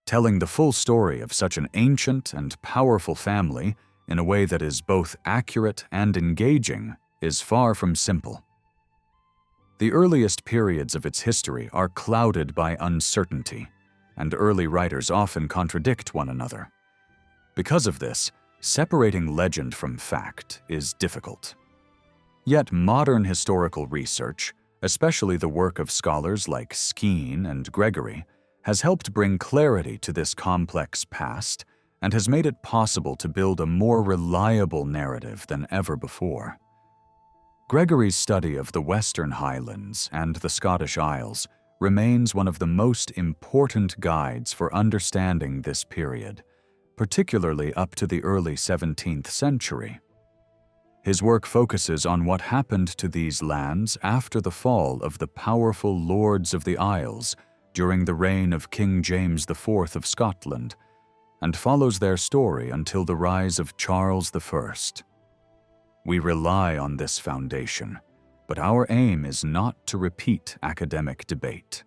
Telling the full story of such an ancient and powerful family in a way that is both accurate and engaging is far from simple. The earliest periods of its history are clouded by uncertainty, and early writers often contradict one another. Because of this, separating legend from fact is difficult. Yet modern historical research, especially the work of scholars like Skye and Gregory, has helped bring clarity to this complex past and has made it possible to build a more reliable narrative than ever before. Gregory's study of the Western Highlands and the Scottish Isles remains one of the most important guides for understanding this period, particularly up to the early 17th century. His work focuses on what happened to these lands after the fall of the powerful Lords of the Isles during the reign of King James IV of Scotland, and follows their story until the rise of Charles I. We rely on this foundation, but our aim is not to repeat academic debate.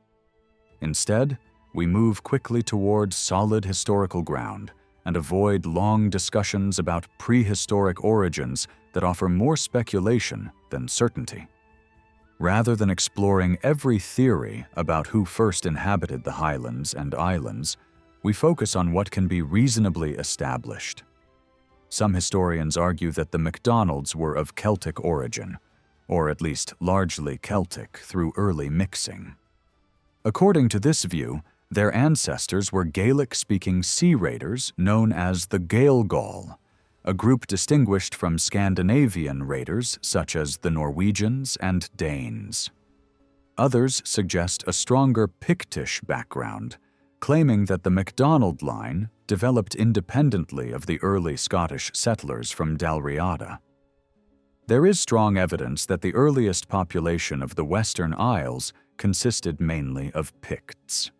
Instead, we move quickly toward solid historical ground and avoid long discussions about prehistoric origins that offer more speculation than certainty. Rather than exploring every theory about who first inhabited the Highlands and Islands, we focus on what can be reasonably established. Some historians argue that the MacDonalds were of Celtic origin, or at least largely Celtic through early mixing. According to this view, their ancestors were Gaelic-speaking sea raiders known as the Gaeilgeoll, a group distinguished from Scandinavian raiders such as the Norwegians and Danes. Others suggest a stronger Pictish background, claiming that the MacDonald line developed independently of the early Scottish settlers from Dalriada. There is strong evidence that the earliest population of the Western Isles consisted mainly of Picts.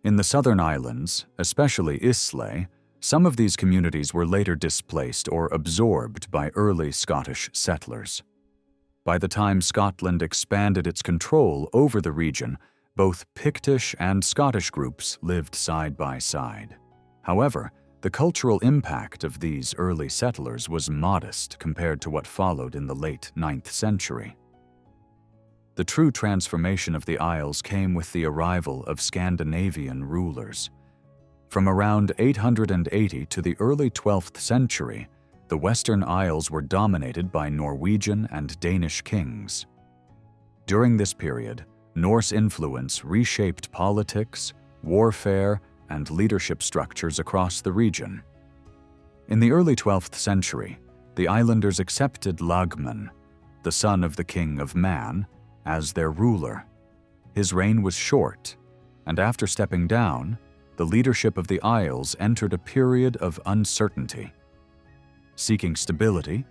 In the southern islands, especially Islay, some of these communities were later displaced or absorbed by early Scottish settlers. By the time Scotland expanded its control over the region, both Pictish and Scottish groups lived side by side. However, the cultural impact of these early settlers was modest compared to what followed in the late 9th century. The true transformation of the Isles came with the arrival of Scandinavian rulers. From around 880 to the early 12th century, the Western Isles were dominated by Norwegian and Danish kings. During this period, Norse influence reshaped politics, warfare, and leadership structures across the region. In the early 12th century, the islanders accepted Lagman, the son of the King of Man, as their ruler. His reign was short, and after stepping down, the leadership of the Isles entered a period of uncertainty. Seeking stability,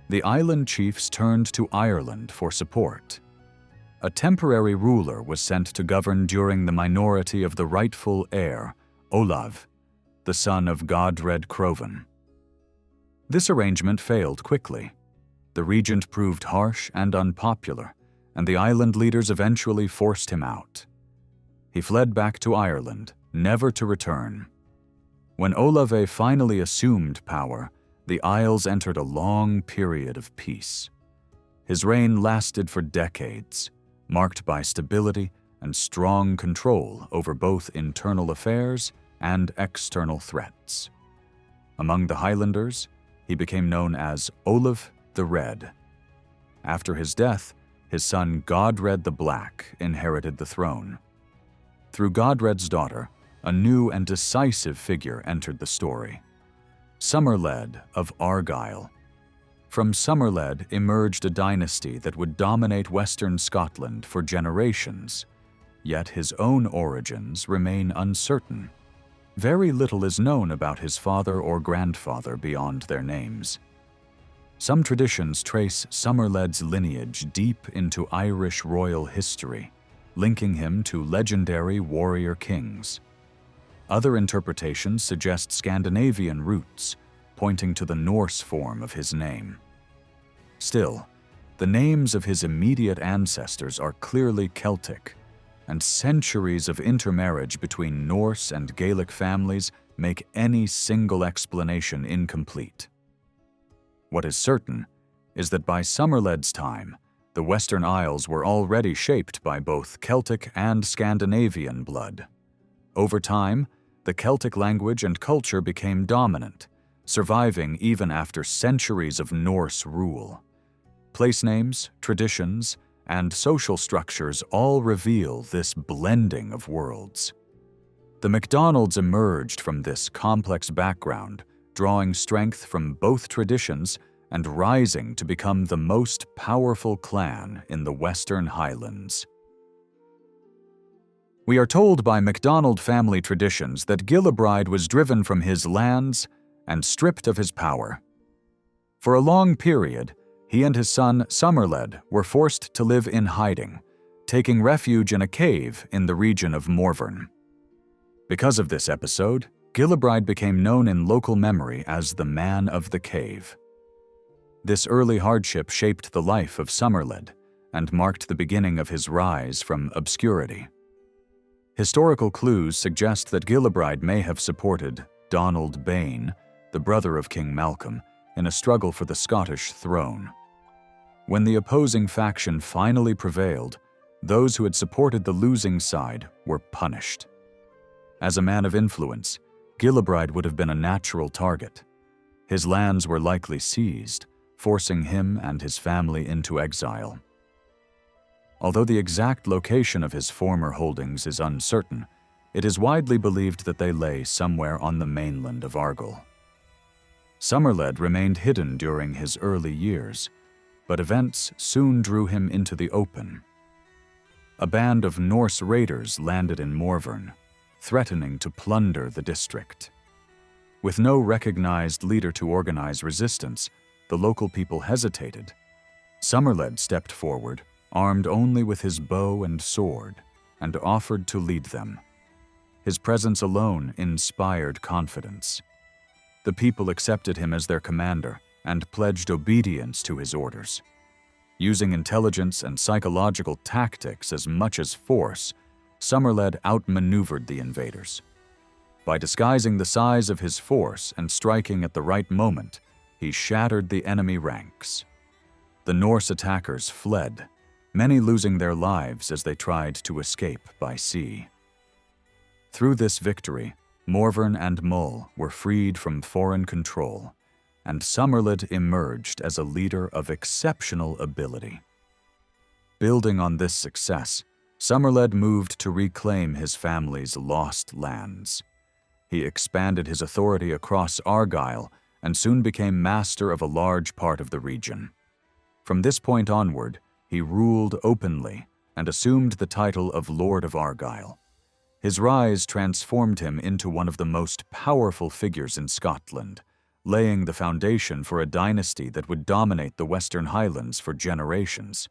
the island chiefs turned to Ireland for support. A temporary ruler was sent to govern during the minority of the rightful heir, Olav, the son of Godred Crovan. This arrangement failed quickly. The regent proved harsh and unpopular, and the island leaders eventually forced him out. He fled back to Ireland, never to return. When Olave finally assumed power, the Isles entered a long period of peace. His reign lasted for decades, marked by stability and strong control over both internal affairs and external threats. Among the Highlanders, he became known as Olaf the Red. After his death, his son Godred the Black inherited the throne. Through Godred's daughter, a new and decisive figure entered the story: Somerled of Argyll. From Somerled emerged a dynasty that would dominate Western Scotland for generations, yet his own origins remain uncertain. Very little is known about his father or grandfather beyond their names. Some traditions trace Somerled's lineage deep into Irish royal history, linking him to legendary warrior kings. Other interpretations suggest Scandinavian roots, pointing to the Norse form of his name. Still, the names of his immediate ancestors are clearly Celtic. and centuries of intermarriage between Norse and Gaelic families make any single explanation incomplete. What is certain is that by Somerled's time, the Western Isles were already shaped by both Celtic and Scandinavian blood. Over time, the Celtic language and culture became dominant, surviving even after centuries of Norse rule. Place names, traditions, and social structures all reveal this blending of worlds. The MacDonalds emerged from this complex background, drawing strength from both traditions and rising to become the most powerful clan in the Western Highlands. We are told by MacDonald family traditions that Gillibride was driven from his lands and stripped of his power. For a long period, he and his son Somerled were forced to live in hiding, taking refuge in a cave in the region of Morvern. Because of this episode, Gillibride became known in local memory as the Man of the Cave. This early hardship shaped the life of Somerled and marked the beginning of his rise from obscurity. Historical clues suggest that Gillibride may have supported Donald Bane, the brother of King Malcolm, in a struggle for the Scottish throne. When the opposing faction finally prevailed, those who had supported the losing side were punished. As a man of influence, Gillibride would have been a natural target. His lands were likely seized, forcing him and his family into exile. Although the exact location of his former holdings is uncertain, it is widely believed that they lay somewhere on the mainland of Argyll. Somerled remained hidden during his early years, but events soon drew him into the open. A band of Norse raiders landed in Morvern, threatening to plunder the district. With no recognized leader to organize resistance, the local people hesitated. Somerled stepped forward, armed only with his bow and sword, and offered to lead them. His presence alone inspired confidence. The people accepted him as their commander and pledged obedience to his orders. Using intelligence and psychological tactics as much as force, Somerled outmaneuvered the invaders. By disguising the size of his force and striking at the right moment, he shattered the enemy ranks. The Norse attackers fled, many losing their lives as they tried to escape by sea. Through this victory, Morvern and Mull were freed from foreign control, and Somerled emerged as a leader of exceptional ability. Building on this success, Somerled moved to reclaim his family's lost lands. He expanded his authority across Argyll and soon became master of a large part of the region. From this point onward, he ruled openly and assumed the title of Lord of Argyll. His rise transformed him into one of the most powerful figures in Scotland, laying the foundation for a dynasty that would dominate the Western Highlands for generations.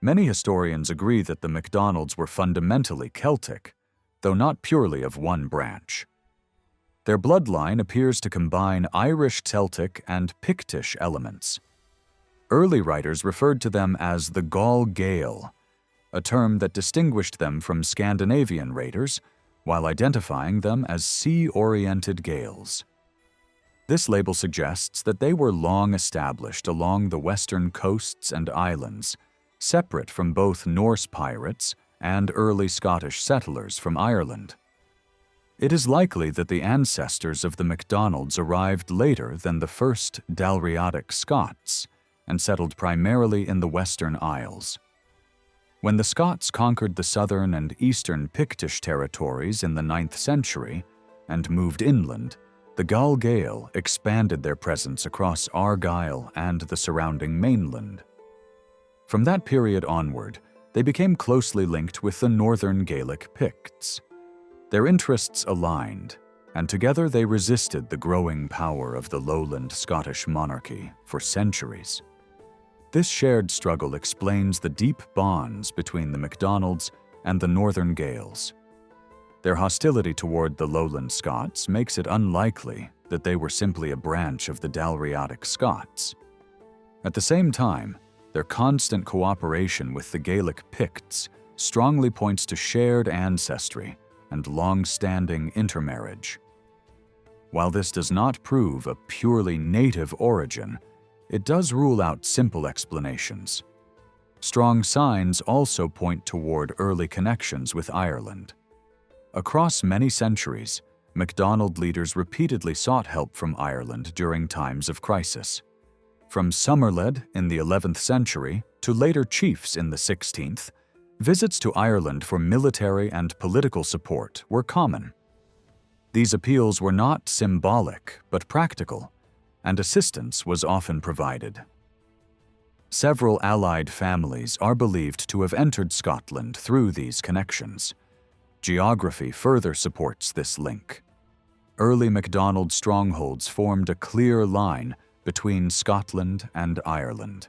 Many historians agree that the MacDonalds were fundamentally Celtic, though not purely of one branch. Their bloodline appears to combine Irish Celtic and Pictish elements. Early writers referred to them as the Gael, a term that distinguished them from Scandinavian raiders, while identifying them as sea-oriented Gaels. This label suggests that they were long established along the western coasts and islands, separate from both Norse pirates and early Scottish settlers from Ireland. It is likely that the ancestors of the MacDonalds arrived later than the first Dalriadic Scots and settled primarily in the Western Isles. When the Scots conquered the southern and eastern Pictish territories in the 9th century and moved inland, the Gael expanded their presence across Argyll and the surrounding mainland. From that period onward, they became closely linked with the northern Gaelic Picts. Their interests aligned, and together they resisted the growing power of the lowland Scottish monarchy for centuries. This shared struggle explains the deep bonds between the MacDonalds and the Northern Gaels. Their hostility toward the lowland Scots makes it unlikely that they were simply a branch of the Dalriadic Scots. At the same time, their constant cooperation with the Gaelic Picts strongly points to shared ancestry and long-standing intermarriage. While this does not prove a purely native origin, it does rule out simple explanations. Strong signs also point toward early connections with Ireland. Across many centuries, MacDonald leaders repeatedly sought help from Ireland during times of crisis. From Somerled in the 11th century to later chiefs in the 16th, visits to Ireland for military and political support were common. These appeals were not symbolic but practical, and assistance was often provided. Several allied families are believed to have entered Scotland through these connections. Geography further supports this link. Early MacDonald strongholds formed a clear line between Scotland and Ireland.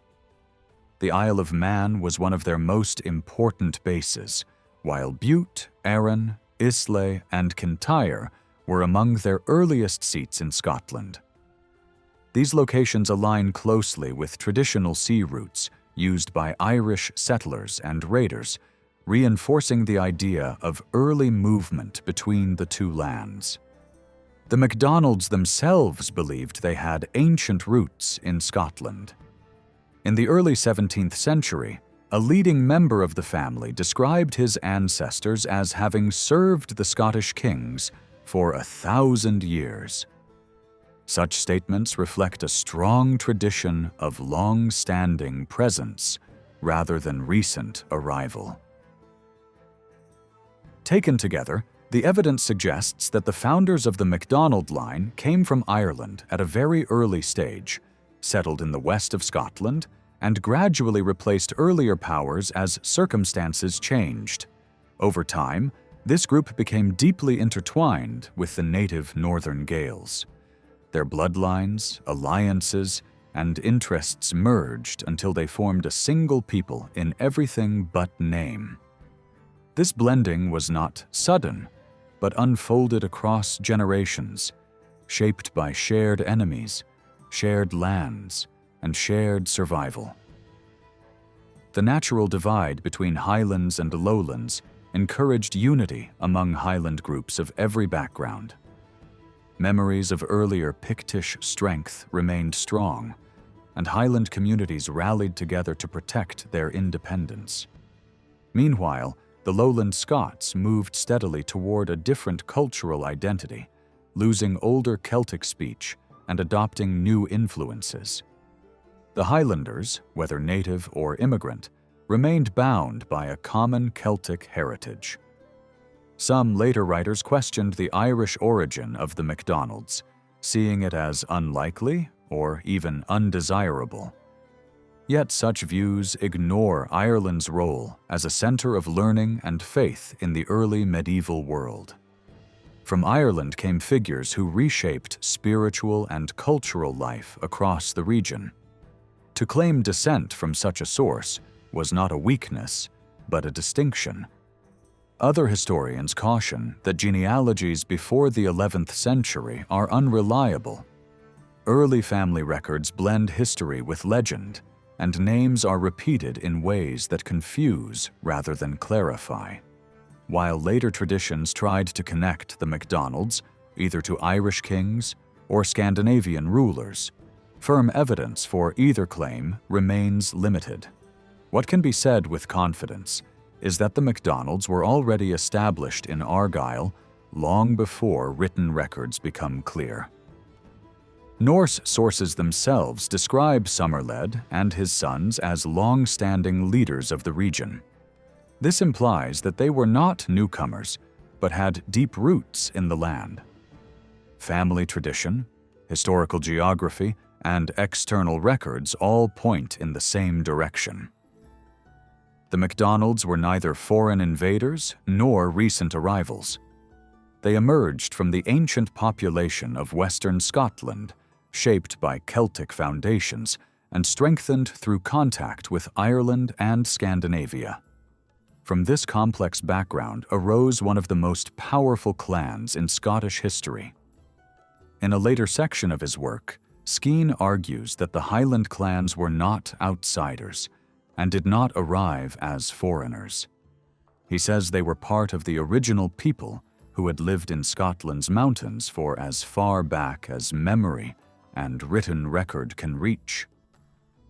The Isle of Man was one of their most important bases, while Bute, Arran, Islay, and Kintyre were among their earliest seats in Scotland. These locations align closely with traditional sea routes used by Irish settlers and raiders, reinforcing the idea of early movement between the two lands. The MacDonalds themselves believed they had ancient roots in Scotland. In the early 17th century, a leading member of the family described his ancestors as having served the Scottish kings for 1,000 years. Such statements reflect a strong tradition of long-standing presence rather than recent arrival. Taken together, the evidence suggests that the founders of the MacDonald line came from Ireland at a very early stage, settled in the west of Scotland, and gradually replaced earlier powers as circumstances changed. Over time, this group became deeply intertwined with the native northern Gaels. Their bloodlines, alliances, and interests merged until they formed a single people in everything but name. This blending was not sudden, but unfolded across generations, shaped by shared enemies, shared lands, and shared survival. The natural divide between Highlands and Lowlands encouraged unity among Highland groups of every background. Memories of earlier Pictish strength remained strong, and Highland communities rallied together to protect their independence. Meanwhile, the Lowland Scots moved steadily toward a different cultural identity, losing older Celtic speech and adopting new influences. The Highlanders, whether native or immigrant, remained bound by a common Celtic heritage. Some later writers questioned the Irish origin of the MacDonalds, seeing it as unlikely or even undesirable. Yet such views ignore Ireland's role as a center of learning and faith in the early medieval world. From Ireland came figures who reshaped spiritual and cultural life across the region. To claim descent from such a source was not a weakness, but a distinction. Other historians caution that genealogies before the 11th century are unreliable. Early family records blend history with legend, and names are repeated in ways that confuse rather than clarify. While later traditions tried to connect the MacDonalds either to Irish kings or Scandinavian rulers, firm evidence for either claim remains limited. What can be said with confidence is that the MacDonalds were already established in Argyll long before written records become clear. Norse sources themselves describe Somerled and his sons as long-standing leaders of the region. This implies that they were not newcomers, but had deep roots in the land. Family tradition, historical geography, and external records all point in the same direction. The MacDonalds were neither foreign invaders nor recent arrivals. They emerged from the ancient population of Western Scotland, shaped by Celtic foundations and strengthened through contact with Ireland and Scandinavia. From this complex background arose one of the most powerful clans in Scottish history. In a later section of his work, Skye argues that the Highland clans were not outsiders and did not arrive as foreigners. He says they were part of the original people who had lived in Scotland's mountains for as far back as memory and written record can reach.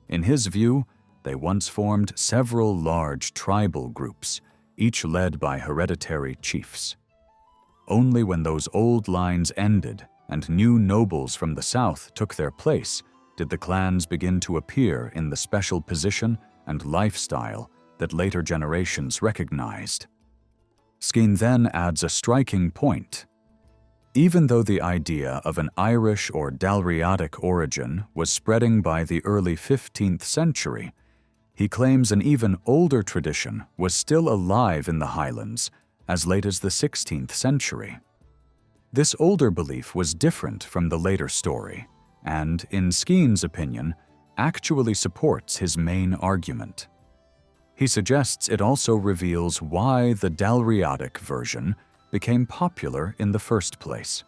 In his view, they once formed several large tribal groups, each led by hereditary chiefs. Only when those old lines ended and new nobles from the south took their place did the clans begin to appear in the special position and lifestyle that later generations recognized. Skye then adds a striking point. Even though the idea of an Irish or Dalriadic origin was spreading by the early 15th century, he claims an even older tradition was still alive in the Highlands as late as the 16th century. This older belief was different from the later story, and, in Skye's opinion, actually supports his main argument. He suggests it also reveals why the Dalriadic version became popular in the first place.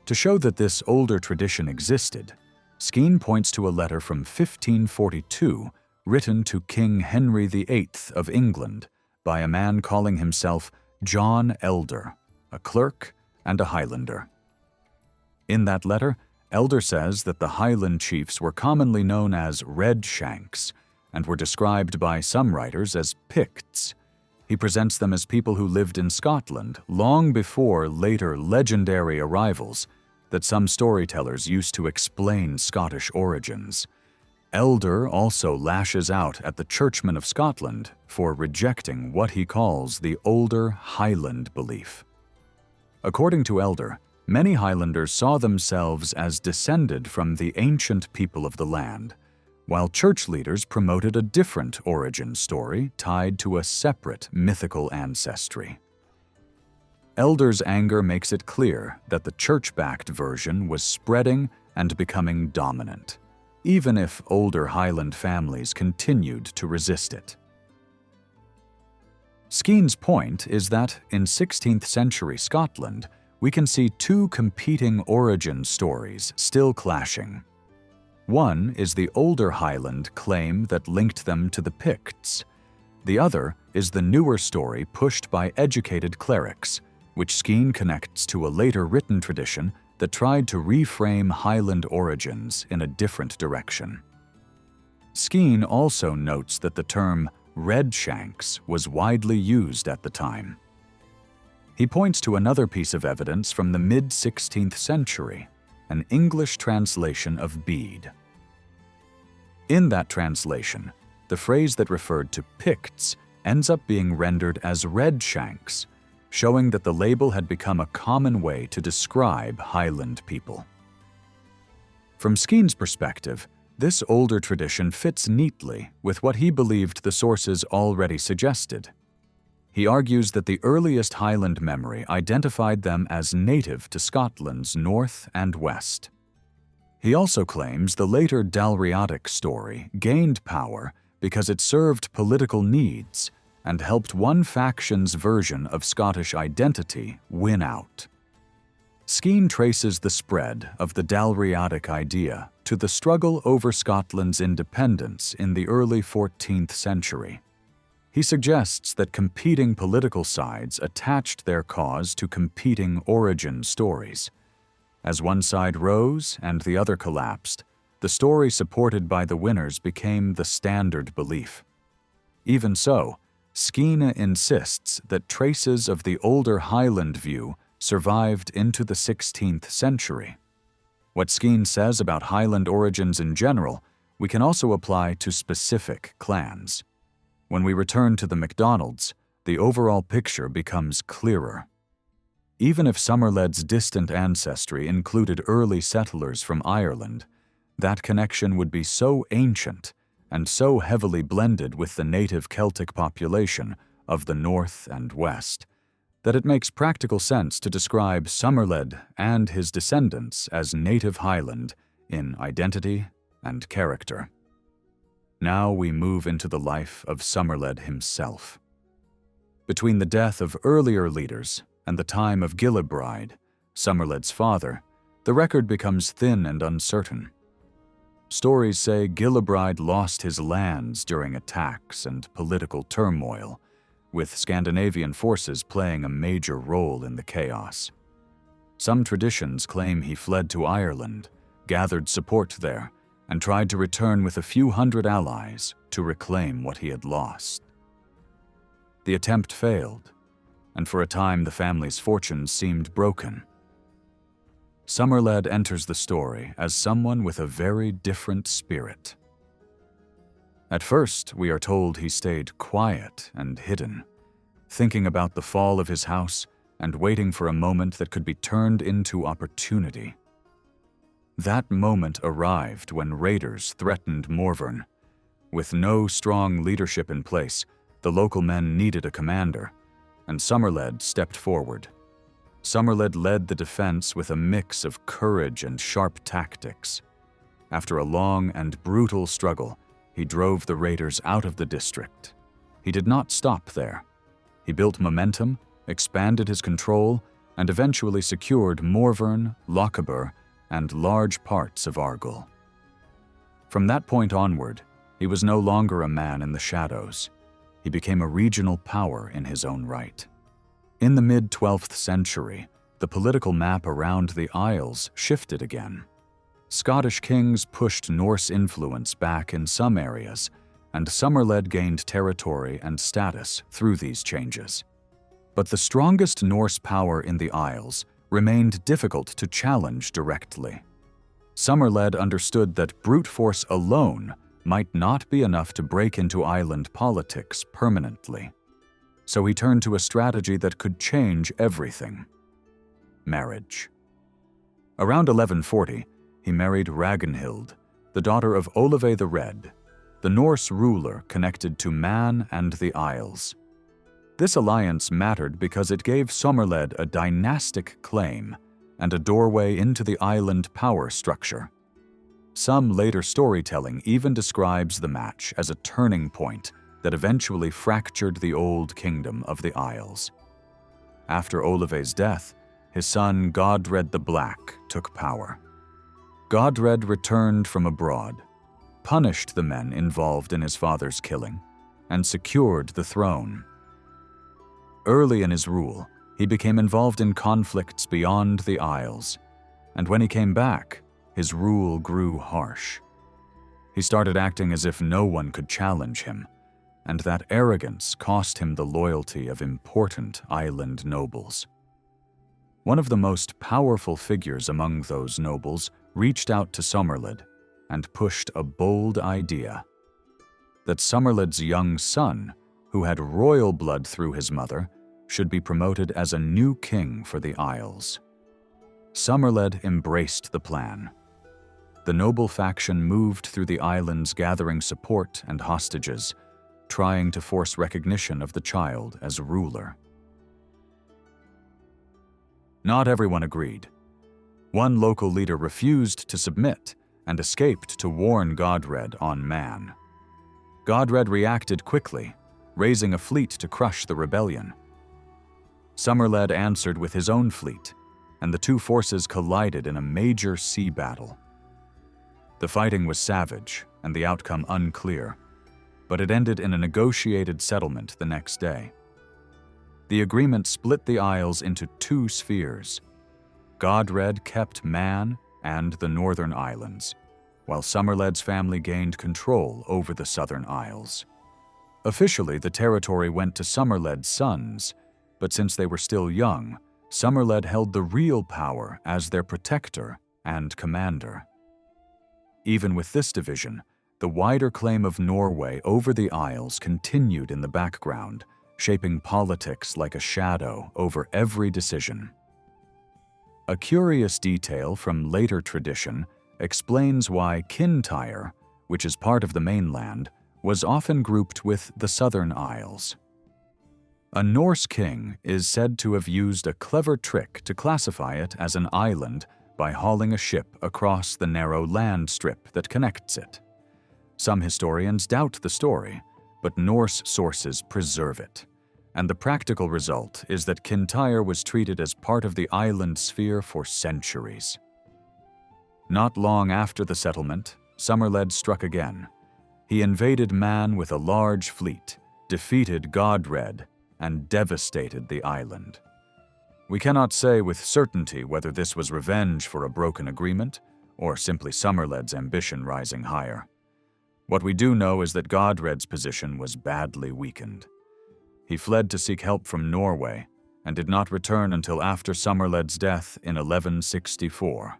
To show that this older tradition existed, Skye points to a letter from 1542 written to King Henry VIII of England by a man calling himself John Elder, a clerk and a Highlander. In that letter, Elder says that the Highland chiefs were commonly known as Redshanks and were described by some writers as Picts. He presents them as people who lived in Scotland long before later legendary arrivals that some storytellers used to explain Scottish origins. Elder also lashes out at the Churchmen of Scotland for rejecting what he calls the older Highland belief. According to Elder, many Highlanders saw themselves as descended from the ancient people of the land, while church leaders promoted a different origin story tied to a separate mythical ancestry. Elder's anger makes it clear that the church-backed version was spreading and becoming dominant, even if older Highland families continued to resist it. Skye's point is that in 16th century Scotland, we can see two competing origin stories still clashing. One is the older Highland claim that linked them to the Picts. The other is the newer story pushed by educated clerics, which Skye connects to a later written tradition that tried to reframe Highland origins in a different direction. Skye also notes that the term Redshanks was widely used at the time. He points to another piece of evidence from the mid-16th century, an English translation of Bede. In that translation, the phrase that referred to Picts ends up being rendered as Redshanks, showing that the label had become a common way to describe Highland people. From Skye's perspective, this older tradition fits neatly with what he believed the sources already suggested. He argues that the earliest Highland memory identified them as native to Scotland's north and west. He also claims the later Dalriadic story gained power because it served political needs and helped one faction's version of Scottish identity win out. Skye traces the spread of the Dalriadic idea to the struggle over Scotland's independence in the early 14th century. He suggests that competing political sides attached their cause to competing origin stories. As one side rose and the other collapsed, the story supported by the winners became the standard belief. Even so, Skye insists that traces of the older Highland view survived into the 16th century. What Skye says about Highland origins in general, we can also apply to specific clans. When we return to the MacDonalds, the overall picture becomes clearer. Even if Somerled's distant ancestry included early settlers from Ireland, that connection would be so ancient and so heavily blended with the native Celtic population of the north and west that it makes practical sense to describe Somerled and his descendants as native Highland in identity and character. Now we move into the life of Somerled himself. Between the death of earlier leaders and the time of Gillibride, Somerled's father, the record becomes thin and uncertain. Stories say Gillibride lost his lands during attacks and political turmoil, with Scandinavian forces playing a major role in the chaos. Some traditions claim he fled to Ireland, gathered support there, and tried to return with a few hundred allies to reclaim what he had lost. The attempt failed, and for a time the family's fortunes seemed broken. Somerled enters the story as someone with a very different spirit. At first, we are told he stayed quiet and hidden, thinking about the fall of his house and waiting for a moment that could be turned into opportunity. That moment arrived when raiders threatened Morvern. With no strong leadership in place, the local men needed a commander, and Somerled stepped forward. Somerled led the defense with a mix of courage and sharp tactics. After a long and brutal struggle, he drove the raiders out of the district. He did not stop there. He built momentum, expanded his control, and eventually secured Morvern, Lochaber, and large parts of Argyll. From that point onward, he was no longer a man in the shadows. He became a regional power in his own right. In the mid-12th century, the political map around the Isles shifted again. Scottish kings pushed Norse influence back in some areas, and Somerled gained territory and status through these changes. But the strongest Norse power in the Isles remained difficult to challenge directly. Somerled understood that brute force alone might not be enough to break into island politics permanently. So he turned to a strategy that could change everything: marriage. Around 1140, he married Ragnhild, the daughter of Olave the Red, the Norse ruler connected to Man and the Isles. This alliance mattered because it gave Somerled a dynastic claim and a doorway into the island power structure. Some later storytelling even describes the match as a turning point that eventually fractured the old kingdom of the Isles. After Olave's death, his son Godred the Black took power. Godred returned from abroad, punished the men involved in his father's killing, and secured the throne. Early in his rule, he became involved in conflicts beyond the Isles, and when he came back, his rule grew harsh. He started acting as if no one could challenge him, and that arrogance cost him the loyalty of important island nobles. One of the most powerful figures among those nobles reached out to Somerled and pushed a bold idea: that Somerled's young son, who had royal blood through his mother, should be promoted as a new king for the Isles. Somerled embraced the plan. The noble faction moved through the islands gathering support and hostages, trying to force recognition of the child as ruler. Not everyone agreed. One local leader refused to submit and escaped to warn Godred on Man. Godred reacted quickly, raising a fleet to crush the rebellion. Somerled answered with his own fleet, and the two forces collided in a major sea battle. The fighting was savage and the outcome unclear, but it ended in a negotiated settlement the next day. The agreement split the Isles into two spheres. Godred kept Man and the Northern Islands, while Somerled's family gained control over the Southern Isles. Officially, the territory went to Somerled's sons, but since they were still young, Somerled held the real power as their protector and commander. Even with this division, the wider claim of Norway over the Isles continued in the background, shaping politics like a shadow over every decision. A curious detail from later tradition explains why Kintyre, which is part of the mainland, was often grouped with the Southern Isles. A Norse king is said to have used a clever trick to classify it as an island by hauling a ship across the narrow land strip that connects it. Some historians doubt the story, but Norse sources preserve it, and the practical result is that Kintyre was treated as part of the island sphere for centuries. Not long after the settlement, Somerled struck again. He invaded Man with a large fleet, defeated Godred, and devastated the island. We cannot say with certainty whether this was revenge for a broken agreement or simply Somerled's ambition rising higher. What we do know is that Godred's position was badly weakened. He fled to seek help from Norway and did not return until after Somerled's death in 1164.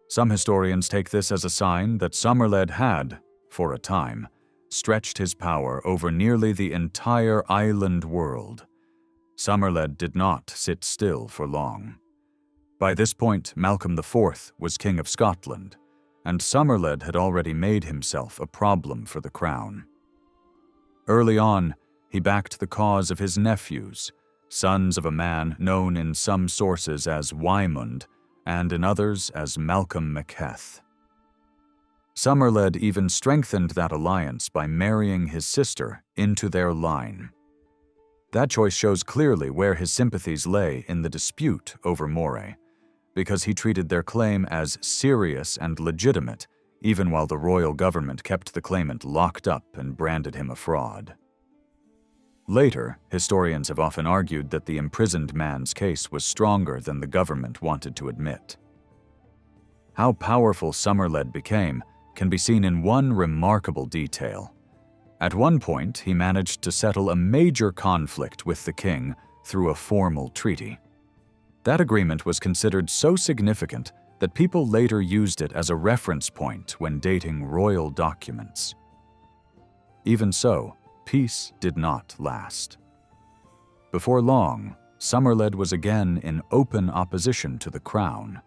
Some historians take this as a sign that Somerled had, for a time, stretched his power over nearly the entire island world. Somerled did not sit still for long. By this point, Malcolm IV was King of Scotland, and Somerled had already made himself a problem for the crown. Early on, he backed the cause of his nephews, sons of a man known in some sources as Wymund and in others as Malcolm MacHeth. Somerled even strengthened that alliance by marrying his sister into their line. That choice shows clearly where his sympathies lay in the dispute over Moray, because he treated their claim as serious and legitimate, even while the royal government kept the claimant locked up and branded him a fraud. Later, historians have often argued that the imprisoned man's case was stronger than the government wanted to admit. How powerful Somerled became can be seen in one remarkable detail. At one point, he managed to settle a major conflict with the king through a formal treaty. That agreement was considered so significant that people later used it as a reference point when dating royal documents. Even so, peace did not last. Before long, Somerled was again in open opposition to the crown,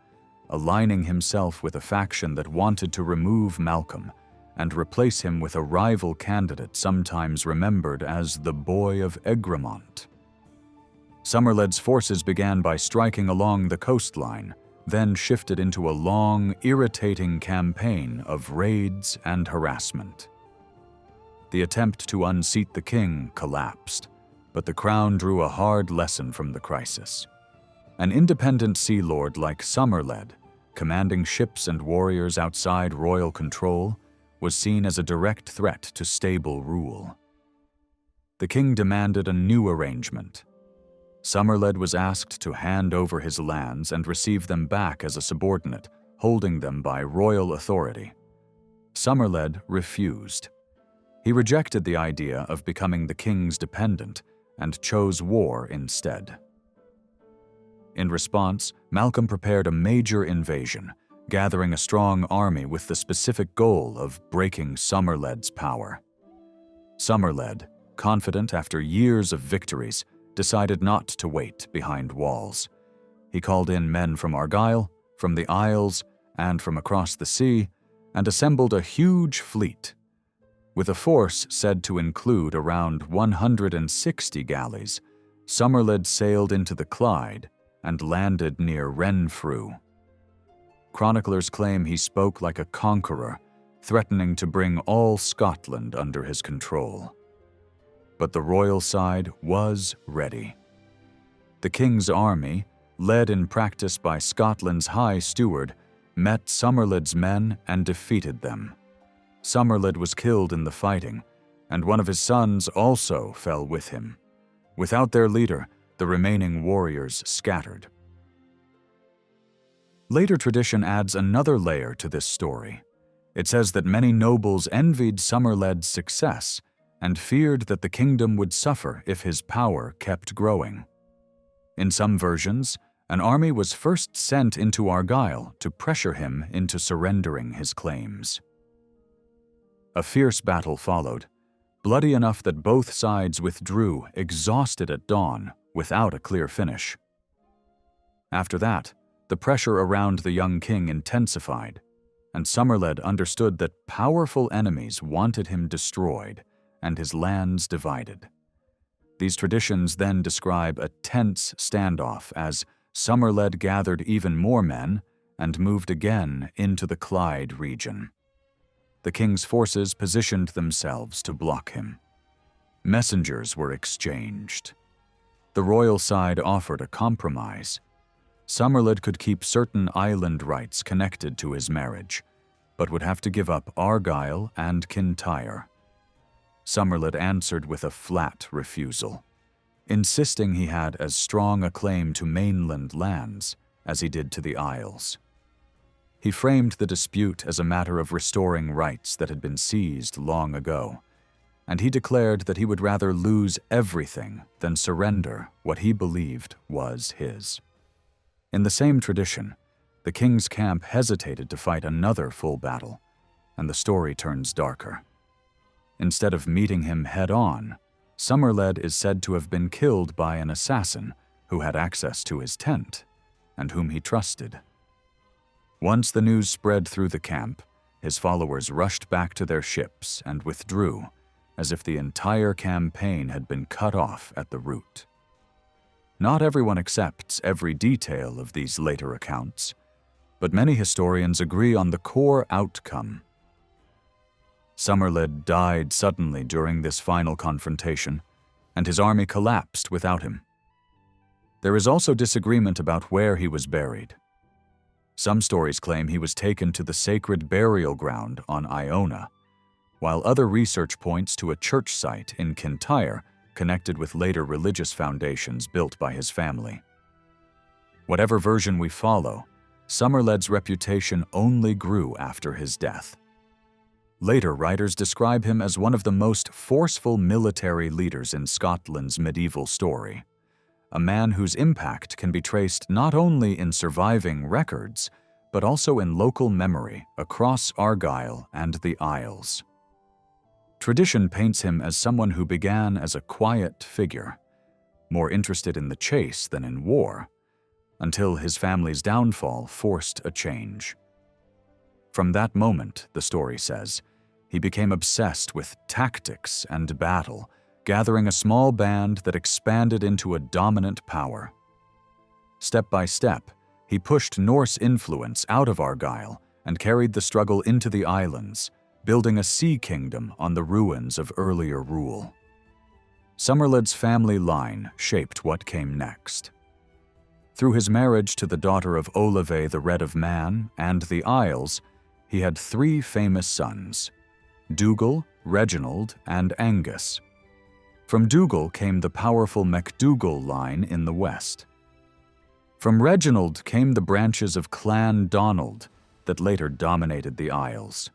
aligning himself with a faction that wanted to remove Malcolm and replace him with a rival candidate sometimes remembered as the Boy of Egremont. Somerled's forces began by striking along the coastline, then shifted into a long, irritating campaign of raids and harassment. The attempt to unseat the king collapsed, but the crown drew a hard lesson from the crisis. An independent sea lord like Somerled, commanding ships and warriors outside royal control, was seen as a direct threat to stable rule. The king demanded a new arrangement. Somerled was asked to hand over his lands and receive them back as a subordinate, holding them by royal authority. Somerled refused. He rejected the idea of becoming the king's dependent and chose war instead. In response, Malcolm prepared a major invasion, gathering a strong army with the specific goal of breaking Somerled's power. Somerled, confident after years of victories, decided not to wait behind walls. He called in men from Argyll, from the Isles, and from across the sea, and assembled a huge fleet. With a force said to include around 160 galleys, Somerled sailed into the Clyde and landed near Renfrew. Chroniclers claim he spoke like a conqueror, threatening to bring all Scotland under his control. But the royal side was ready. The king's army, led in practice by Scotland's High Steward, met Somerled's men and defeated them. Somerled was killed in the fighting, and one of his sons also fell with him. Without their leader, the remaining warriors scattered. Later tradition adds another layer to this story. It says that many nobles envied Somerled's success and feared that the kingdom would suffer if his power kept growing. In some versions, an army was first sent into Argyll to pressure him into surrendering his claims. A fierce battle followed, bloody enough that both sides withdrew, exhausted at dawn, without a clear finish. After that, the pressure around the young king intensified, and Somerled understood that powerful enemies wanted him destroyed and his lands divided. These traditions then describe a tense standoff as Somerled gathered even more men and moved again into the Clyde region. The king's forces positioned themselves to block him. Messengers were exchanged. The royal side offered a compromise. Somerled could keep certain island rights connected to his marriage, but would have to give up Argyll and Kintyre. Somerled answered with a flat refusal. insisting he had as strong a claim to mainland lands as he did to the Isles. He framed the dispute as a matter of restoring rights that had been seized long ago, and he declared that he would rather lose everything than surrender what he believed was his. In the same tradition, the king's camp hesitated to fight another full battle, and the story turns darker. Instead of meeting him head-on, Somerled is said to have been killed by an assassin who had access to his tent and whom he trusted. Once the news spread through the camp, his followers rushed back to their ships and withdrew, as if the entire campaign had been cut off at the root. Not everyone accepts every detail of these later accounts, but many historians agree on the core outcome. Somerled died suddenly during this final confrontation, and his army collapsed without him. There is also disagreement about where he was buried. Some stories claim he was taken to the sacred burial ground on Iona, while other research points to a church site in Kintyre connected with later religious foundations built by his family. Whatever version we follow, Somerled's reputation only grew after his death. Later writers describe him as one of the most forceful military leaders in Scotland's medieval story, a man whose impact can be traced not only in surviving records, but also in local memory across Argyll and the Isles. Tradition paints him as someone who began as a quiet figure, more interested in the chase than in war, until his family's downfall forced a change. From that moment, the story says, he became obsessed with tactics and battle, gathering a small band that expanded into a dominant power. Step by step, he pushed Norse influence out of Argyll and carried the struggle into the islands, building a sea kingdom on the ruins of earlier rule. Somerled's family line shaped what came next. Through his marriage to the daughter of Olave the Red of Man and the Isles, he had 3 famous sons, Dougal, Reginald, and Angus. From Dougal came the powerful MacDougall line in the west. From Reginald came the branches of Clan Donald that later dominated the Isles.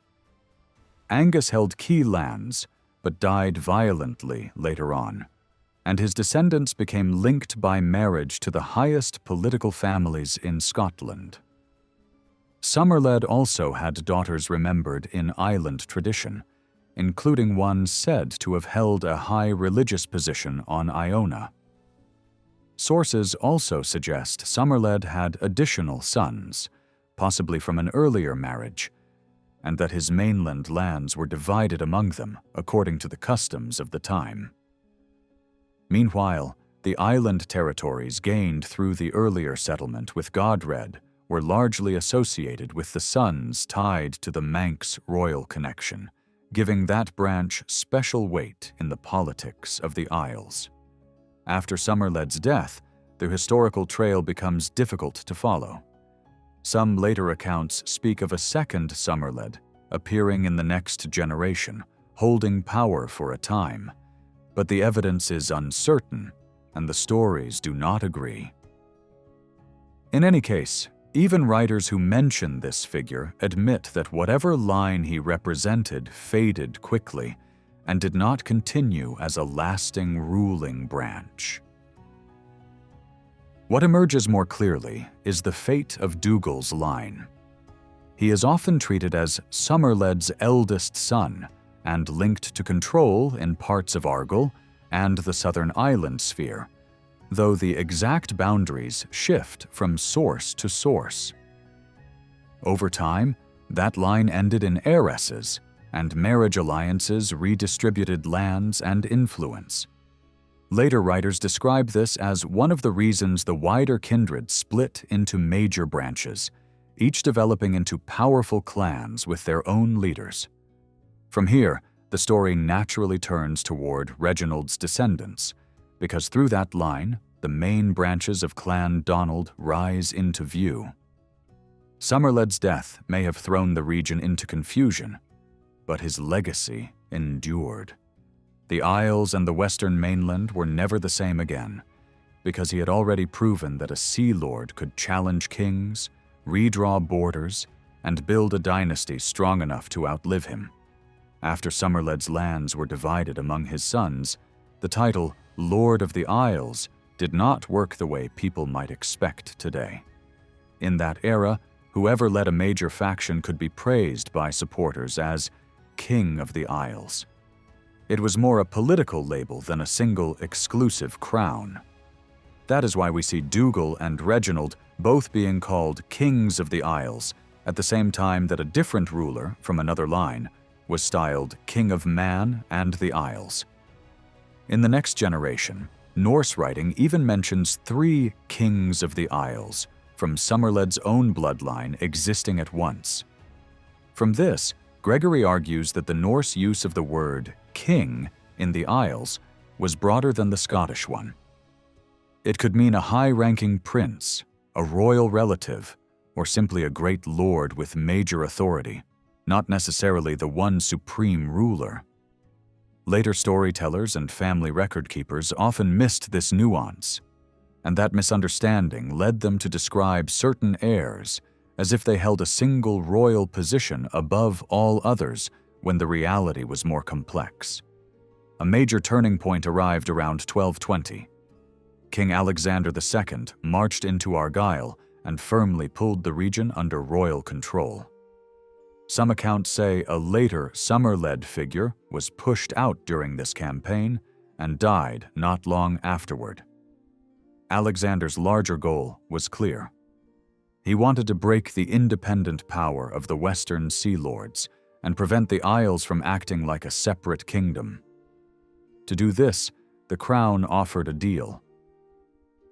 Angus held key lands, but died violently later on, and his descendants became linked by marriage to the highest political families in Scotland. Somerled also had daughters remembered in island tradition, including one said to have held a high religious position on Iona. Sources also suggest Somerled had additional sons, possibly from an earlier marriage, and that his mainland lands were divided among them according to the customs of the time. Meanwhile, the island territories gained through the earlier settlement with Godred were largely associated with the sons tied to the Manx royal connection, giving that branch special weight in the politics of the Isles. After Somerled's death, the historical trail becomes difficult to follow. Some later accounts speak of a second Somerled appearing in the next generation, holding power for a time, but the evidence is uncertain and the stories do not agree. In any case, even writers who mention this figure admit that whatever line he represented faded quickly and did not continue as a lasting ruling branch. What emerges more clearly is the fate of Dougal's line. He is often treated as Somerled's eldest son and linked to control in parts of Argyll and the southern island sphere, though the exact boundaries shift from source to source. Over time, that line ended in heiresses, and marriage alliances redistributed lands and influence. Later writers describe this as one of the reasons the wider kindred split into major branches, each developing into powerful clans with their own leaders. From here, the story naturally turns toward Reginald's descendants, because through that line, the main branches of Clan Donald rise into view. Somerled's death may have thrown the region into confusion, but his legacy endured. The Isles and the western mainland were never the same again, because he had already proven that a sea lord could challenge kings, redraw borders, and build a dynasty strong enough to outlive him. After Somerled's lands were divided among his sons, the title Lord of the Isles did not work the way people might expect today. In that era, whoever led a major faction could be praised by supporters as King of the Isles. It was more a political label than a single exclusive crown. That is why we see Dougal and Reginald both being called Kings of the Isles, at the same time that a different ruler from another line was styled King of Man and the Isles. In the next generation, Norse writing even mentions 3 Kings of the Isles, from Somerled's own bloodline existing at once. From this, Gregory argues that the Norse use of the word king in the Isles was broader than the Scottish one. It could mean a high-ranking prince, a royal relative, or simply a great lord with major authority, not necessarily the one supreme ruler. Later storytellers and family record keepers often missed this nuance, and that misunderstanding led them to describe certain heirs as if they held a single royal position above all others when the reality was more complex. A major turning point arrived around 1220. King Alexander II marched into Argyll and firmly pulled the region under royal control. Some accounts say a later Somerled figure was pushed out during this campaign and died not long afterward. Alexander's larger goal was clear. He wanted to break the independent power of the Western Sea Lords and prevent the Isles from acting like a separate kingdom. To do this, the crown offered a deal.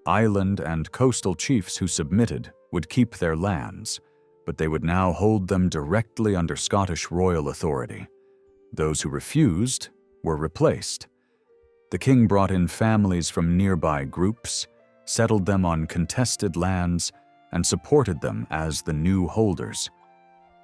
Island and coastal chiefs who submitted would keep their lands, but they would now hold them directly under Scottish royal authority. Those who refused were replaced. The king brought in families from nearby groups, settled them on contested lands, and supported them as the new holders.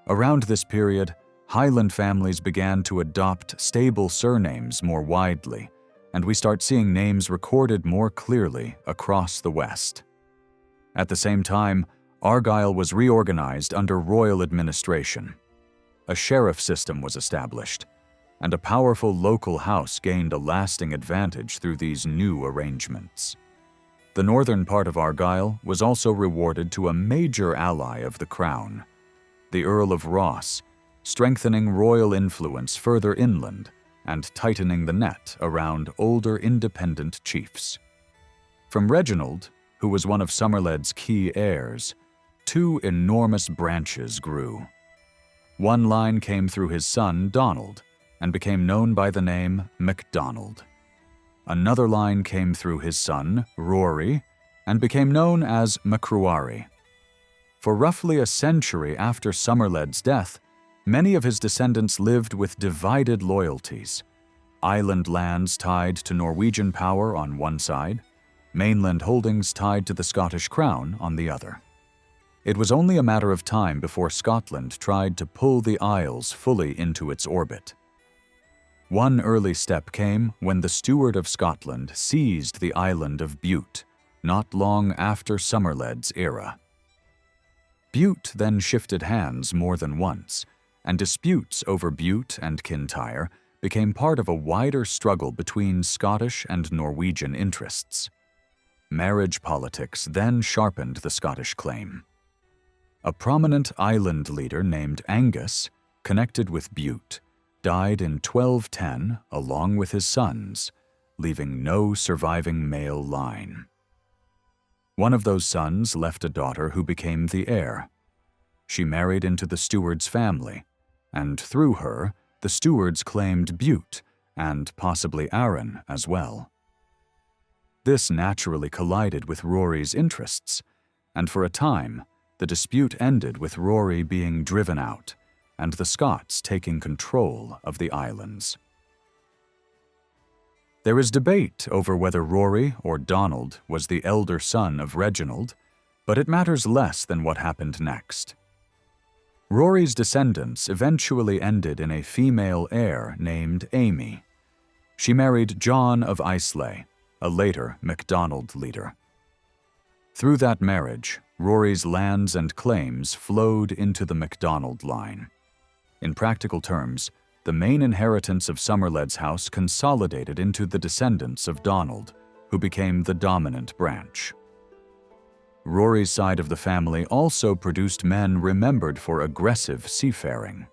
Around this period, Highland families began to adopt stable surnames more widely, and we start seeing names recorded more clearly across the West. At the same time, Argyll was reorganized under royal administration. A sheriff system was established, and a powerful local house gained a lasting advantage through these new arrangements. The northern part of Argyll was also rewarded to a major ally of the crown, the Earl of Ross, strengthening royal influence further inland and tightening the net around older independent chiefs. From Reginald, who was one of Somerled's key heirs, 2 enormous branches grew. One line came through his son Donald and became known by the name MacDonald. Another line came through his son Rory and became known as Macruari. For roughly a century after Somerled's death, many of his descendants lived with divided loyalties. Island lands tied to Norwegian power on one side, mainland holdings tied to the Scottish crown on the other. It was only a matter of time before Scotland tried to pull the Isles fully into its orbit. One early step came when the Steward of Scotland seized the island of Bute, not long after Somerled's era. Bute then shifted hands more than once, and disputes over Bute and Kintyre became part of a wider struggle between Scottish and Norwegian interests. Marriage politics then sharpened the Scottish claim. A prominent island leader named Angus, connected with Bute, died in 1210 along with his sons, leaving no surviving male line. One of those sons left a daughter who became the heir. She married into the steward's family, and through her, the stewards claimed Bute and possibly Arran as well. This naturally collided with Rory's interests, and for a time, the dispute ended with Rory being driven out and the Scots taking control of the islands. There is debate over whether Rory or Donald was the elder son of Reginald, but it matters less than what happened next. Rory's descendants eventually ended in a female heir named Amy. She married John of Islay, a later MacDonald leader. Through that marriage, Rory's lands and claims flowed into the MacDonald line. In practical terms, the main inheritance of Somerled's house consolidated into the descendants of Donald, who became the dominant branch. Rory's side of the family also produced men remembered for aggressive seafaring.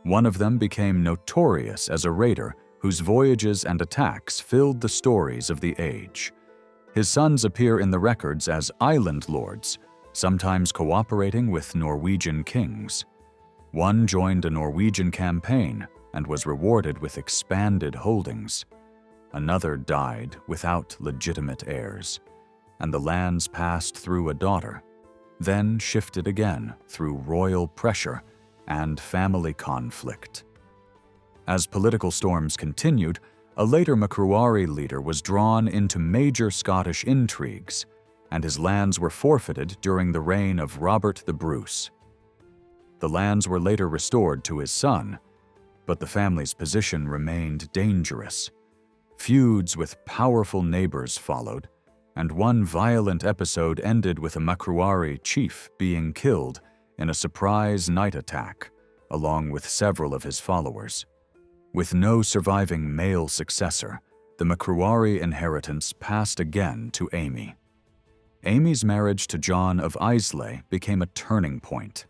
One of them became notorious as a raider whose voyages and attacks filled the stories of the age. His sons appear in the records as island lords, sometimes cooperating with Norwegian kings. One joined a Norwegian campaign and was rewarded with expanded holdings. Another died without legitimate heirs, and the lands passed through a daughter, then shifted again through royal pressure and family conflict. As political storms continued, a later Macruari leader was drawn into major Scottish intrigues, and his lands were forfeited during the reign of Robert the Bruce. The lands were later restored to his son, but the family's position remained dangerous. Feuds with powerful neighbors followed, and one violent episode ended with a Macruari chief being killed in a surprise night attack, along with several of his followers. With no surviving male successor, the Macruari inheritance passed again to Amy. Amy's marriage to John of Islay became a turning point.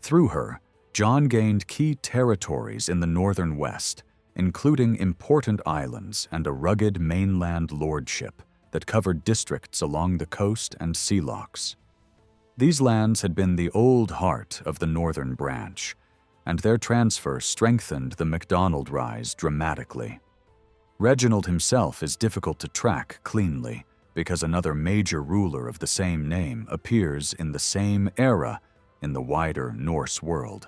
Through her, John gained key territories in the northern west, including important islands and a rugged mainland lordship that covered districts along the coast and sea locks. These lands had been the old heart of the northern branch, and their transfer strengthened the MacDonald rise dramatically. Reginald himself is difficult to track cleanly because another major ruler of the same name appears in the same era in the wider Norse world.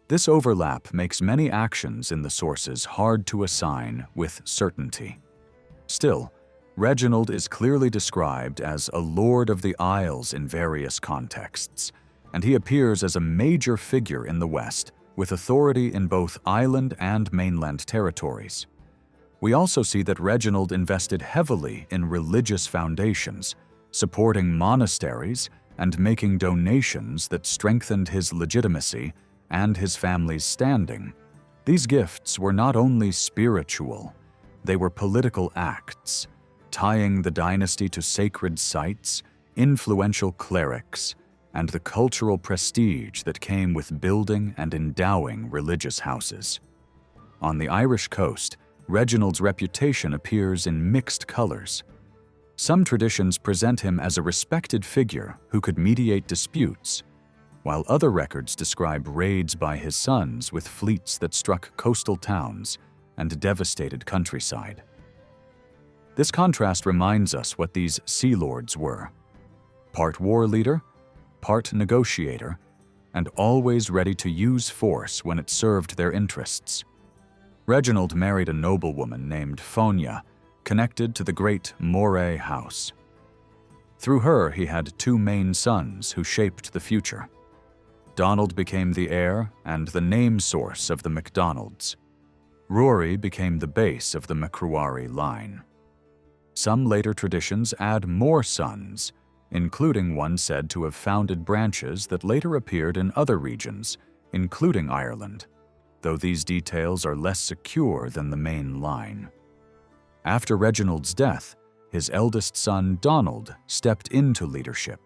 This overlap makes many actions in the sources hard to assign with certainty. Still, Reginald is clearly described as a lord of the Isles in various contexts, and he appears as a major figure in the West, with authority in both island and mainland territories. We also see that Reginald invested heavily in religious foundations, supporting monasteries and making donations that strengthened his legitimacy and his family's standing. These gifts were not only spiritual, they were political acts, tying the dynasty to sacred sites, influential clerics, and the cultural prestige that came with building and endowing religious houses. On the Irish coast, Reginald's reputation appears in mixed colors. Some traditions present him as a respected figure who could mediate disputes, while other records describe raids by his sons with fleets that struck coastal towns and devastated countryside. This contrast reminds us what these sea lords were: part war leader, part negotiator, and always ready to use force when it served their interests. Reginald married a noblewoman named Fonia, connected to the great Moray house. Through her, he had two main sons who shaped the future. Donald became the heir and the name source of the MacDonalds. Rory became the base of the Macruari line. Some later traditions add more sons, including one said to have founded branches that later appeared in other regions, including Ireland, though these details are less secure than the main line. After Reginald's death, his eldest son Donald stepped into leadership.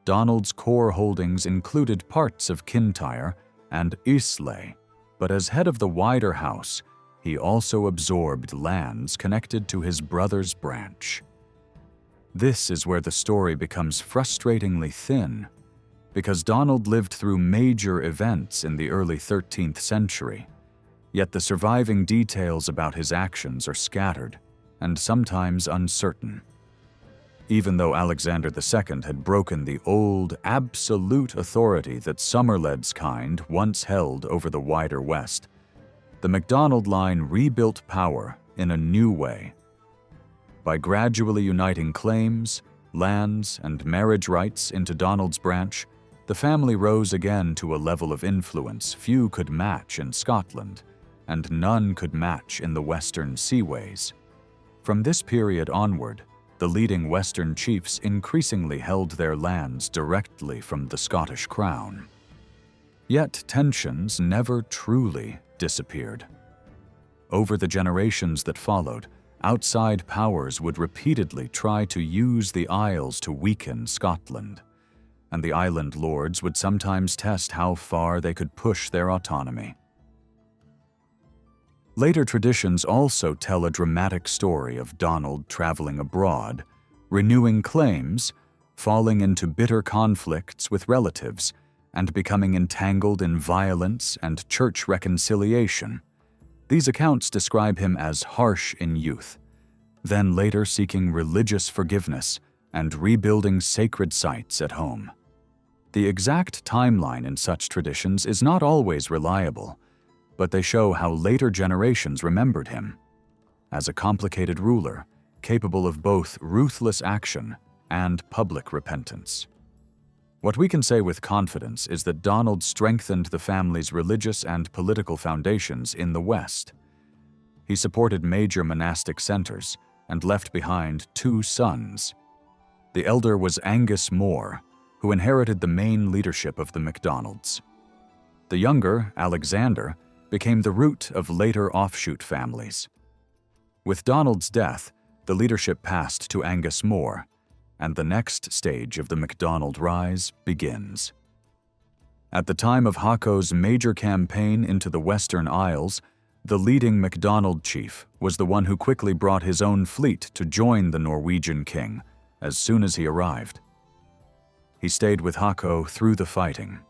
Donald's core holdings included parts of Kintyre and Islay, but as head of the wider house, he also absorbed lands connected to his brother's branch. This is where the story becomes frustratingly thin, because Donald lived through major events in the early 13th century, yet the surviving details about his actions are scattered and sometimes uncertain. Even though Alexander II had broken the old, absolute authority that Somerled's kind once held over the wider West, the MacDonald line rebuilt power in a new way. By gradually uniting claims, lands, and marriage rights into Donald's branch, the family rose again to a level of influence few could match in Scotland, and none could match in the western seaways. From this period onward, the leading western chiefs increasingly held their lands directly from the Scottish crown. Yet tensions never truly disappeared. Over the generations that followed, outside powers would repeatedly try to use the Isles to weaken Scotland, and the island lords would sometimes test how far they could push their autonomy. Later traditions also tell a dramatic story of Donald traveling abroad, renewing claims, falling into bitter conflicts with relatives, and becoming entangled in violence and church reconciliation. These accounts describe him as harsh in youth, then later seeking religious forgiveness and rebuilding sacred sites at home. The exact timeline in such traditions is not always reliable, but they show how later generations remembered him as a complicated ruler, capable of both ruthless action and public repentance. What we can say with confidence is that Donald strengthened the family's religious and political foundations in the West. He supported major monastic centers and left behind 2 sons. The elder was Angus More, who inherited the main leadership of the MacDonalds. The younger, Alexander, became the root of later offshoot families. With Donald's death, the leadership passed to Angus More, and the next stage of the MacDonald rise begins. At the time of Hako's major campaign into the Western Isles, the leading MacDonald chief was the one who quickly brought his own fleet to join the Norwegian king as soon as he arrived. He stayed with Hako through the fighting.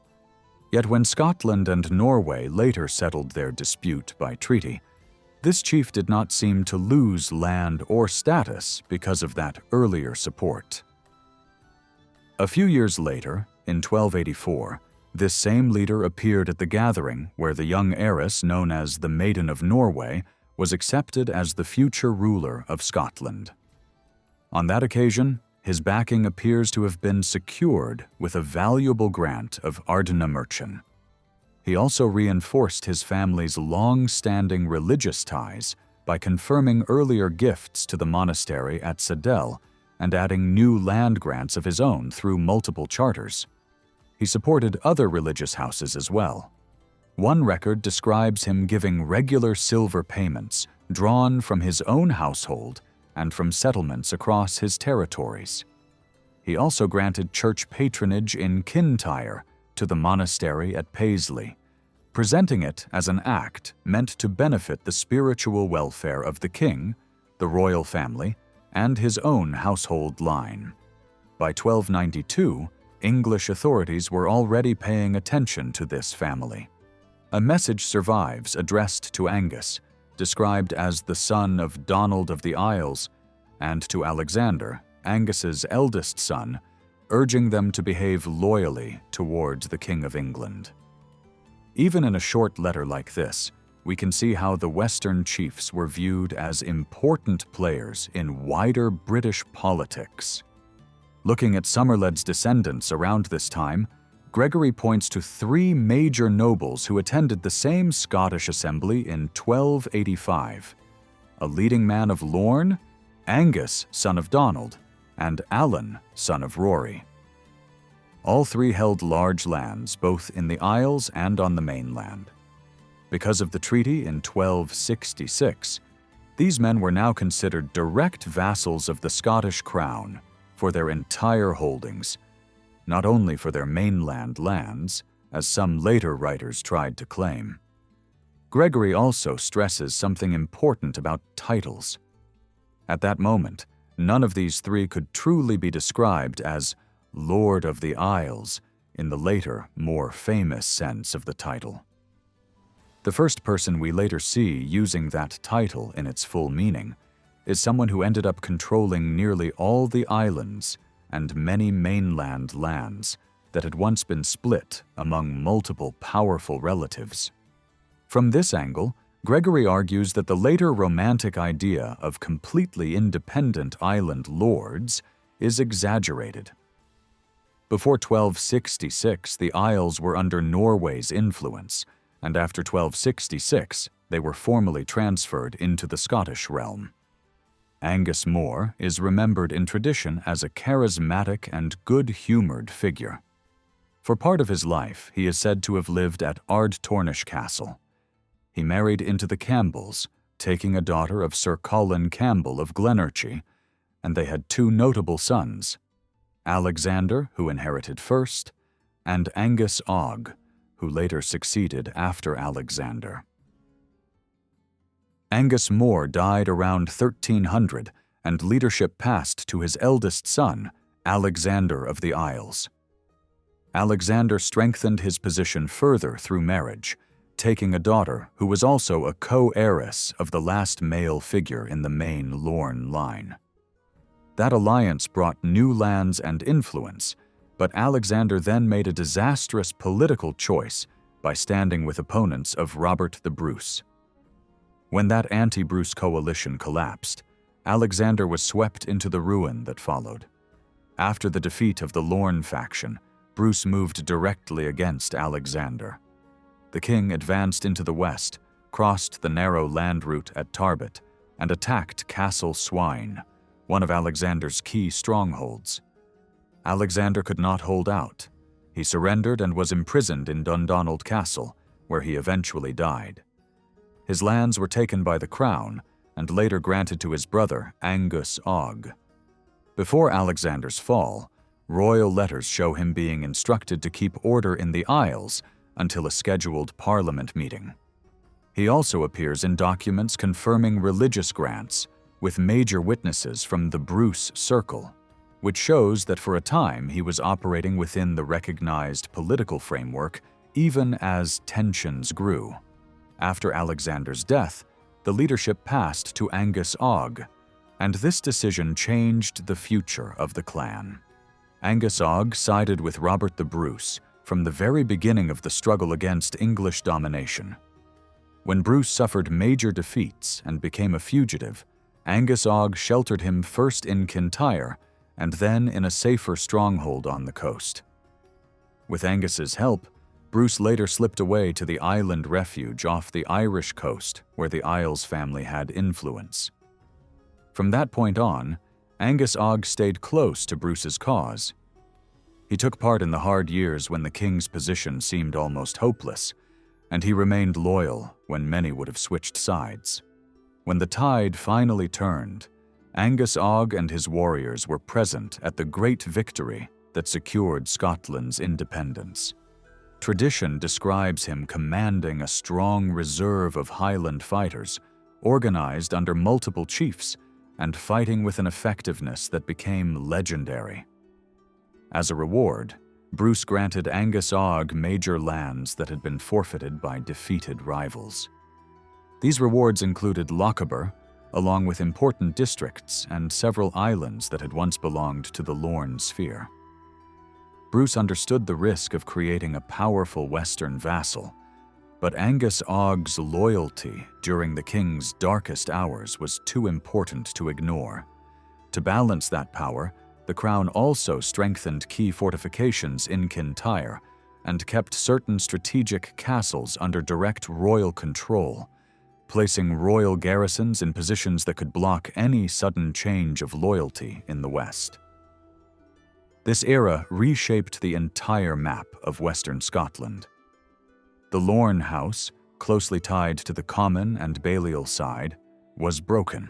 Yet when Scotland and Norway later settled their dispute by treaty, this chief did not seem to lose land or status because of that earlier support. A few years later, in 1284, this same leader appeared at the gathering where the young heiress known as the Maiden of Norway was accepted as the future ruler of Scotland. On that occasion, his backing appears to have been secured with a valuable grant of Ardnamurchan. He also reinforced his family's long-standing religious ties by confirming earlier gifts to the monastery at Sadell and adding new land grants of his own through multiple charters. He supported other religious houses as well. One record describes him giving regular silver payments drawn from his own household and from settlements across his territories. He also granted church patronage in Kintyre to the monastery at Paisley, presenting it as an act meant to benefit the spiritual welfare of the king, the royal family, and his own household line. By 1292, English authorities were already paying attention to this family. A message survives addressed to Angus, described as the son of Donald of the Isles, and to Alexander, Angus's eldest son, urging them to behave loyally towards the King of England. Even in a short letter like this, we can see how the Western chiefs were viewed as important players in wider British politics. Looking at Somerled's descendants around this time, Gregory points to 3 major nobles who attended the same Scottish assembly in 1285. A leading man of Lorne, Angus, son of Donald, and Alan, son of Rory. All 3 held large lands both in the Isles and on the mainland. Because of the treaty in 1266, these men were now considered direct vassals of the Scottish crown for their entire holdings, not only for their mainland lands, as some later writers tried to claim. Gregory also stresses something important about titles. At that moment, none of these 3 could truly be described as Lord of the Isles in the later, more famous sense of the title. The first person we later see using that title in its full meaning is someone who ended up controlling nearly all the islands and many mainland lands that had once been split among multiple powerful relatives. From this angle, Gregory argues that the later Romantic idea of completely independent island lords is exaggerated. Before 1266, the Isles were under Norway's influence, and after 1266 they were formally transferred into the Scottish realm. Angus More is remembered in tradition as a charismatic and good-humored figure. For part of his life, he is said to have lived at Ardtornish Castle. He married into the Campbells, taking a daughter of Sir Colin Campbell of Glenorchy, and they had two notable sons, Alexander, who inherited first, and Angus Og, who later succeeded after Alexander. Angus More died around 1300, and leadership passed to his eldest son, Alexander of the Isles. Alexander strengthened his position further through marriage, taking a daughter who was also a co-heiress of the last male figure in the main Lorne line. That alliance brought new lands and influence, but Alexander then made a disastrous political choice by standing with opponents of Robert the Bruce. When that anti-Bruce coalition collapsed, Alexander was swept into the ruin that followed. After the defeat of the Lorne faction, Bruce moved directly against Alexander. The king advanced into the west, crossed the narrow land route at Tarbet, and attacked Castle Swine, one of Alexander's key strongholds. Alexander could not hold out. He surrendered and was imprisoned in Dundonald Castle, where he eventually died. His lands were taken by the crown and later granted to his brother, Angus Og. Before Alexander's fall, royal letters show him being instructed to keep order in the Isles until a scheduled parliament meeting. He also appears in documents confirming religious grants, with major witnesses from the Bruce Circle, which shows that for a time he was operating within the recognized political framework even as tensions grew. After Alexander's death, the leadership passed to Angus Og, and this decision changed the future of the clan. Angus Og sided with Robert the Bruce from the very beginning of the struggle against English domination. When Bruce suffered major defeats and became a fugitive, Angus Og sheltered him first in Kintyre and then in a safer stronghold on the coast. With Angus's help, Bruce later slipped away to the island refuge off the Irish coast where the Isles family had influence. From that point on, Angus Og stayed close to Bruce's cause. He took part in the hard years when the king's position seemed almost hopeless, and he remained loyal when many would have switched sides. When the tide finally turned, Angus Og and his warriors were present at the great victory that secured Scotland's independence. Tradition describes him commanding a strong reserve of Highland fighters, organized under multiple chiefs, and fighting with an effectiveness that became legendary. As a reward, Bruce granted Angus Og major lands that had been forfeited by defeated rivals. These rewards included Lochaber, along with important districts and several islands that had once belonged to the Lorne sphere. Bruce understood the risk of creating a powerful Western vassal, but Angus Og's loyalty during the king's darkest hours was too important to ignore. To balance that power, the crown also strengthened key fortifications in Kintyre and kept certain strategic castles under direct royal control, placing royal garrisons in positions that could block any sudden change of loyalty in the west. This era reshaped the entire map of Western Scotland. The Lorne house, closely tied to the common and Balliol side, was broken.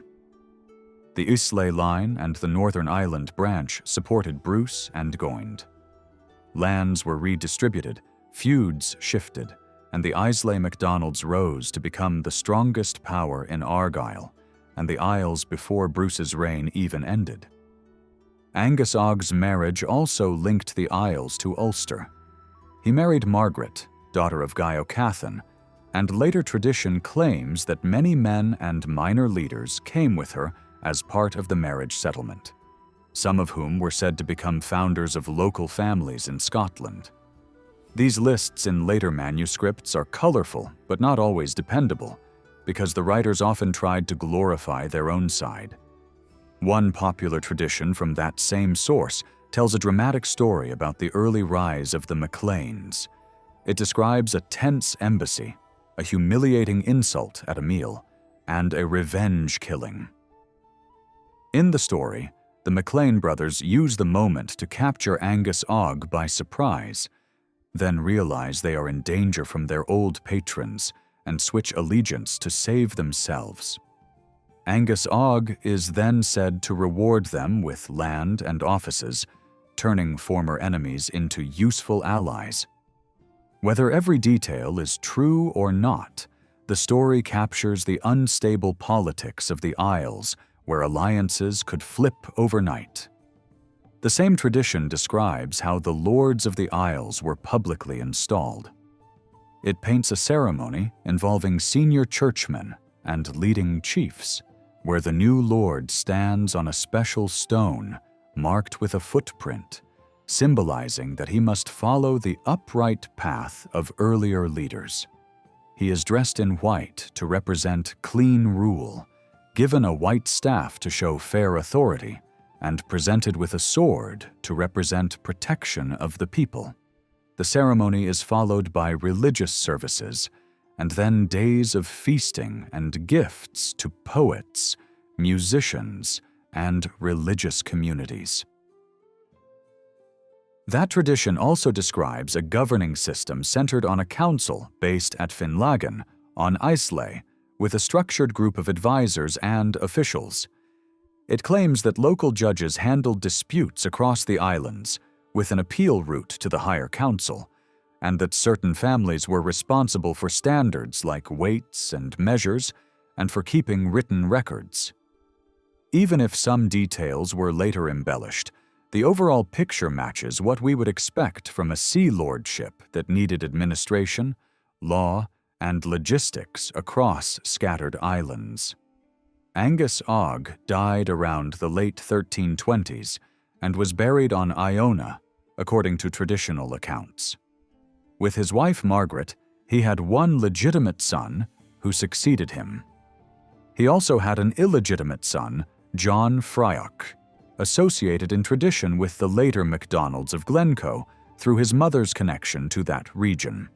The Islay line and the Northern Ireland branch supported Bruce and Goind. Lands were redistributed, feuds shifted, and the Islay MacDonalds rose to become the strongest power in Argyll and the Isles before Bruce's reign even ended. Angus Og's marriage also linked the Isles to Ulster. He married Margaret, daughter of Guy O'Cathan, and later tradition claims that many men and minor leaders came with her as part of the marriage settlement, some of whom were said to become founders of local families in Scotland. These lists in later manuscripts are colorful but not always dependable, because the writers often tried to glorify their own side. One popular tradition from that same source tells a dramatic story about the early rise of the Macleans. It describes a tense embassy a humiliating insult at a meal, and a revenge killing. In the story, the MacLean brothers use the moment to capture Angus Og by surprise, then realize they are in danger from their old patrons and switch allegiance to save themselves. Angus Og is then said to reward them with land and offices, turning former enemies into useful allies. Whether every detail is true or not, the story captures the unstable politics of the Isles, where alliances could flip overnight. The same tradition describes how the lords of the Isles were publicly installed. It paints a ceremony involving senior churchmen and leading chiefs, where the new lord stands on a special stone marked with a footprint, symbolizing that he must follow the upright path of earlier leaders. He is dressed in white to represent clean rule, given a white staff to show fair authority, and presented with a sword to represent protection of the people. The ceremony is followed by religious services, and then days of feasting and gifts to poets, musicians, and religious communities. That tradition also describes a governing system centered on a council based at Finlagan, on Islay, with a structured group of advisors and officials. It claims that local judges handled disputes across the islands, with an appeal route to the higher council, and that certain families were responsible for standards like weights and measures, and for keeping written records. Even if some details were later embellished, the overall picture matches what we would expect from a sea lordship that needed administration, law, and logistics across scattered islands. Angus Og died around the late 1320s and was buried on Iona, according to traditional accounts. With his wife Margaret, he had one legitimate son who succeeded him. He also had an illegitimate son, John Fryock, associated in tradition with the later MacDonalds of Glencoe through his mother's connection to that region.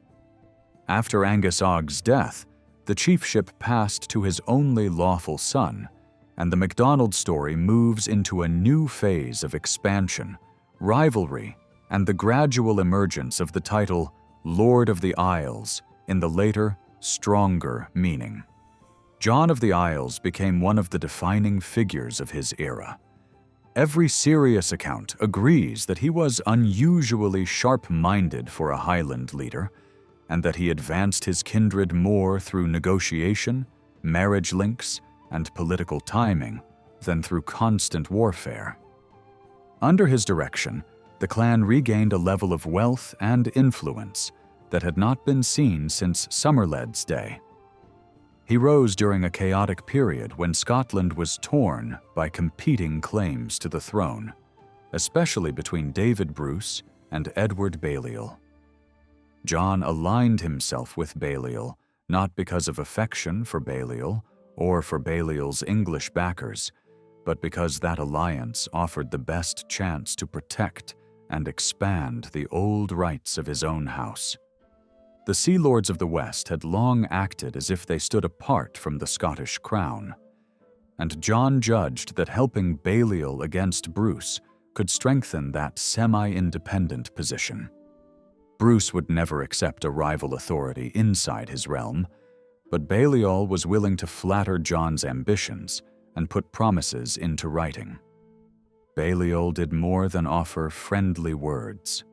After Angus Og's death, the chiefship passed to his only lawful son, and the MacDonald story moves into a new phase of expansion, rivalry, and the gradual emergence of the title Lord of the Isles in the later, stronger meaning. John of the Isles became one of the defining figures of his era. Every serious account agrees that he was unusually sharp-minded for a Highland leader, and that he advanced his kindred more through negotiation, marriage links, and political timing than through constant warfare. Under his direction, the clan regained a level of wealth and influence that had not been seen since Somerled's day. He rose during a chaotic period when Scotland was torn by competing claims to the throne, especially between David Bruce and Edward Balliol. John aligned himself with Balliol not because of affection for Balliol or for Balliol's English backers, but because that alliance offered the best chance to protect and expand the old rights of his own house. The Sea Lords of the West had long acted as if they stood apart from the Scottish crown, and John judged that helping Balliol against Bruce could strengthen that semi-independent position. Bruce would never accept a rival authority inside his realm, but Balliol was willing to flatter John's ambitions and put promises into writing. Balliol did more than offer friendly words.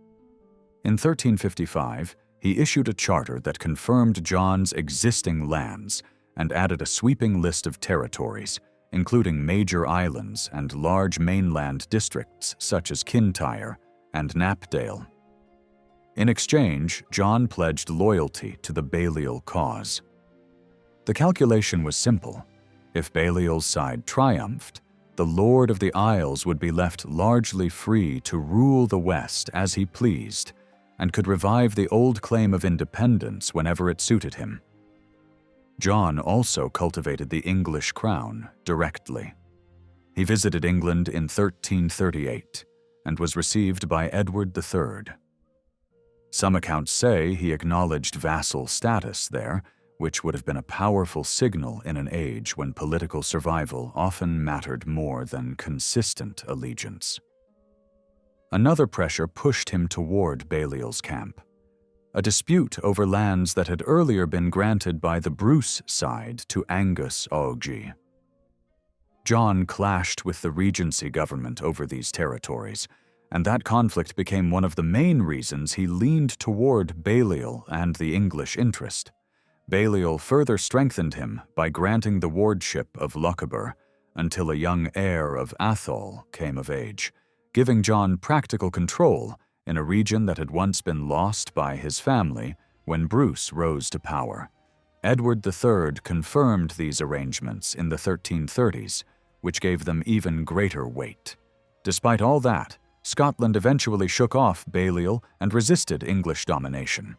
In 1355, he issued a charter that confirmed John's existing lands and added a sweeping list of territories, including major islands and large mainland districts such as Kintyre and Knapdale. In exchange, John pledged loyalty to the Balliol cause. The calculation was simple. If Balliol's side triumphed, the Lord of the Isles would be left largely free to rule the West as he pleased, and could revive the old claim of independence whenever it suited him. John also cultivated the English crown directly. He visited England in 1338 and was received by Edward III. Some accounts say he acknowledged vassal status there, which would have been a powerful signal in an age when political survival often mattered more than consistent allegiance. Another pressure pushed him toward Balliol's camp, a dispute over lands that had earlier been granted by the Bruce side to Angus Ogg. John clashed with the Regency government over these territories, and that conflict became one of the main reasons he leaned toward Balliol and the English interest. Balliol further strengthened him by granting the wardship of Lochaber until a young heir of Atholl came of age, giving John practical control in a region that had once been lost by his family when Bruce rose to power. Edward III confirmed these arrangements in the 1330s, which gave them even greater weight. Despite all that, Scotland eventually shook off Balliol and resisted English domination.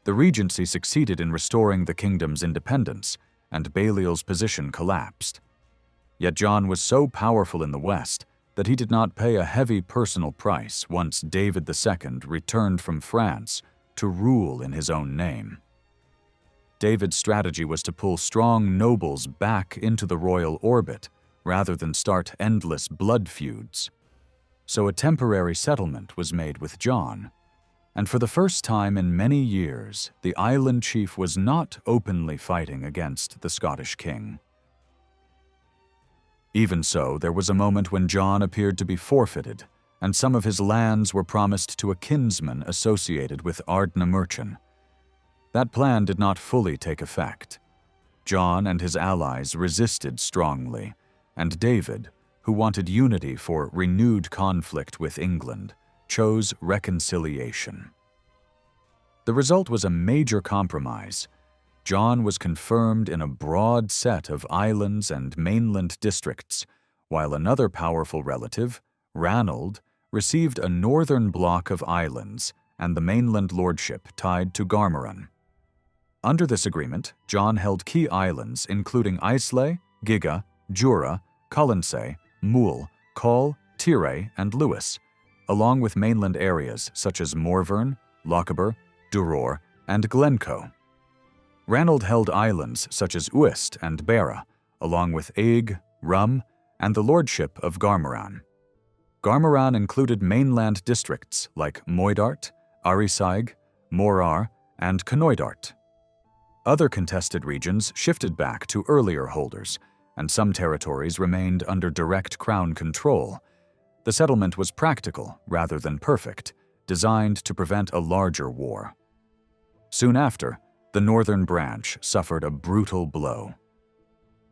The Regency succeeded in restoring the kingdom's independence, and Balliol's position collapsed. Yet John was so powerful in the West that he did not pay a heavy personal price once David II returned from France to rule in his own name. David's strategy was to pull strong nobles back into the royal orbit rather than start endless blood feuds. So a temporary settlement was made with John, and for the first time in many years, the island chief was not openly fighting against the Scottish king. Even so, there was a moment when John appeared to be forfeited, and some of his lands were promised to a kinsman associated with Ardnamurchan. That plan did not fully take effect. John and his allies resisted strongly, and David, who wanted unity for renewed conflict with England, chose reconciliation. The result was a major compromise. John was confirmed in a broad set of islands and mainland districts, while another powerful relative, Ranald, received a northern block of islands and the mainland lordship tied to Garmaran. Under this agreement, John held key islands including Islay, Giga, Jura, Colonsay, Mool, Coll, Tyrre, and Lewis, along with mainland areas such as Morvern, Lochaber, Duror, and Glencoe. Ranald held islands such as Uist and Barra, along with Eigg, Rum, and the lordship of Garmaran. Garmaran included mainland districts like Moidart, Arisaig, Morar, and Knoydart. Other contested regions shifted back to earlier holders, and some territories remained under direct crown control. The settlement was practical rather than perfect, designed to prevent a larger war. Soon after, the northern branch suffered a brutal blow.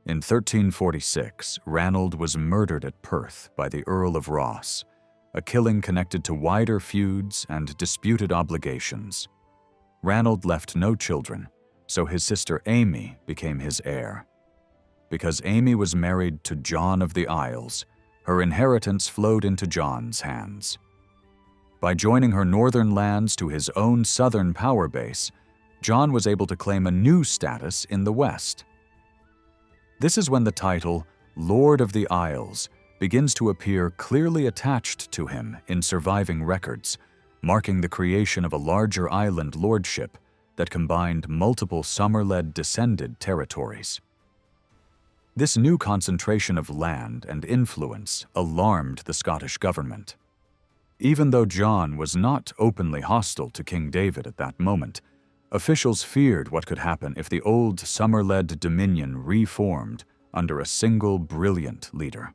In 1346, Ranald was murdered at Perth by the Earl of Ross, a killing connected to wider feuds and disputed obligations. Ranald left no children, so his sister Amy became his heir. Because Amy was married to John of the Isles, her inheritance flowed into John's hands. By joining her northern lands to his own southern power base, John was able to claim a new status in the West. This is when the title Lord of the Isles begins to appear clearly attached to him in surviving records, marking the creation of a larger island lordship that combined multiple Somerled-descended territories. This new concentration of land and influence alarmed the Scottish government. Even though John was not openly hostile to King David at that moment, officials feared what could happen if the old Somerled dominion reformed under a single brilliant leader.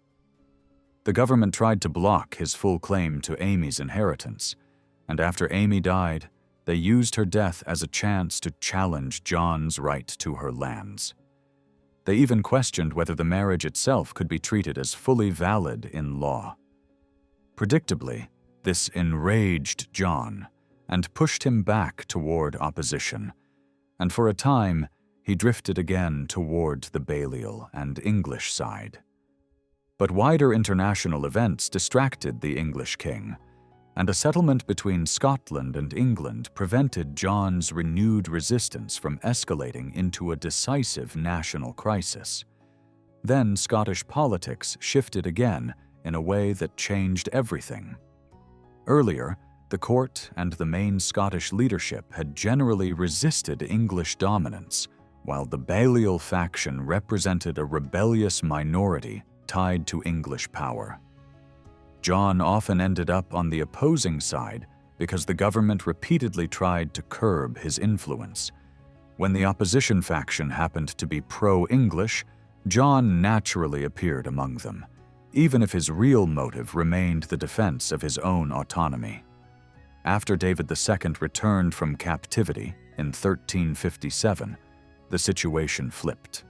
The government tried to block his full claim to Amy's inheritance, and after Amy died, they used her death as a chance to challenge John's right to her lands. They even questioned whether the marriage itself could be treated as fully valid in law. Predictably, this enraged John and pushed him back toward opposition, and for a time he drifted again toward the Balliol and English side. But wider international events distracted the English king, and a settlement between Scotland and England prevented John's renewed resistance from escalating into a decisive national crisis. Then Scottish politics shifted again in a way that changed everything. Earlier, the court and the main Scottish leadership had generally resisted English dominance, while the Balliol faction represented a rebellious minority tied to English power. John often ended up on the opposing side because the government repeatedly tried to curb his influence. When the opposition faction happened to be pro-English, John naturally appeared among them, even if his real motive remained the defense of his own autonomy. After David II returned from captivity in 1357, the situation flipped.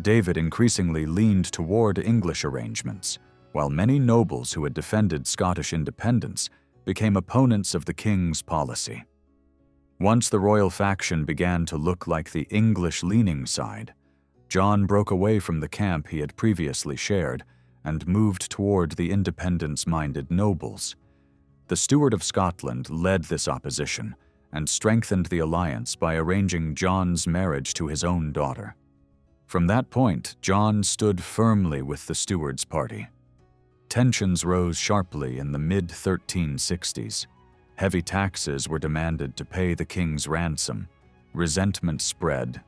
David increasingly leaned toward English arrangements, while many nobles who had defended Scottish independence became opponents of the king's policy. Once the royal faction began to look like the English-leaning side, John broke away from the camp he had previously shared and moved toward the independence-minded nobles. The Steward of Scotland led this opposition and strengthened the alliance by arranging John's marriage to his own daughter. From that point, John stood firmly with the Steward's party. Tensions rose sharply in the mid-1360s. Heavy taxes were demanded to pay the king's ransom. Resentment spread,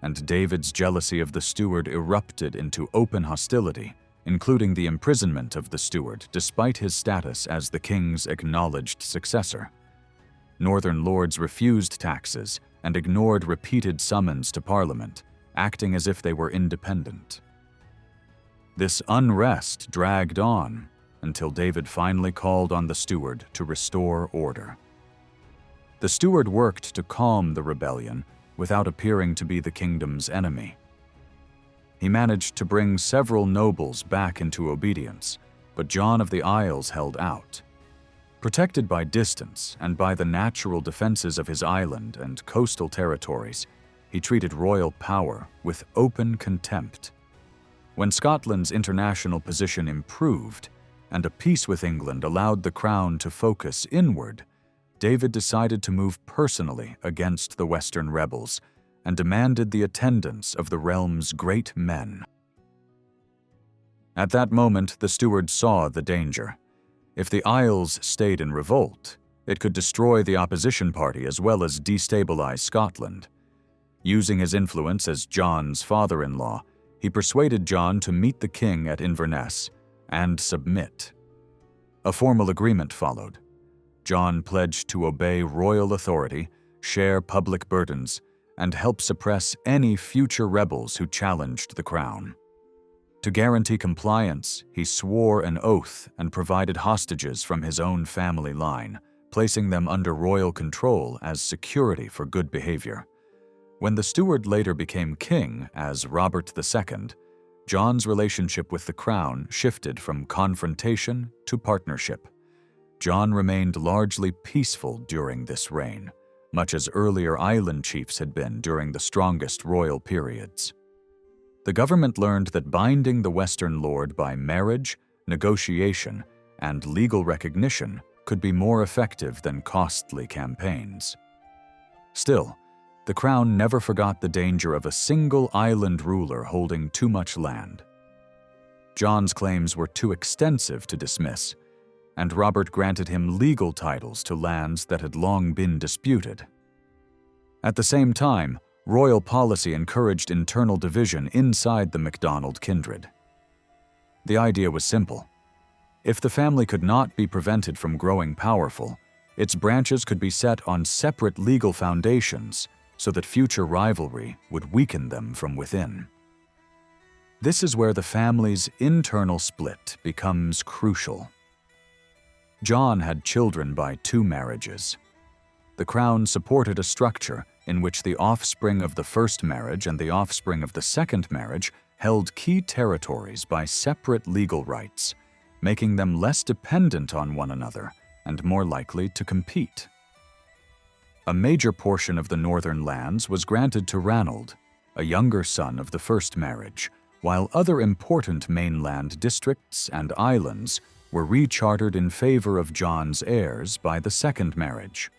and David's jealousy of the steward erupted into open hostility, including the imprisonment of the steward despite his status as the king's acknowledged successor. Northern lords refused taxes and ignored repeated summons to Parliament, acting as if they were independent. This unrest dragged on until David finally called on the steward to restore order. The steward worked to calm the rebellion without appearing to be the kingdom's enemy. He managed to bring several nobles back into obedience, but John of the Isles held out. Protected by distance and by the natural defenses of his island and coastal territories, he treated royal power with open contempt. When Scotland's international position improved and a peace with England allowed the crown to focus inward, David decided to move personally against the Western rebels and demanded the attendance of the realm's great men. At that moment, the steward saw the danger. If the Isles stayed in revolt, it could destroy the opposition party as well as destabilize Scotland. Using his influence as John's father-in-law, he persuaded John to meet the king at Inverness and submit. A formal agreement followed. John pledged to obey royal authority, share public burdens, and help suppress any future rebels who challenged the crown. To guarantee compliance, he swore an oath and provided hostages from his own family line, placing them under royal control as security for good behavior. When the steward later became king as Robert II, John's relationship with the crown shifted from confrontation to partnership. John remained largely peaceful during this reign, much as earlier island chiefs had been during the strongest royal periods. The government learned that binding the Western lord by marriage, negotiation, and legal recognition could be more effective than costly campaigns. Still, the crown never forgot the danger of a single island ruler holding too much land. John's claims were too extensive to dismiss, and Robert granted him legal titles to lands that had long been disputed. At the same time, royal policy encouraged internal division inside the MacDonald kindred. The idea was simple. If the family could not be prevented from growing powerful, its branches could be set on separate legal foundations so that future rivalry would weaken them from within. This is where the family's internal split becomes crucial. John had children by 2 marriages. The crown supported a structure in which the offspring of the first marriage and the offspring of the second marriage held key territories by separate legal rights, making them less dependent on one another and more likely to compete. A major portion of the northern lands was granted to Ranald, a younger son of the first marriage, while other important mainland districts and islands were rechartered in favor of John's heirs by the second marriage.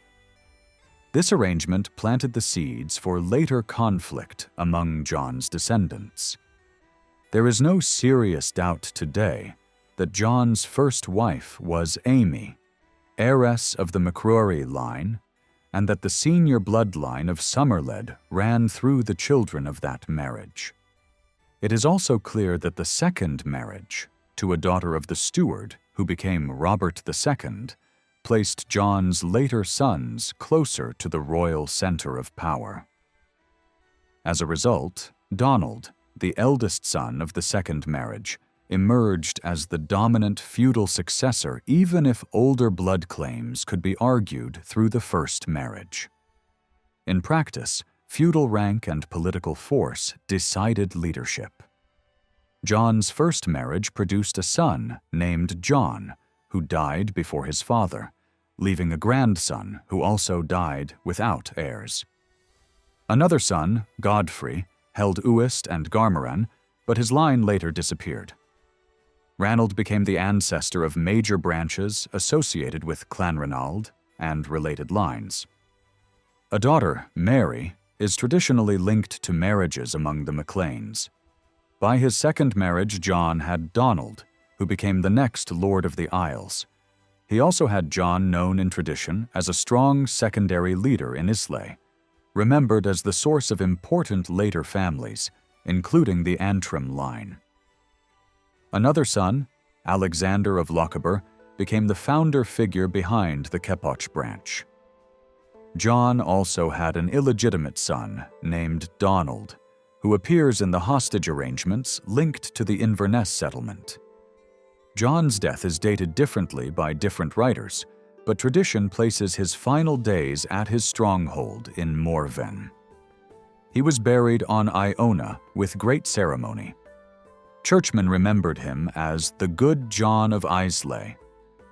This arrangement planted the seeds for later conflict among John's descendants. There is no serious doubt today that John's first wife was Amy, heiress of the MacRory line, and that the senior bloodline of Somerled ran through the children of that marriage. It is also clear that the second marriage, to a daughter of the steward, who became Robert II, placed John's later sons closer to the royal center of power. As a result, Donald, the eldest son of the second marriage, emerged as the dominant feudal successor even if older blood claims could be argued through the first marriage. In practice, feudal rank and political force decided leadership. John's first marriage produced a son named John, who died before his father, leaving a grandson who also died without heirs. Another son, Godfrey, held Uist and Garmeran, but his line later disappeared. Ranald became the ancestor of major branches associated with Clan Ranald and related lines. A daughter, Mary, is traditionally linked to marriages among the MacLeans. By his second marriage, John had Donald, who became the next Lord of the Isles. He also had John known in tradition as a strong secondary leader in Islay, remembered as the source of important later families, including the Antrim line. Another son, Alexander of Lochaber, became the founder figure behind the Kepoch branch. John also had an illegitimate son named Donald, who appears in the hostage arrangements linked to the Inverness settlement. John's death is dated differently by different writers, but tradition places his final days at his stronghold in Morven. He was buried on Iona with great ceremony. Churchmen remembered him as the Good John of Islay,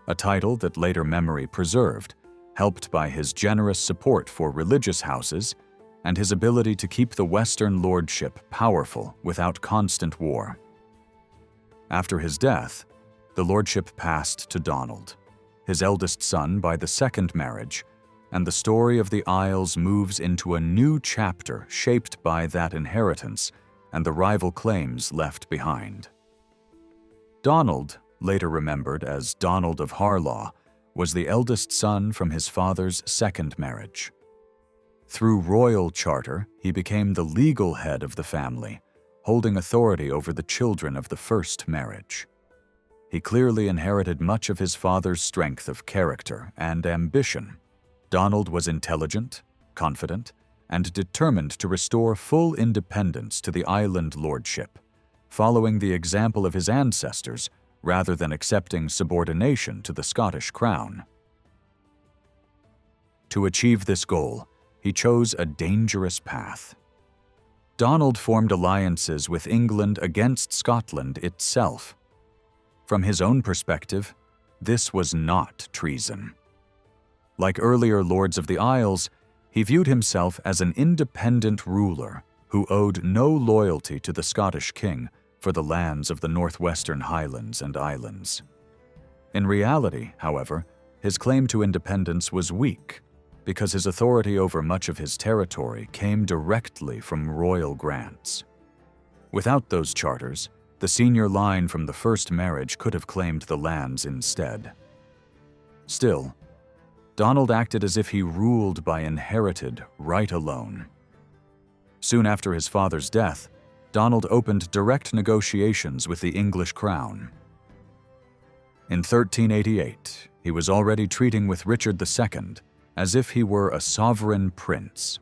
a title that later memory preserved, helped by his generous support for religious houses and his ability to keep the Western lordship powerful without constant war. After his death, the lordship passed to Donald, his eldest son by the second marriage, and the story of the Isles moves into a new chapter shaped by that inheritance and the rival claims left behind. Donald, later remembered as Donald of Harlaw, was the eldest son from his father's second marriage. Through royal charter, he became the legal head of the family, holding authority over the children of the first marriage. He clearly inherited much of his father's strength of character and ambition. Donald was intelligent, confident, and determined to restore full independence to the island lordship, following the example of his ancestors rather than accepting subordination to the Scottish crown. To achieve this goal, he chose a dangerous path. Donald formed alliances with England against Scotland itself. From his own perspective, this was not treason. Like earlier lords of the Isles, he viewed himself as an independent ruler who owed no loyalty to the Scottish king for the lands of the northwestern Highlands and Islands. In reality, however, his claim to independence was weak because his authority over much of his territory came directly from royal grants. Without those charters, the senior line from the first marriage could have claimed the lands instead. Still, Donald acted as if he ruled by inherited right alone. Soon after his father's death, Donald opened direct negotiations with the English crown. In 1388, he was already treating with Richard II as if he were a sovereign prince.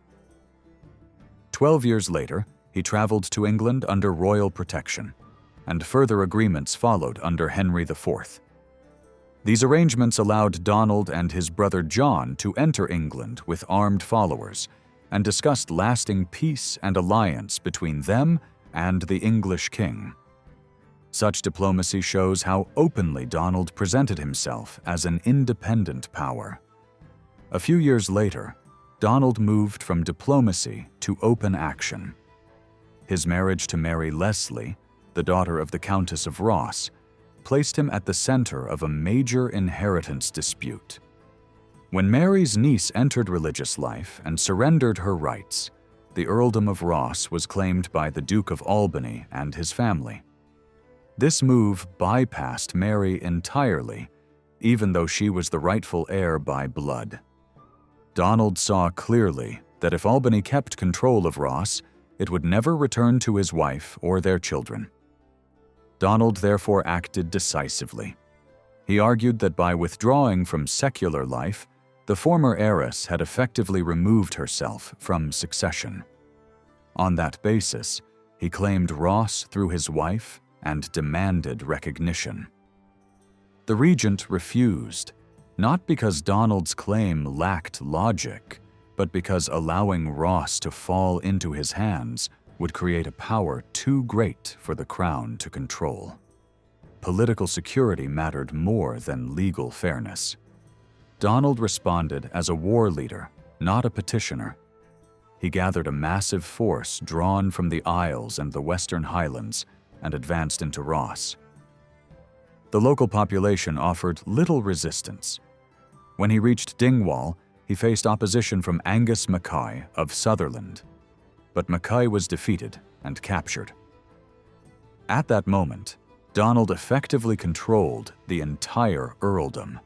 12 years later, he traveled to England under royal protection, and further agreements followed under Henry IV. These arrangements allowed Donald and his brother John to enter England with armed followers and discussed lasting peace and alliance between them and the English king. Such diplomacy shows how openly Donald presented himself as an independent power. A few years later, Donald moved from diplomacy to open action. His marriage to Mary Leslie, the daughter of the Countess of Ross, placed him at the center of a major inheritance dispute. When Mary's niece entered religious life and surrendered her rights, the earldom of Ross was claimed by the Duke of Albany and his family. This move bypassed Mary entirely, even though she was the rightful heir by blood. Donald saw clearly that if Albany kept control of Ross, it would never return to his wife or their children. Donald therefore acted decisively. He argued that by withdrawing from secular life, the former heiress had effectively removed herself from succession. On that basis, he claimed Ross through his wife and demanded recognition. The regent refused, not because Donald's claim lacked logic, but because allowing Ross to fall into his hands would create a power too great for the crown to control. Political security mattered more than legal fairness. Donald responded as a war leader, not a petitioner. He gathered a massive force drawn from the Isles and the Western Highlands and advanced into Ross. The local population offered little resistance. When he reached Dingwall, he faced opposition from Angus Mackay of Somerled, but Mackay was defeated and captured. At that moment, Donald effectively controlled the entire earldom.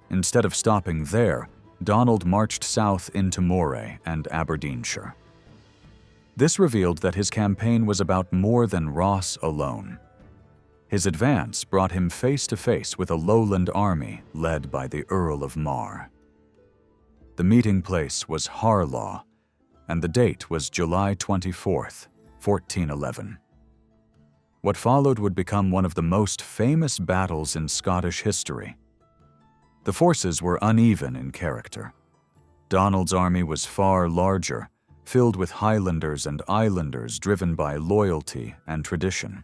Instead of stopping there, Donald marched south into Moray and Aberdeenshire. This revealed that his campaign was about more than Ross alone. His advance brought him face to face with a lowland army led by the Earl of Mar. The meeting place was Harlaw, and the date was July 24th, 1411. What followed would become one of the most famous battles in Scottish history. The forces were uneven in character. Donald's army was far larger, filled with Highlanders and Islanders driven by loyalty and tradition.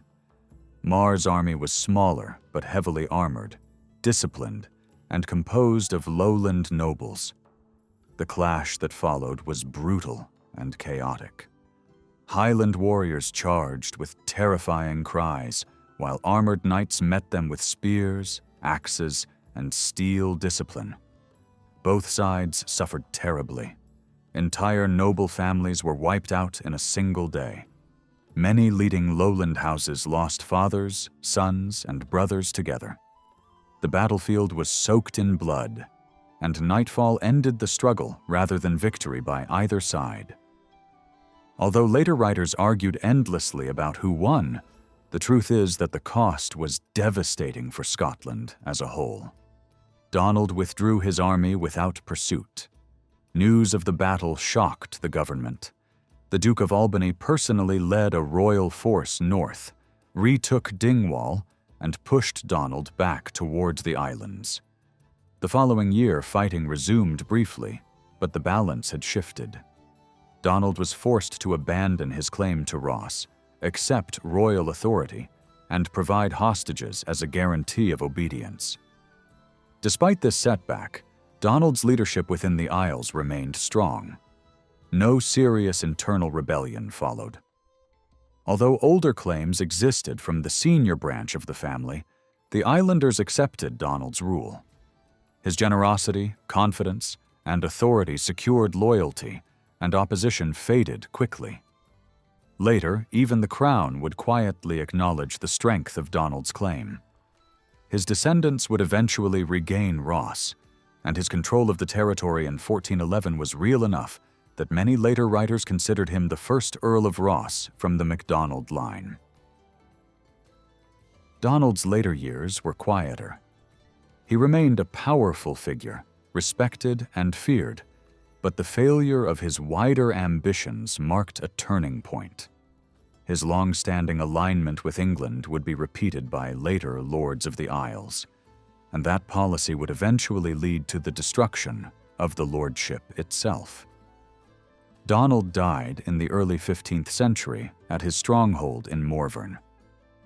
Mar's army was smaller but heavily armored, disciplined, and composed of lowland nobles. The clash that followed was brutal and chaotic. Highland warriors charged with terrifying cries, while armored knights met them with spears, axes, and steel discipline. Both sides suffered terribly. Entire noble families were wiped out in a single day. Many leading lowland houses lost fathers, sons, and brothers together. The battlefield was soaked in blood, and nightfall ended the struggle rather than victory by either side. Although later writers argued endlessly about who won, the truth is that the cost was devastating for Scotland as a whole. Donald withdrew his army without pursuit. News of the battle shocked the government. The Duke of Albany personally led a royal force north, retook Dingwall, and pushed Donald back towards the islands. The following year, fighting resumed briefly, but the balance had shifted. Donald was forced to abandon his claim to Ross, accept royal authority, and provide hostages as a guarantee of obedience. Despite this setback, Donald's leadership within the Isles remained strong. No serious internal rebellion followed. Although older claims existed from the senior branch of the family, the Islanders accepted Donald's rule. His generosity, confidence, and authority secured loyalty, and opposition faded quickly. Later, even the Crown would quietly acknowledge the strength of Donald's claim. His descendants would eventually regain Ross, and his control of the territory in 1411 was real enough that many later writers considered him the first Earl of Ross from the MacDonald line. Donald's later years were quieter. He remained a powerful figure, respected and feared, but the failure of his wider ambitions marked a turning point. His long-standing alignment with England would be repeated by later lords of the Isles, and that policy would eventually lead to the destruction of the lordship itself. Donald died in the early 15th century at his stronghold in Morvern.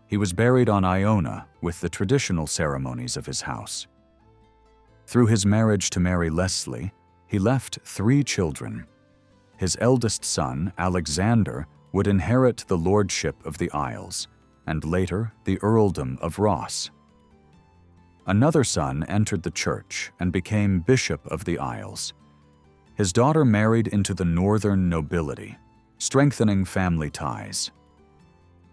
He was buried on Iona with the traditional ceremonies of his house. Through his marriage to Mary Leslie, he left 3 children. His eldest son, Alexander, would inherit the lordship of the Isles, and later the earldom of Ross. Another son entered the church and became Bishop of the Isles. His daughter married into the northern nobility, strengthening family ties.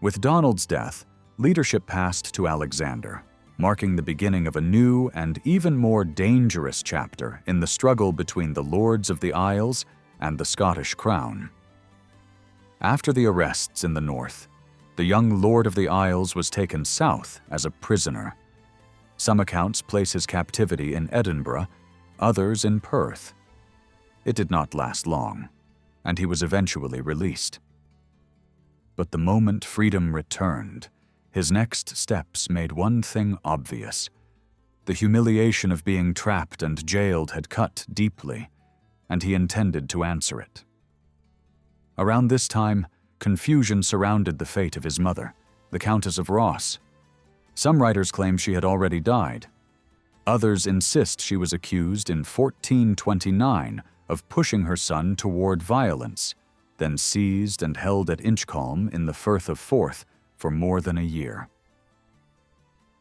With Donald's death, leadership passed to Alexander. marking the beginning of a new and even more dangerous chapter in the struggle between the Lords of the Isles and the Scottish Crown. After the arrests in the north, the young Lord of the Isles was taken south as a prisoner. Some accounts place his captivity in Edinburgh, others in Perth. It did not last long, and he was eventually released. But the moment freedom returned, his next steps made one thing obvious. The humiliation of being trapped and jailed had cut deeply, and he intended to answer it. Around this time, confusion surrounded the fate of his mother, the Countess of Ross. Some writers claim she had already died. Others insist she was accused in 1429 of pushing her son toward violence, then seized and held at Inchcolm in the Firth of Forth for more than a year.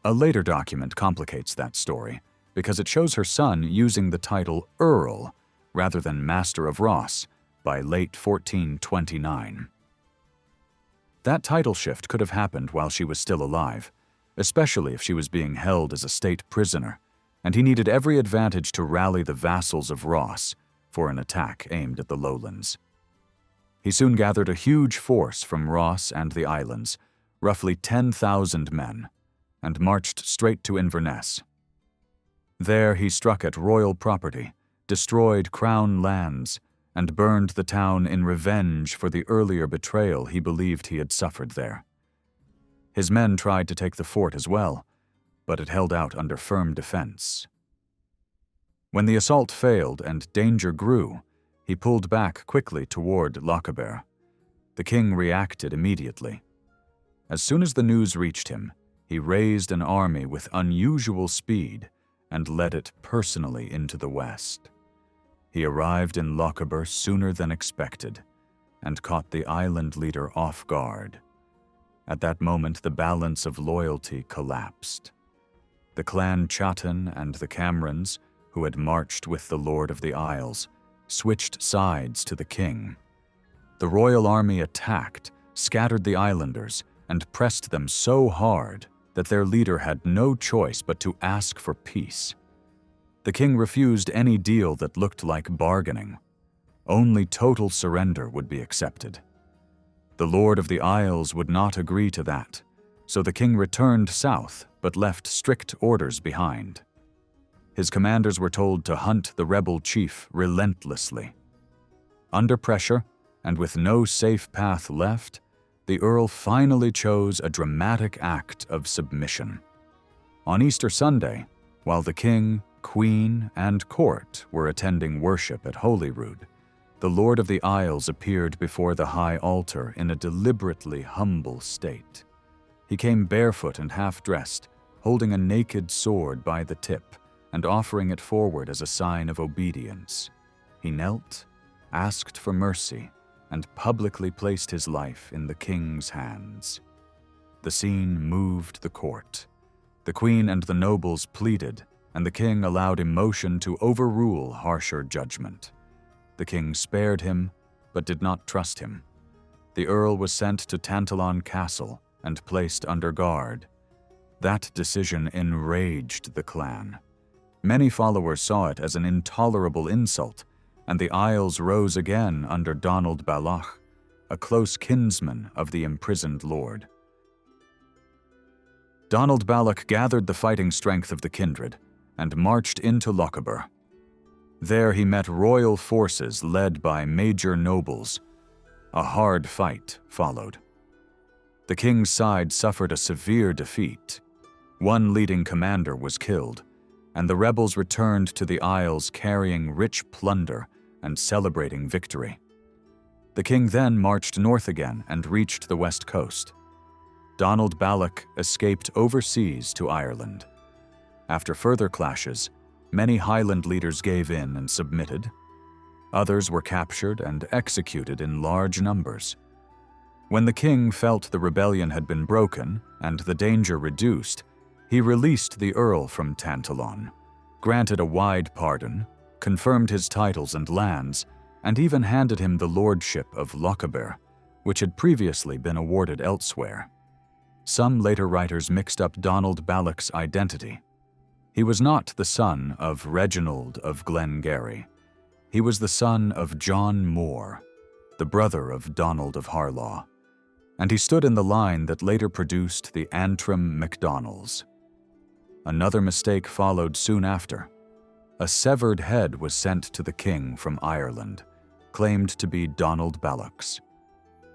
A later document complicates that story because it shows her son using the title Earl rather than Master of Ross by late 1429. That title shift could have happened while she was still alive, especially if she was being held as a state prisoner, and he needed every advantage to rally the vassals of Ross for an attack aimed at the lowlands. He soon gathered a huge force from Ross and the islands, roughly 10,000 men, and marched straight to Inverness. There he struck at royal property, destroyed crown lands, and burned the town in revenge for the earlier betrayal he believed he had suffered there. His men tried to take the fort as well, but it held out under firm defense. When the assault failed and danger grew, he pulled back quickly toward Lochaber. The king reacted immediately. As soon as the news reached him, he raised an army with unusual speed and led it personally into the west. He arrived in Lochaber sooner than expected and caught the island leader off guard. At that moment, the balance of loyalty collapsed. The clan Chattan and the Camerons, who had marched with the Lord of the Isles, switched sides to the king. The royal army attacked, scattered the islanders, and pressed them so hard that their leader had no choice but to ask for peace. The king refused any deal that looked like bargaining. Only total surrender would be accepted. The Lord of the Isles would not agree to that, so the king returned south but left strict orders behind. His commanders were told to hunt the rebel chief relentlessly. Under pressure, and with no safe path left, the Earl finally chose a dramatic act of submission. On Easter Sunday, while the king, queen, and court were attending worship at Holyrood, the Lord of the Isles appeared before the high altar in a deliberately humble state. He came barefoot and half-dressed, holding a naked sword by the tip and offering it forward as a sign of obedience. He knelt, asked for mercy, and publicly placed his life in the king's hands. The scene moved the court. The queen and the nobles pleaded, and the king allowed emotion to overrule harsher judgment. The king spared him, but did not trust him. The earl was sent to Tantallon Castle and placed under guard. That decision enraged the clan. Many followers saw it as an intolerable insult, and the Isles rose again under Donald Balach, a close kinsman of the imprisoned lord. Donald Balach gathered the fighting strength of the kindred and marched into Lochaber. There he met royal forces led by major nobles. A hard fight followed. The king's side suffered a severe defeat. One leading commander was killed, and the rebels returned to the Isles carrying rich plunder and celebrating victory. The king then marched north again and reached the west coast. Donald Balach escaped overseas to Ireland. After further clashes, many Highland leaders gave in and submitted. Others were captured and executed in large numbers. When the king felt the rebellion had been broken and the danger reduced, he released the earl from Tantallon, granted a wide pardon, confirmed his titles and lands, and even handed him the lordship of Lochaber, which had previously been awarded elsewhere. some later writers mixed up Donald Balloch's identity. He was not the son of Reginald of Glengarry. He was the son of John More, the brother of Donald of Harlaw, and he stood in the line that later produced the Antrim MacDonalds. Another mistake followed soon after. A severed head was sent to the king from Ireland, claimed to be Donald Balloch's.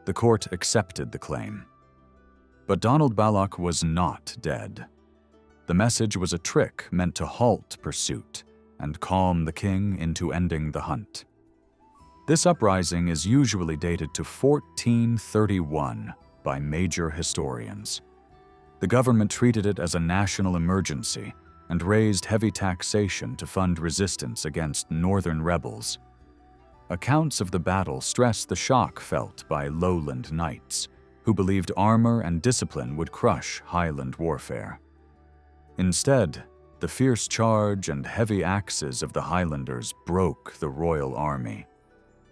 The court accepted the claim. But Donald Balloch was not dead. The message was a trick meant to halt pursuit and calm the king into ending the hunt. This uprising is usually dated to 1431 by major historians. The government treated it as a national emergency and raised heavy taxation to fund resistance against northern rebels. Accounts of the battle stress the shock felt by lowland knights, who believed armor and discipline would crush Highland warfare. Instead, the fierce charge and heavy axes of the Highlanders broke the royal army.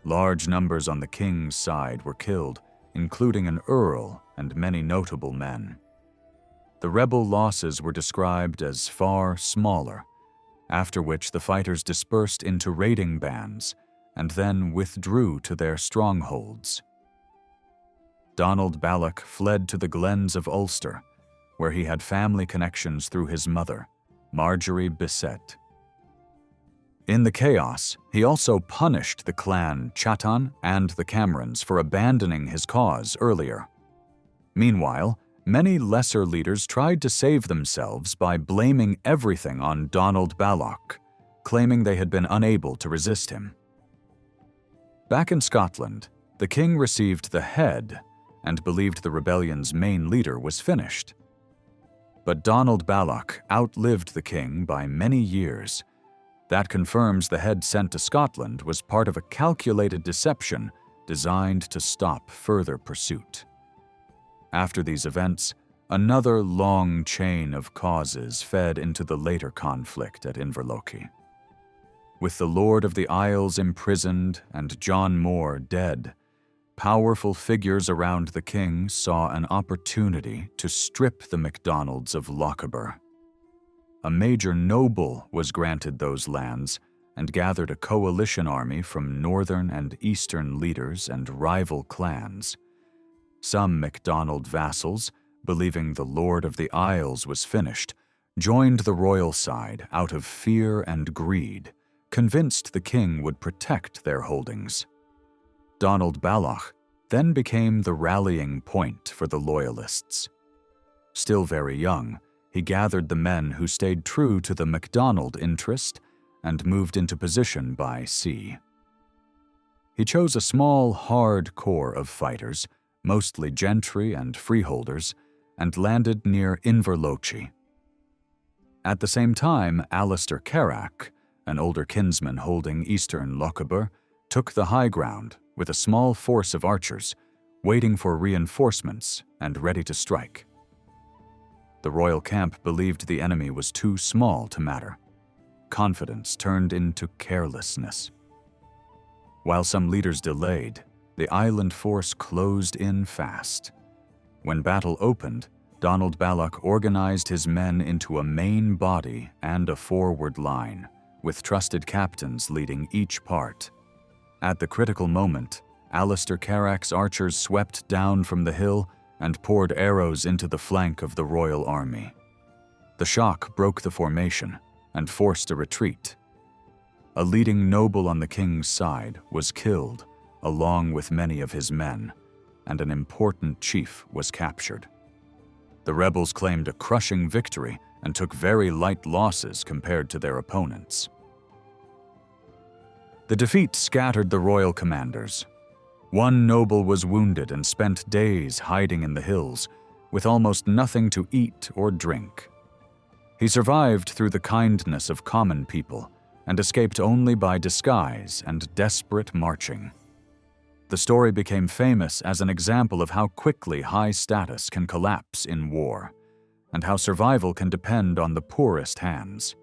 Large numbers on the king's side were killed, including an earl and many notable men. The rebel losses were described as far smaller, after which the fighters dispersed into raiding bands and then withdrew to their strongholds. Donald Balloch fled to the glens of Ulster, where he had family connections through his mother, Marjorie Bissett. In the chaos, he also punished the clan Chattan and the Camerons for abandoning his cause earlier. Meanwhile, many lesser leaders tried to save themselves by blaming everything on Donald Balloch, claiming they had been unable to resist him. Back in Scotland, the king received the head and believed the rebellion's main leader was finished. But Donald Balloch outlived the king by many years. That confirms the head sent to Scotland was part of a calculated deception designed to stop further pursuit. After these events, another long chain of causes fed into the later conflict at Inverlochie. With the Lord of the Isles imprisoned and John More dead, powerful figures around the king saw an opportunity to strip the MacDonalds of Lochaber. A major noble was granted those lands and gathered a coalition army from northern and eastern leaders and rival clans. Some MacDonald vassals, believing the Lord of the Isles was finished, joined the royal side out of fear and greed, convinced the king would protect their holdings. Donald Balloch then became the rallying point for the Loyalists. Still very young, he gathered the men who stayed true to the MacDonald interest and moved into position by sea. He chose a small, hard core of fighters, mostly gentry and freeholders, and landed near Inverlochie. At the same time, Alistair Carrack, an older kinsman holding eastern Lochaber, took the high ground with a small force of archers, waiting for reinforcements and ready to strike. The royal camp believed the enemy was too small to matter. Confidence turned into carelessness. While some leaders delayed, the island force closed in fast. When battle opened, Donald Balloch organized his men into a main body and a forward line, with trusted captains leading each part. At the critical moment, Alistair Carrack's archers swept down from the hill and poured arrows into the flank of the royal army. The shock broke the formation and forced a retreat. A leading noble on the king's side was killed, along with many of his men, and an important chief was captured. The rebels claimed a crushing victory and took very light losses compared to their opponents. The defeat scattered the royal commanders. One noble was wounded and spent days hiding in the hills, with almost nothing to eat or drink. He survived through the kindness of common people and escaped only by disguise and desperate marching. The story became famous as an example of how quickly high status can collapse in war, and how survival can depend on the poorest hands.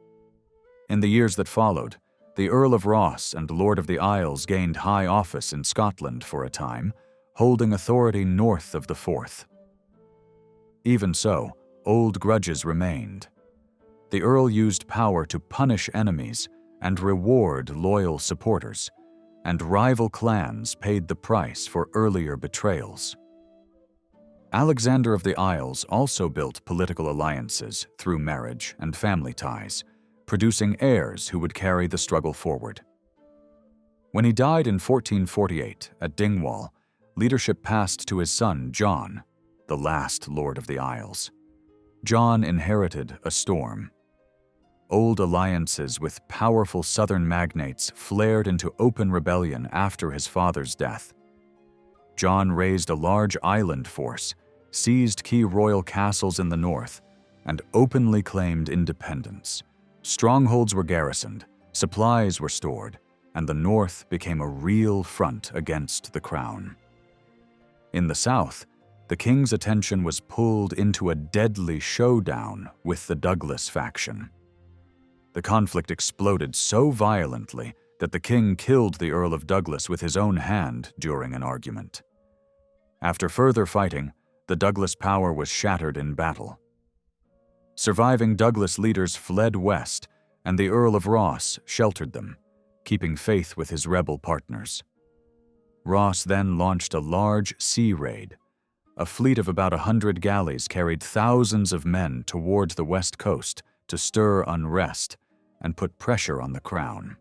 In the years that followed, the Earl of Ross and Lord of the Isles gained high office in Scotland for a time, holding authority north of the Forth. Even so, old grudges remained. The Earl used power to punish enemies and reward loyal supporters, and rival clans paid the price for earlier betrayals. Alexander of the Isles also built political alliances through marriage and family ties, producing heirs who would carry the struggle forward. When he died in 1448 at Dingwall, leadership passed to his son John, the last Lord of the Isles. John inherited a storm. Old alliances with powerful southern magnates flared into open rebellion after his father's death. John raised a large island force, seized key royal castles in the north, and openly claimed independence. Strongholds were garrisoned, supplies were stored, and the north became a real front against the crown. In the south, the king's attention was pulled into a deadly showdown with the Douglas faction. The conflict exploded so violently that the king killed the Earl of Douglas with his own hand during an argument. After further fighting, the Douglas power was shattered in battle. Surviving Douglas leaders fled west, and the Earl of Ross sheltered them, keeping faith with his rebel partners. Ross then launched a large sea raid. A fleet of about 100 galleys carried thousands of men toward the west coast to stir unrest and put pressure on the crown.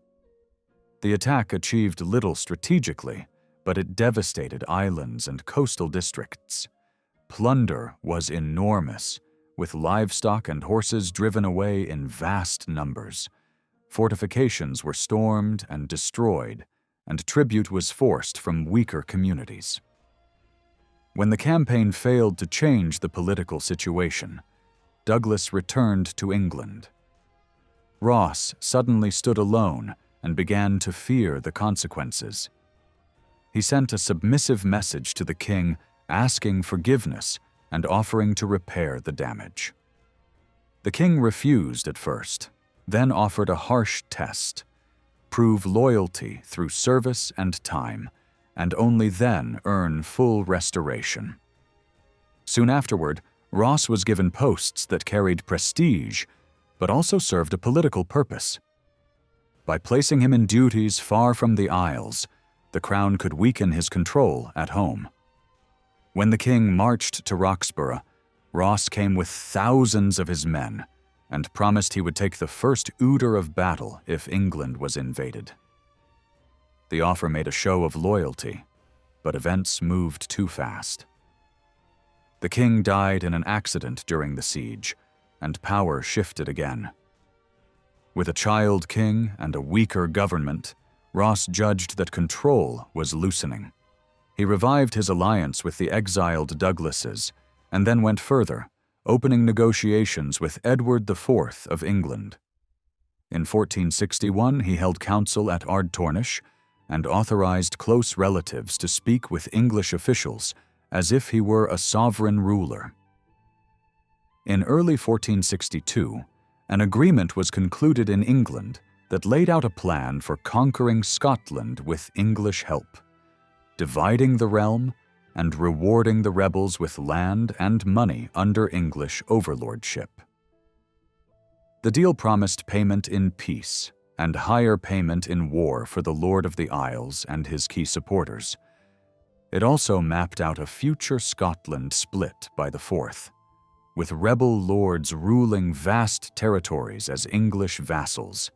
The attack achieved little strategically, but it devastated islands and coastal districts. Plunder was enormous, with livestock and horses driven away in vast numbers. Fortifications were stormed and destroyed, and tribute was forced from weaker communities. When the campaign failed to change the political situation, Douglas returned to England. Ross suddenly stood alone and began to fear the consequences. He sent a submissive message to the king asking forgiveness and offering to repair the damage. The king refused at first, then offered a harsh test: prove loyalty through service and time, and only then earn full restoration. Soon afterward, Ross was given posts that carried prestige, but also served a political purpose. By placing him in duties far from the Isles, the crown could weaken his control at home. When the king marched to Roxburgh, Ross came with thousands of his men and promised he would take the first order of battle if England was invaded. The offer made a show of loyalty, but events moved too fast. The king died in an accident during the siege, and power shifted again. With a child king and a weaker government, Ross judged that control was loosening. He revived his alliance with the exiled Douglases, and then went further, opening negotiations with Edward IV of England. In 1461, he held council at Ardtornish and authorized close relatives to speak with English officials as if he were a sovereign ruler. In early 1462, an agreement was concluded in England that laid out a plan for conquering Scotland with English help, dividing the realm and rewarding the rebels with land and money under English overlordship. The deal promised payment in peace and higher payment in war for the Lord of the Isles and his key supporters. It also mapped out a future Scotland split by the Forth, with rebel lords ruling vast territories as English vassals.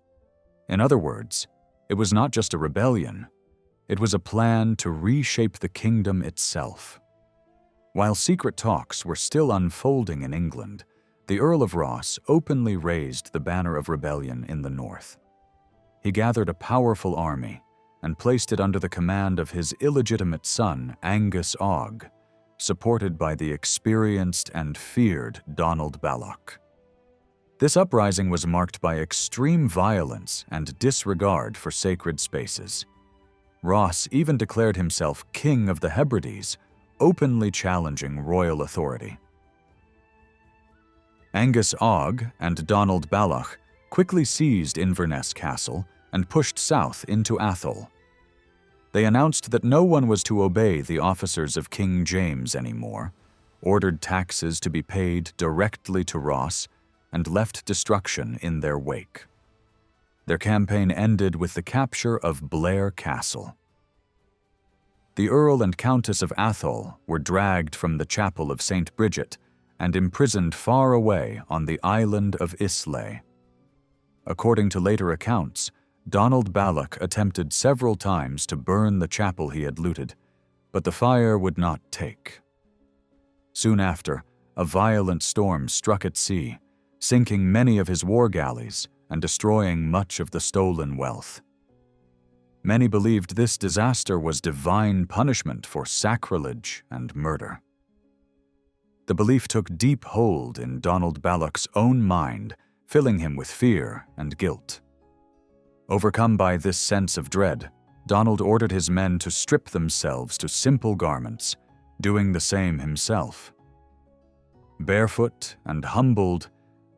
In other words, it was not just a rebellion, it was a plan to reshape the kingdom itself. While secret talks were still unfolding in England, the Earl of Ross openly raised the banner of rebellion in the north. He gathered a powerful army and placed it under the command of his illegitimate son, Angus Og, supported by the experienced and feared Donald Balloch. This uprising was marked by extreme violence and disregard for sacred spaces. Ross even declared himself King of the Hebrides, openly challenging royal authority. Angus Og and Donald Balloch quickly seized Inverness Castle and pushed south into Atholl. They announced that no one was to obey the officers of King James anymore, ordered taxes to be paid directly to Ross, and left destruction in their wake. Their campaign ended with the capture of Blair Castle. The Earl and Countess of Atholl were dragged from the chapel of St. Bridget and imprisoned far away on the island of Islay. According to later accounts, Donald Balloch attempted several times to burn the chapel he had looted, but the fire would not take. Soon after, a violent storm struck at sea, sinking many of his war galleys and destroying much of the stolen wealth. Many believed this disaster was divine punishment for sacrilege and murder. The belief took deep hold in Donald Balloch's own mind, filling him with fear and guilt. Overcome by this sense of dread, Donald ordered his men to strip themselves to simple garments, doing the same himself. Barefoot and humbled,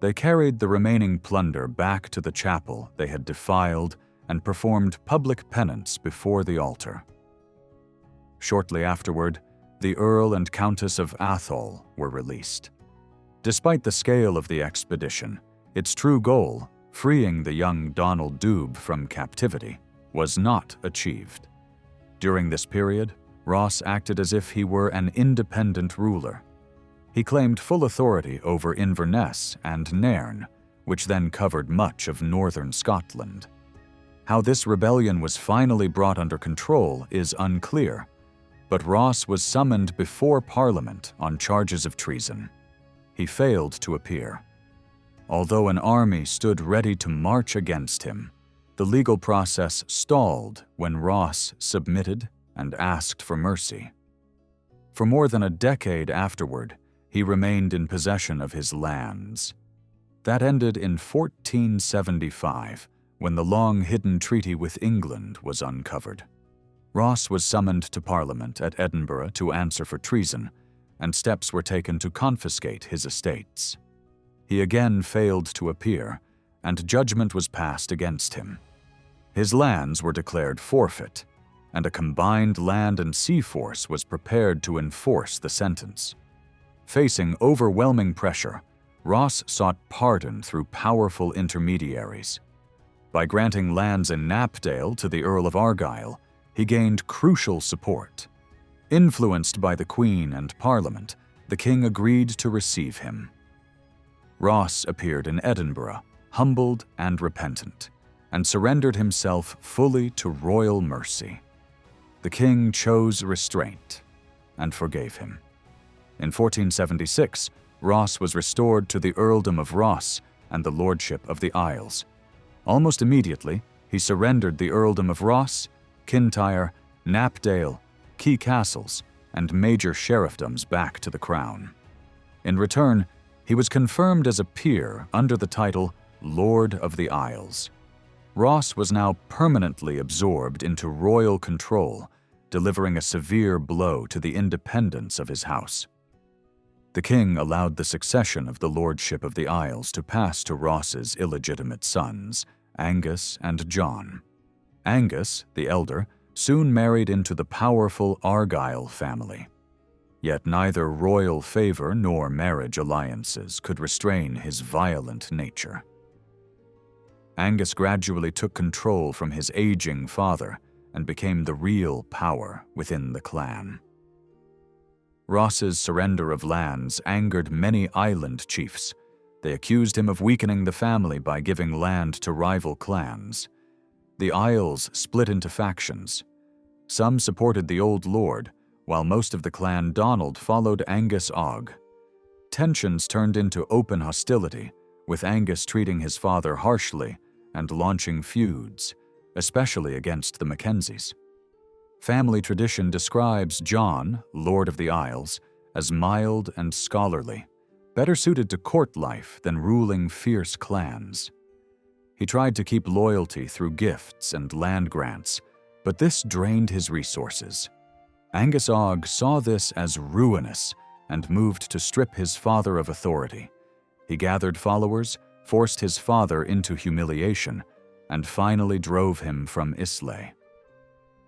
they carried the remaining plunder back to the chapel they had defiled and performed public penance before the altar. Shortly afterward, the Earl and Countess of Atholl were released. Despite the scale of the expedition, its true goal, freeing the young Donald Dubh from captivity, was not achieved. During this period, Ross acted as if he were an independent ruler. He claimed full authority over Inverness and Nairn, which then covered much of northern Scotland. How this rebellion was finally brought under control is unclear, but Ross was summoned before Parliament on charges of treason. He failed to appear. Although an army stood ready to march against him, the legal process stalled when Ross submitted and asked for mercy. For more than a decade afterward, he remained in possession of his lands. That ended in 1475, when the long-hidden treaty with England was uncovered. Ross was summoned to Parliament at Edinburgh to answer for treason, and steps were taken to confiscate his estates. He again failed to appear, and judgment was passed against him. His lands were declared forfeit, and a combined land and sea force was prepared to enforce the sentence. Facing overwhelming pressure, Ross sought pardon through powerful intermediaries. By granting lands in Knapdale to the Earl of Argyll, he gained crucial support. Influenced by the Queen and Parliament, the king agreed to receive him. Ross appeared in Edinburgh, humbled and repentant, and surrendered himself fully to royal mercy. The king chose restraint and forgave him. In 1476, Ross was restored to the earldom of Ross and the lordship of the Isles. Almost immediately, he surrendered the earldom of Ross, Kintyre, Knapdale, key castles, and major sheriffdoms back to the crown. In return, he was confirmed as a peer under the title Lord of the Isles. Ross was now permanently absorbed into royal control, delivering a severe blow to the independence of his house. The king allowed the succession of the lordship of the Isles to pass to Ross's illegitimate sons, Angus and John. Angus, the elder, soon married into the powerful Argyll family. Yet neither royal favor nor marriage alliances could restrain his violent nature. Angus gradually took control from his aging father and became the real power within the clan. Ross's surrender of lands angered many island chiefs. They accused him of weakening the family by giving land to rival clans. The Isles split into factions. Some supported the old lord, while most of the clan Donald followed Angus Og. Tensions turned into open hostility, with Angus treating his father harshly and launching feuds, especially against the Mackenzies. Family tradition describes John, Lord of the Isles, as mild and scholarly, better suited to court life than ruling fierce clans. He tried to keep loyalty through gifts and land grants, but this drained his resources. Angus Og saw this as ruinous and moved to strip his father of authority. He gathered followers, forced his father into humiliation, and finally drove him from Islay.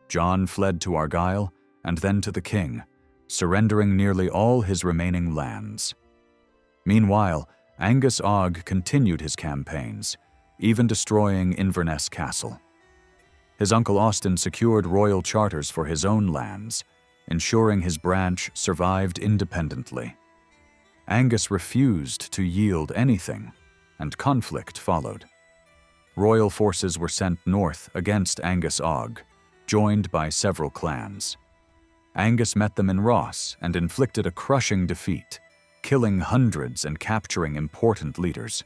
John fled to Argyll and then to the king, surrendering nearly all his remaining lands. Meanwhile, Angus Og continued his campaigns, even destroying Inverness Castle. His uncle Austin secured royal charters for his own lands, ensuring his branch survived independently. Angus refused to yield anything, and conflict followed. Royal forces were sent north against Angus Og, joined by several clans. Angus met them in Ross and inflicted a crushing defeat, killing hundreds and capturing important leaders.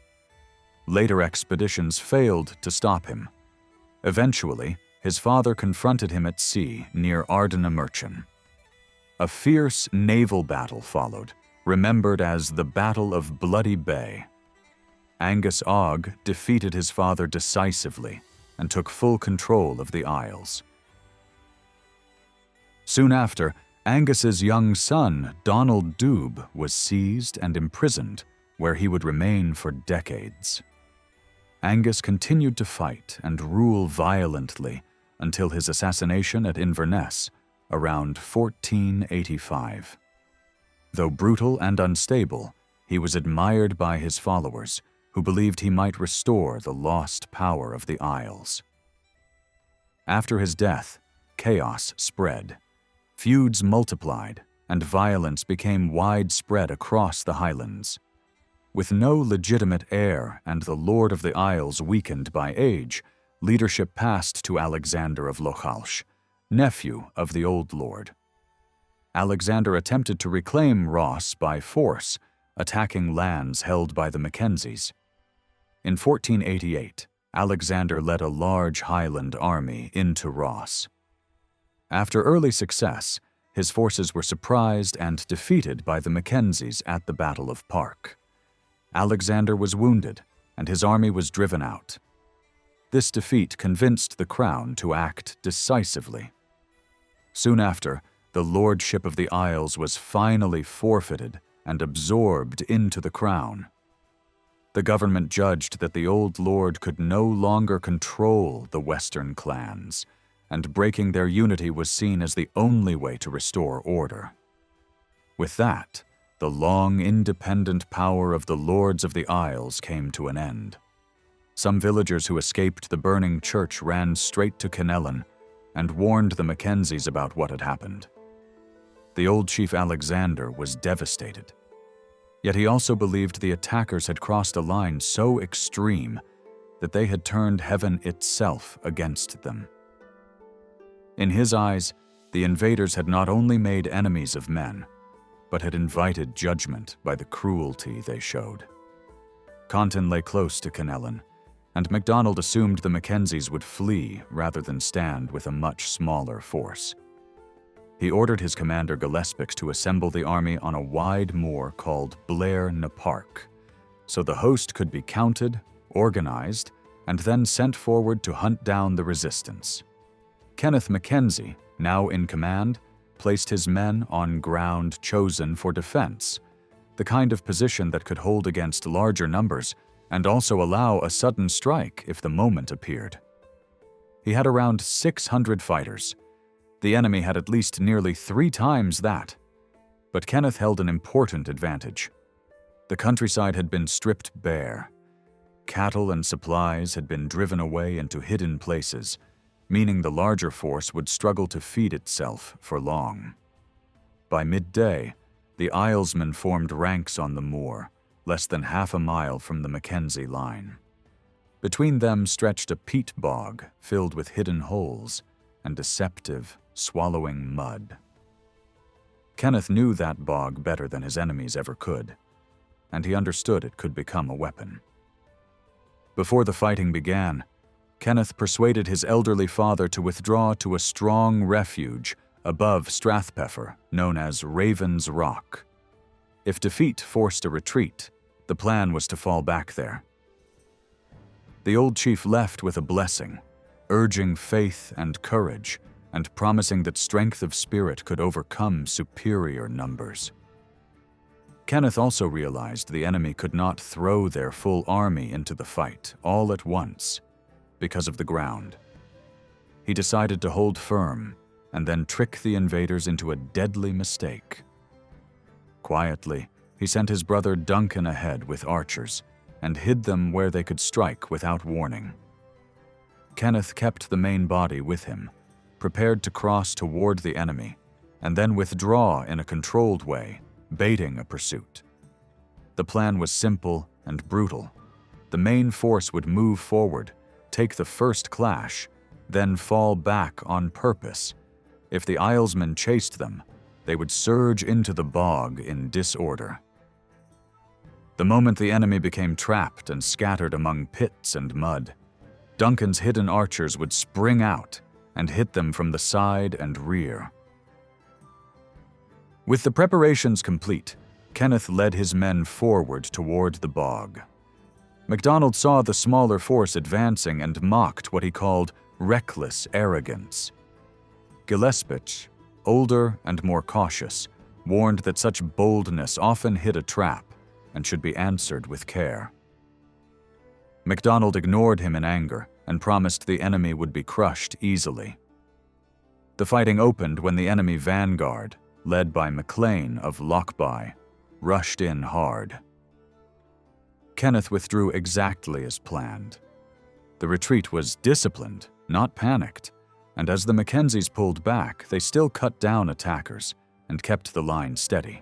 Later expeditions failed to stop him. Eventually, his father confronted him at sea near Ardnamurchan. A fierce naval battle followed, remembered as the Battle of Bloody Bay. Angus Og defeated his father decisively and took full control of the Isles. Soon after, Angus's young son, Donald Dubh, was seized and imprisoned, where he would remain for decades. Angus continued to fight and rule violently until his assassination at Inverness around 1485. Though brutal and unstable, he was admired by his followers, who believed he might restore the lost power of the Isles. After his death, chaos spread. Feuds multiplied, and violence became widespread across the Highlands. With no legitimate heir and the Lord of the Isles weakened by age, leadership passed to Alexander of Lochalsh, nephew of the Old Lord. Alexander attempted to reclaim Ross by force, attacking lands held by the Mackenzies. In 1488, Alexander led a large Highland army into Ross. After early success, his forces were surprised and defeated by the Mackenzies at the Battle of Park. Alexander was wounded, and his army was driven out. This defeat convinced the crown to act decisively. Soon after, the lordship of the Isles was finally forfeited and absorbed into the crown. The government judged that the Old Lord could no longer control the Western clans, and breaking their unity was seen as the only way to restore order. With that, the long independent power of the Lords of the Isles came to an end. Some villagers who escaped the burning church ran straight to Kinellan and warned the Mackenzies about what had happened. The old chief Alexander was devastated. Yet he also believed the attackers had crossed a line so extreme that they had turned heaven itself against them. In his eyes, the invaders had not only made enemies of men, but had invited judgment by the cruelty they showed. Contin lay close to Kinellan, and MacDonald assumed the Mackenzies would flee rather than stand with a much smaller force. He ordered his commander Gillespix to assemble the army on a wide moor called Blair na Park, so the host could be counted, organized, and then sent forward to hunt down the resistance. Kenneth Mackenzie, now in command, placed his men on ground chosen for defense, the kind of position that could hold against larger numbers and also allow a sudden strike if the moment appeared. He had around 600 fighters. The enemy had at least nearly 3 times that. But Kenneth held an important advantage. The countryside had been stripped bare. Cattle and supplies had been driven away into hidden places, meaning the larger force would struggle to feed itself for long. By midday, the Islesmen formed ranks on the moor, less than half a mile from the Mackenzie line. Between them stretched a peat bog filled with hidden holes and deceptive, swallowing mud. Kenneth knew that bog better than his enemies ever could, and he understood it could become a weapon. Before the fighting began, Kenneth persuaded his elderly father to withdraw to a strong refuge above Strathpeffer, known as Raven's Rock. If defeat forced a retreat, the plan was to fall back there. The old chief left with a blessing, urging faith and courage, and promising that strength of spirit could overcome superior numbers. Kenneth also realized the enemy could not throw their full army into the fight all at once because of the ground. He decided to hold firm and then trick the invaders into a deadly mistake. Quietly, he sent his brother Duncan ahead with archers and hid them where they could strike without warning. Kenneth kept the main body with him, prepared to cross toward the enemy, and then withdraw in a controlled way, baiting a pursuit. The plan was simple and brutal. The main force would move forward, take the first clash, then fall back on purpose. If the Islesmen chased them, they would surge into the bog in disorder. The moment the enemy became trapped and scattered among pits and mud, Duncan's hidden archers would spring out and hit them from the side and rear. With the preparations complete, Kenneth led his men forward toward the bog. MacDonald saw the smaller force advancing and mocked what he called reckless arrogance. Gillespie, older and more cautious, warned that such boldness often hid a trap and should be answered with care. MacDonald ignored him in anger and promised the enemy would be crushed easily. The fighting opened when the enemy vanguard, led by Maclean of Lochbuy, rushed in hard. Kenneth withdrew exactly as planned. The retreat was disciplined, not panicked, and as the Mackenzies pulled back, they still cut down attackers and kept the line steady.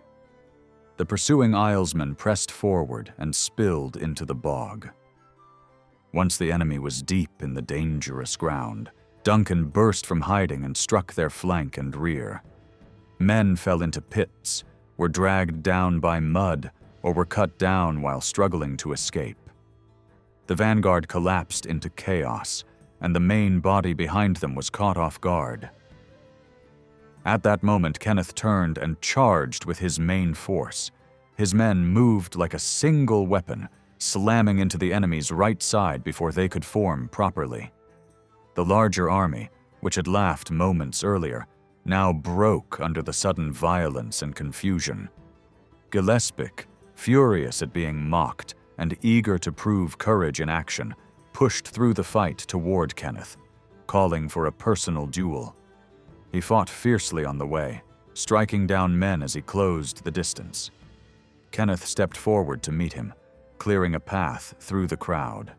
The pursuing Islesmen pressed forward and spilled into the bog. Once the enemy was deep in the dangerous ground, Duncan burst from hiding and struck their flank and rear. Men fell into pits, were dragged down by mud, or were cut down while struggling to escape. The vanguard collapsed into chaos, and the main body behind them was caught off guard. At that moment, Kenneth turned and charged with his main force. His men moved like a single weapon, slamming into the enemy's right side before they could form properly. The larger army, which had laughed moments earlier, now broke under the sudden violence and confusion. Gillespie, furious at being mocked and eager to prove courage in action, pushed through the fight toward Kenneth, calling for a personal duel. He fought fiercely on the way, striking down men as he closed the distance. Kenneth stepped forward to meet him, clearing a path through the crowd.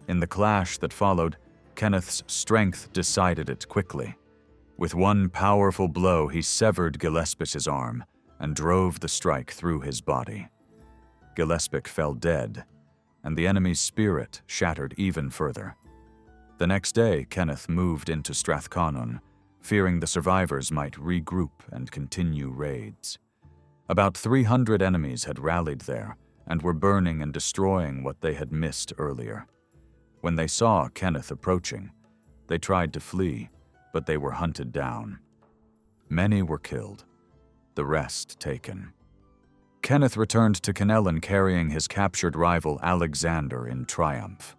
In the clash that followed, Kenneth's strength decided it quickly. With one powerful blow, he severed Gillespie's arm and drove the strike through his body. Gillespie fell dead, and the enemy's spirit shattered even further. The next day, Kenneth moved into Strathconnell, fearing the survivors might regroup and continue raids. About 300 enemies had rallied there and were burning and destroying what they had missed earlier. When they saw Kenneth approaching, they tried to flee, but they were hunted down. Many were killed, the rest taken. Kenneth returned to Kintyre carrying his captured rival Alexander in triumph.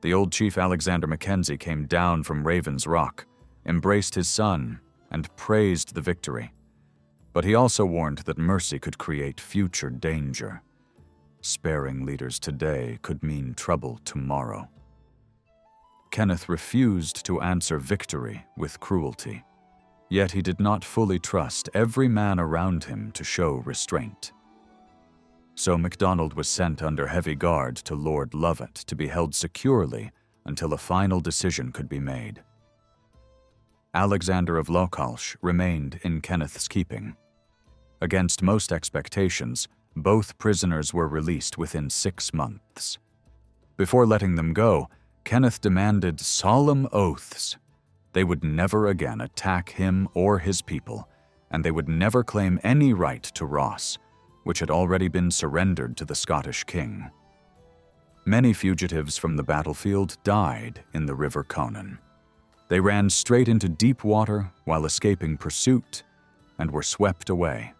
The old chief Alexander Mackenzie came down from Raven's Rock, embraced his son, and praised the victory. But he also warned that mercy could create future danger. Sparing leaders today could mean trouble tomorrow. Kenneth refused to answer victory with cruelty, yet he did not fully trust every man around him to show restraint. So MacDonald was sent under heavy guard to Lord Lovat to be held securely until a final decision could be made. Alexander of Lochalsh remained in Kenneth's keeping. Against most expectations, both prisoners were released within 6 months. Before letting them go, Kenneth demanded solemn oaths. They would never again attack him or his people, and they would never claim any right to Ross, which had already been surrendered to the Scottish king. Many fugitives from the battlefield died in the River Conan. They ran straight into deep water while escaping pursuit and were swept away.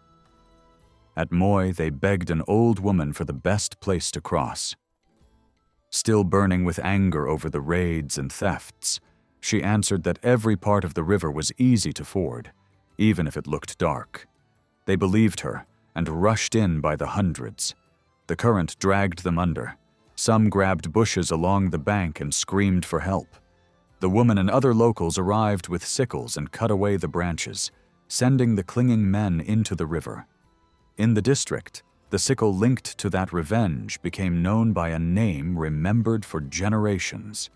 At Moy, they begged an old woman for the best place to cross. Still burning with anger over the raids and thefts, she answered that every part of the river was easy to ford, even if it looked dark. They believed her and rushed in by the hundreds. The current dragged them under. Some grabbed bushes along the bank and screamed for help. The woman and other locals arrived with sickles and cut away the branches, sending the clinging men into the river. In the district, the sickle linked to that revenge became known by a name remembered for generations.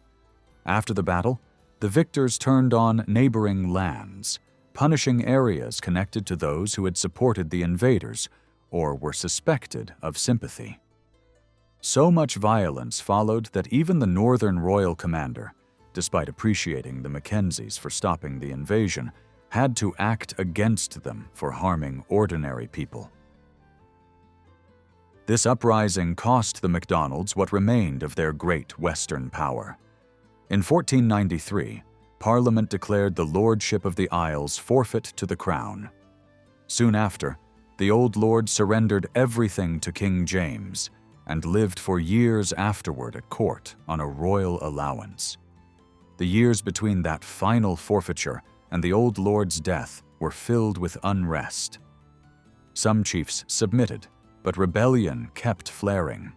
After the battle, the victors turned on neighboring lands, punishing areas connected to those who had supported the invaders or were suspected of sympathy. So much violence followed that even the northern royal commander, despite appreciating the Mackenzies for stopping the invasion, had to act against them for harming ordinary people. This uprising cost the MacDonalds what remained of their great western power. In 1493, Parliament declared the lordship of the Isles forfeit to the Crown. Soon after, the old lord surrendered everything to King James and lived for years afterward at court on a royal allowance. The years between that final forfeiture and the old lord's death were filled with unrest. Some chiefs submitted, but rebellion kept flaring.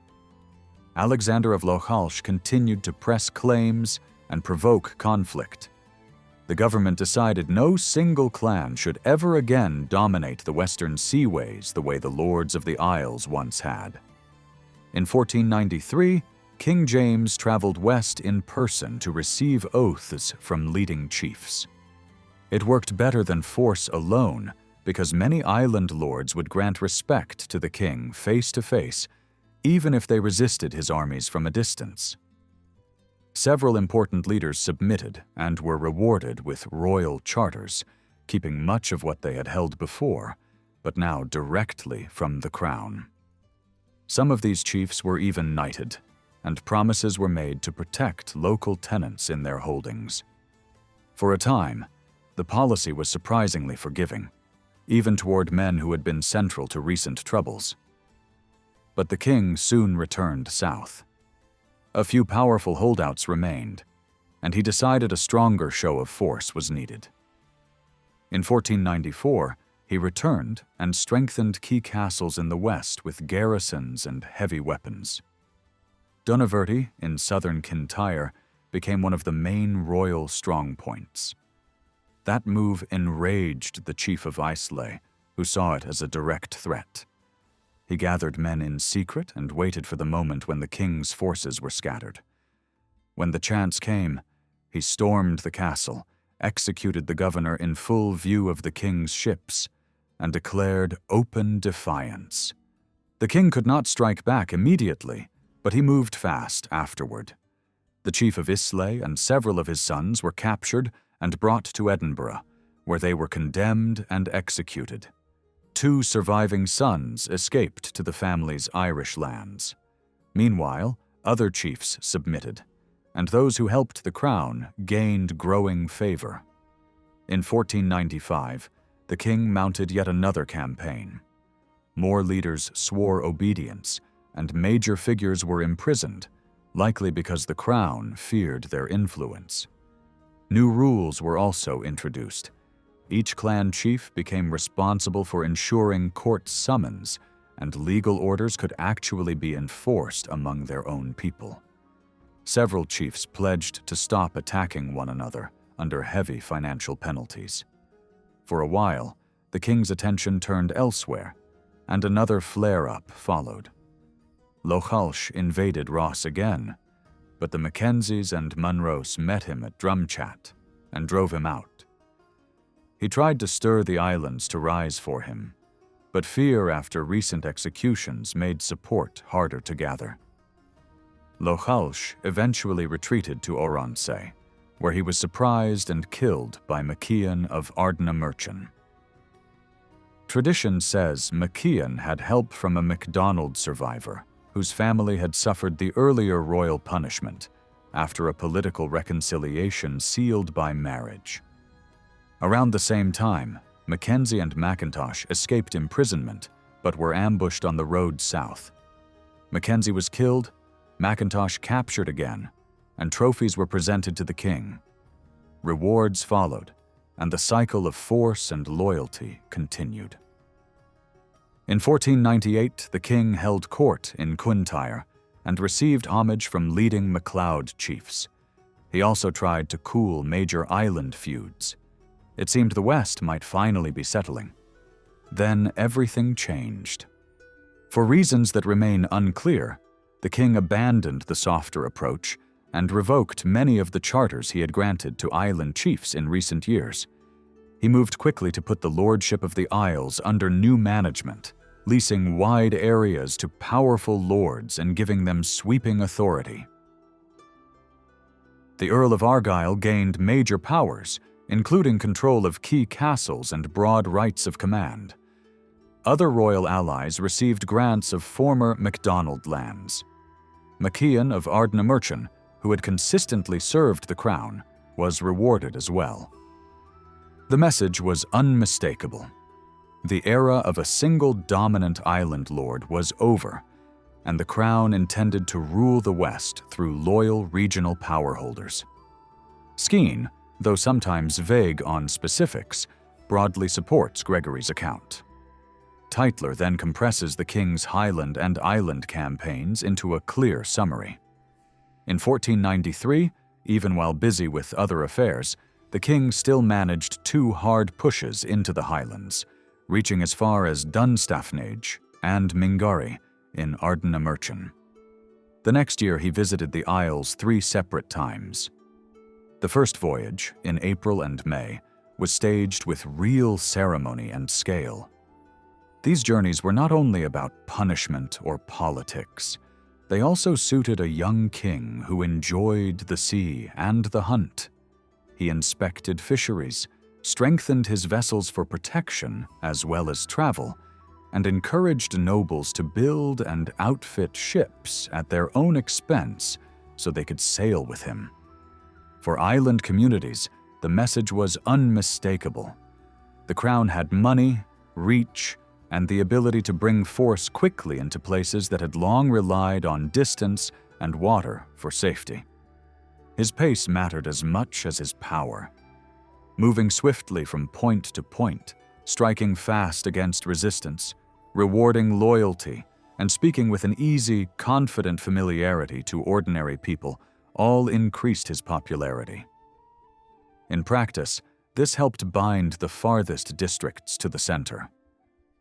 Alexander of Lochalsh continued to press claims and provoke conflict. The government decided no single clan should ever again dominate the western seaways the way the lords of the Isles once had. In 1493, King James traveled west in person to receive oaths from leading chiefs. It worked better than force alone because many island lords would grant respect to the king face to face, even if they resisted his armies from a distance. Several important leaders submitted and were rewarded with royal charters, keeping much of what they had held before, but now directly from the crown. Some of these chiefs were even knighted, and promises were made to protect local tenants in their holdings. For a time, the policy was surprisingly forgiving, even toward men who had been central to recent troubles. But the king soon returned south. A few powerful holdouts remained, and he decided a stronger show of force was needed. In 1494, he returned and strengthened key castles in the west with garrisons and heavy weapons. Dunaverty in southern Kintyre became one of the main royal strongpoints. That move enraged the chief of Islay, who saw it as a direct threat. He gathered men in secret and waited for the moment when the king's forces were scattered. When the chance came, he stormed the castle, executed the governor in full view of the king's ships, and declared open defiance. The king could not strike back immediately, but he moved fast afterward. The chief of Islay and several of his sons were captured and brought to Edinburgh, where they were condemned and executed. 2 surviving sons escaped to the family's Irish lands. Meanwhile, other chiefs submitted, and those who helped the crown gained growing favor. In 1495, the king mounted yet another campaign. More leaders swore obedience, and major figures were imprisoned, likely because the crown feared their influence. New rules were also introduced. Each clan chief became responsible for ensuring court summons, and legal orders could actually be enforced among their own people. Several chiefs pledged to stop attacking one another under heavy financial penalties. For a while, the king's attention turned elsewhere, and another flare-up followed. Lochalsh invaded Ross again, but the Mackenzies and Munros met him at Drumchat and drove him out. He tried to stir the islands to rise for him, but fear after recent executions made support harder to gather. Lochalsh eventually retreated to Oronsay, where he was surprised and killed by Macian of Ardnamurchan. Tradition says Macian had help from a MacDonald survivor whose family had suffered the earlier royal punishment after a political reconciliation sealed by marriage. Around the same time, Mackenzie and Mackintosh escaped imprisonment but were ambushed on the road south. Mackenzie was killed, Mackintosh captured again, and trophies were presented to the king. Rewards followed, and the cycle of force and loyalty continued. In 1498, the king held court in Kintyre and received homage from leading MacLeod chiefs. He also tried to cool major island feuds. It seemed the West might finally be settling. Then everything changed. For reasons that remain unclear, the king abandoned the softer approach and revoked many of the charters he had granted to island chiefs in recent years. He moved quickly to put the lordship of the Isles under new management, leasing wide areas to powerful lords and giving them sweeping authority. The Earl of Argyll gained major powers, including control of key castles and broad rights of command. Other royal allies received grants of former MacDonald lands. Macian of Ardnamurchan, who had consistently served the crown, was rewarded as well. The message was unmistakable. The era of a single dominant island lord was over, and the crown intended to rule the West through loyal regional power holders. Skye, though sometimes vague on specifics, broadly supports Gregory's account. Tytler then compresses the king's Highland and Island campaigns into a clear summary. In 1493, even while busy with other affairs, the king still managed 2 hard pushes into the Highlands, reaching as far as Dunstaffnage and Mingarry in Ardnamurchan. The next year he visited the Isles 3 separate times. The first voyage, in April and May, was staged with real ceremony and scale. These journeys were not only about punishment or politics. They also suited a young king who enjoyed the sea and the hunt. He inspected fisheries, strengthened his vessels for protection as well as travel, and encouraged nobles to build and outfit ships at their own expense so they could sail with him. For island communities, the message was unmistakable. The crown had money, reach, and the ability to bring force quickly into places that had long relied on distance and water for safety. His pace mattered as much as his power. Moving swiftly from point to point, striking fast against resistance, rewarding loyalty, and speaking with an easy, confident familiarity to ordinary people all increased his popularity. In practice, this helped bind the farthest districts to the center.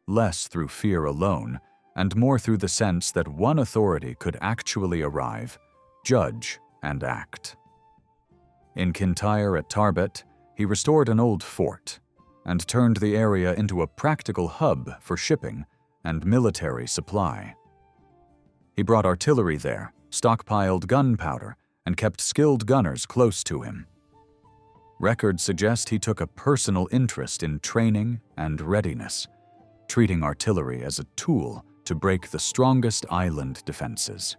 Less through fear alone, and more through the sense that one authority could actually arrive, judge, and act. In Kintyre at Tarbet, he restored an old fort and turned the area into a practical hub for shipping and military supply. He brought artillery there, stockpiled gunpowder, and kept skilled gunners close to him. Records suggest he took a personal interest in training and readiness, treating artillery as a tool to break the strongest island defenses.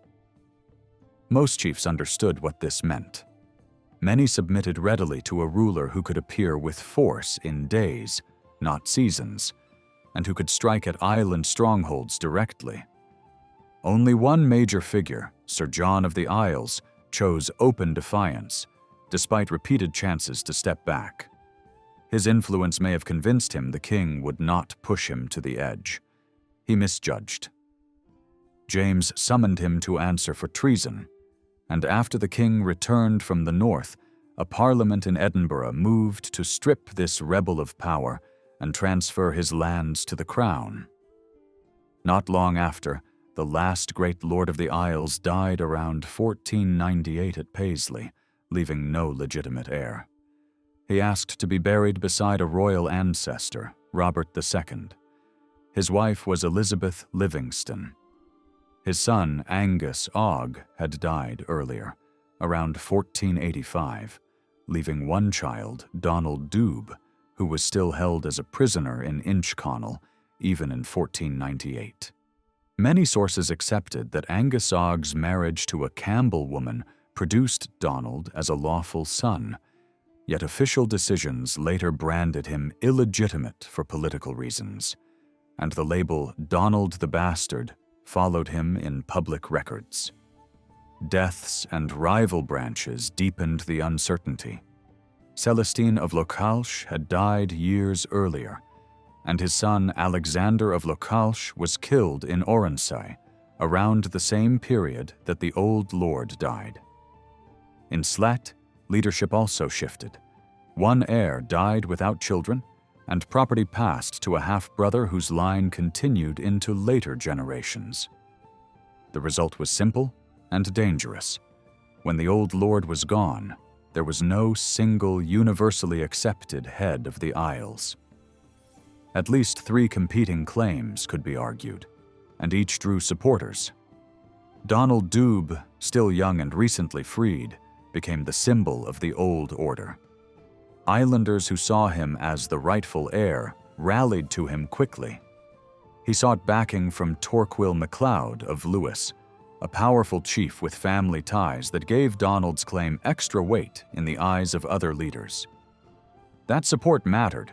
Most chiefs understood what this meant. Many submitted readily to a ruler who could appear with force in days, not seasons, and who could strike at island strongholds directly. Only one major figure, Sir John of the Isles, chose open defiance, despite repeated chances to step back. His influence may have convinced him the king would not push him to the edge. He misjudged. James summoned him to answer for treason, and after the king returned from the north, a parliament in Edinburgh moved to strip this rebel of power and transfer his lands to the crown. Not long after, the last great lord of the Isles died around 1498 at Paisley, leaving no legitimate heir. He asked to be buried beside a royal ancestor, Robert II. His wife was Elizabeth Livingston. His son, Angus Og, had died earlier, around 1485, leaving one child, Donald Dubh, who was still held as a prisoner in Inchconnell, even in 1498. Many sources accepted that Angus Og's marriage to a Campbell woman produced Donald as a lawful son, yet official decisions later branded him illegitimate for political reasons, and the label Donald the Bastard followed him in public records. Deaths and rival branches deepened the uncertainty. Celestine of Lochalsh had died years earlier, and his son Alexander of Lochalsh was killed in Oronsay around the same period that the old lord died. In Slet, leadership also shifted. One heir died without children, and property passed to a half-brother whose line continued into later generations. The result was simple and dangerous. When the old lord was gone, there was no single universally accepted head of the Isles. At least 3 competing claims could be argued, and each drew supporters. Donald Dubh, still young and recently freed, became the symbol of the old order. Islanders who saw him as the rightful heir rallied to him quickly. He sought backing from Torquil MacLeod of Lewis, a powerful chief with family ties that gave Donald's claim extra weight in the eyes of other leaders. That support mattered,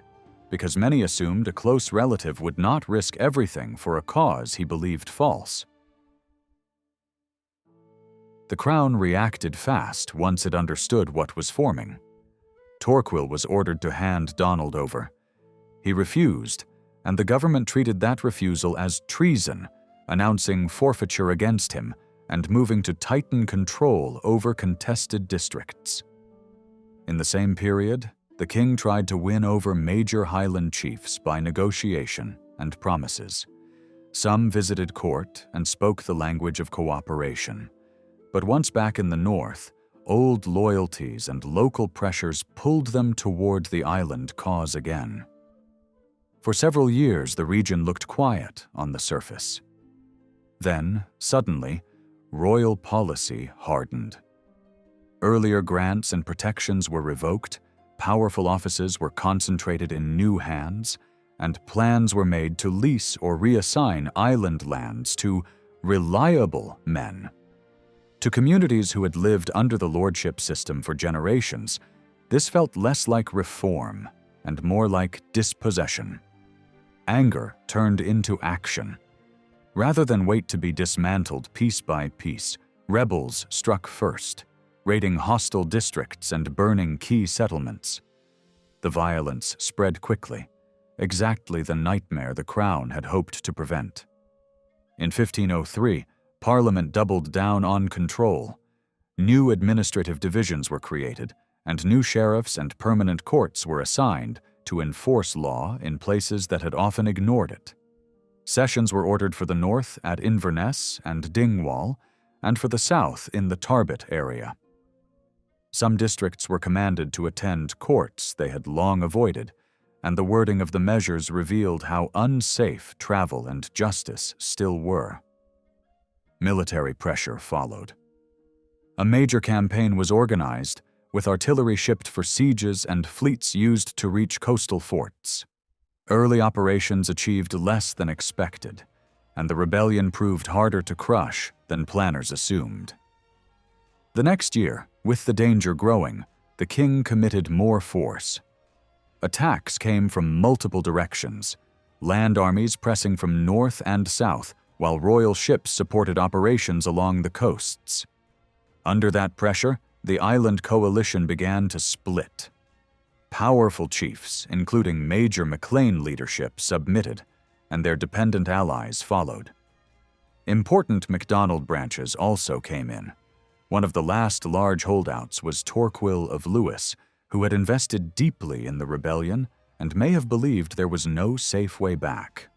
because many assumed a close relative would not risk everything for a cause he believed false. The crown reacted fast once it understood what was forming. Torquil was ordered to hand Donald over. He refused, and the government treated that refusal as treason, announcing forfeiture against him and moving to tighten control over contested districts. In the same period, the king tried to win over major Highland chiefs by negotiation and promises. Some visited court and spoke the language of cooperation. But once back in the north, old loyalties and local pressures pulled them toward the island cause again. For several years, the region looked quiet on the surface. Then, suddenly, royal policy hardened. Earlier grants and protections were revoked, powerful offices were concentrated in new hands, and plans were made to lease or reassign island lands to reliable men. To communities who had lived under the lordship system for generations, this felt less like reform and more like dispossession. Anger turned into action. Rather than wait to be dismantled piece by piece, rebels struck first, raiding hostile districts and burning key settlements. The violence spread quickly, exactly the nightmare the crown had hoped to prevent. In 1503, Parliament doubled down on control. New administrative divisions were created, and new sheriffs and permanent courts were assigned to enforce law in places that had often ignored it. Sessions were ordered for the north at Inverness and Dingwall, and for the south in the Tarbet area. Some districts were commanded to attend courts they had long avoided, and the wording of the measures revealed how unsafe travel and justice still were. Military pressure followed. A major campaign was organized, with artillery shipped for sieges and fleets used to reach coastal forts. Early operations achieved less than expected, and the rebellion proved harder to crush than planners assumed. The next year, with the danger growing, the king committed more force. Attacks came from multiple directions, land armies pressing from north and south, while royal ships supported operations along the coasts. Under that pressure, the island coalition began to split. Powerful chiefs, including major MacLean leadership, submitted, and their dependent allies followed. Important MacDonald branches also came in. One of the last large holdouts was Torquil of Lewis, who had invested deeply in the rebellion and may have believed there was no safe way back.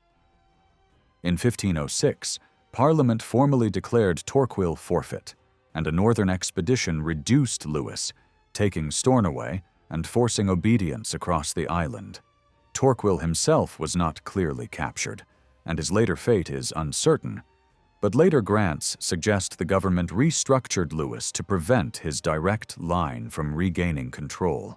In 1506, Parliament formally declared Torquil forfeit, and a northern expedition reduced Lewis, taking Stornoway and forcing obedience across the island. Torquil himself was not clearly captured, and his later fate is uncertain, but later grants suggest the government restructured Lewis to prevent his direct line from regaining control.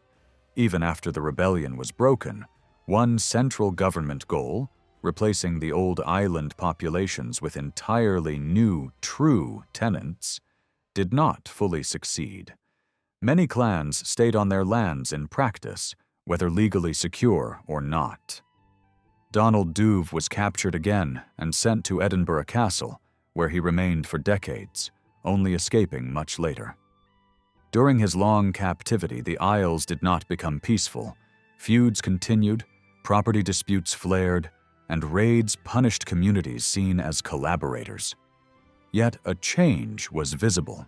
Even after the rebellion was broken, one central government goal, replacing the old island populations with entirely new, true tenants, did not fully succeed. Many clans stayed on their lands in practice, whether legally secure or not. Donald Dubh was captured again and sent to Edinburgh Castle, where he remained for decades, only escaping much later. During his long captivity, the Isles did not become peaceful. Feuds continued, property disputes flared, and raids punished communities seen as collaborators. Yet a change was visible.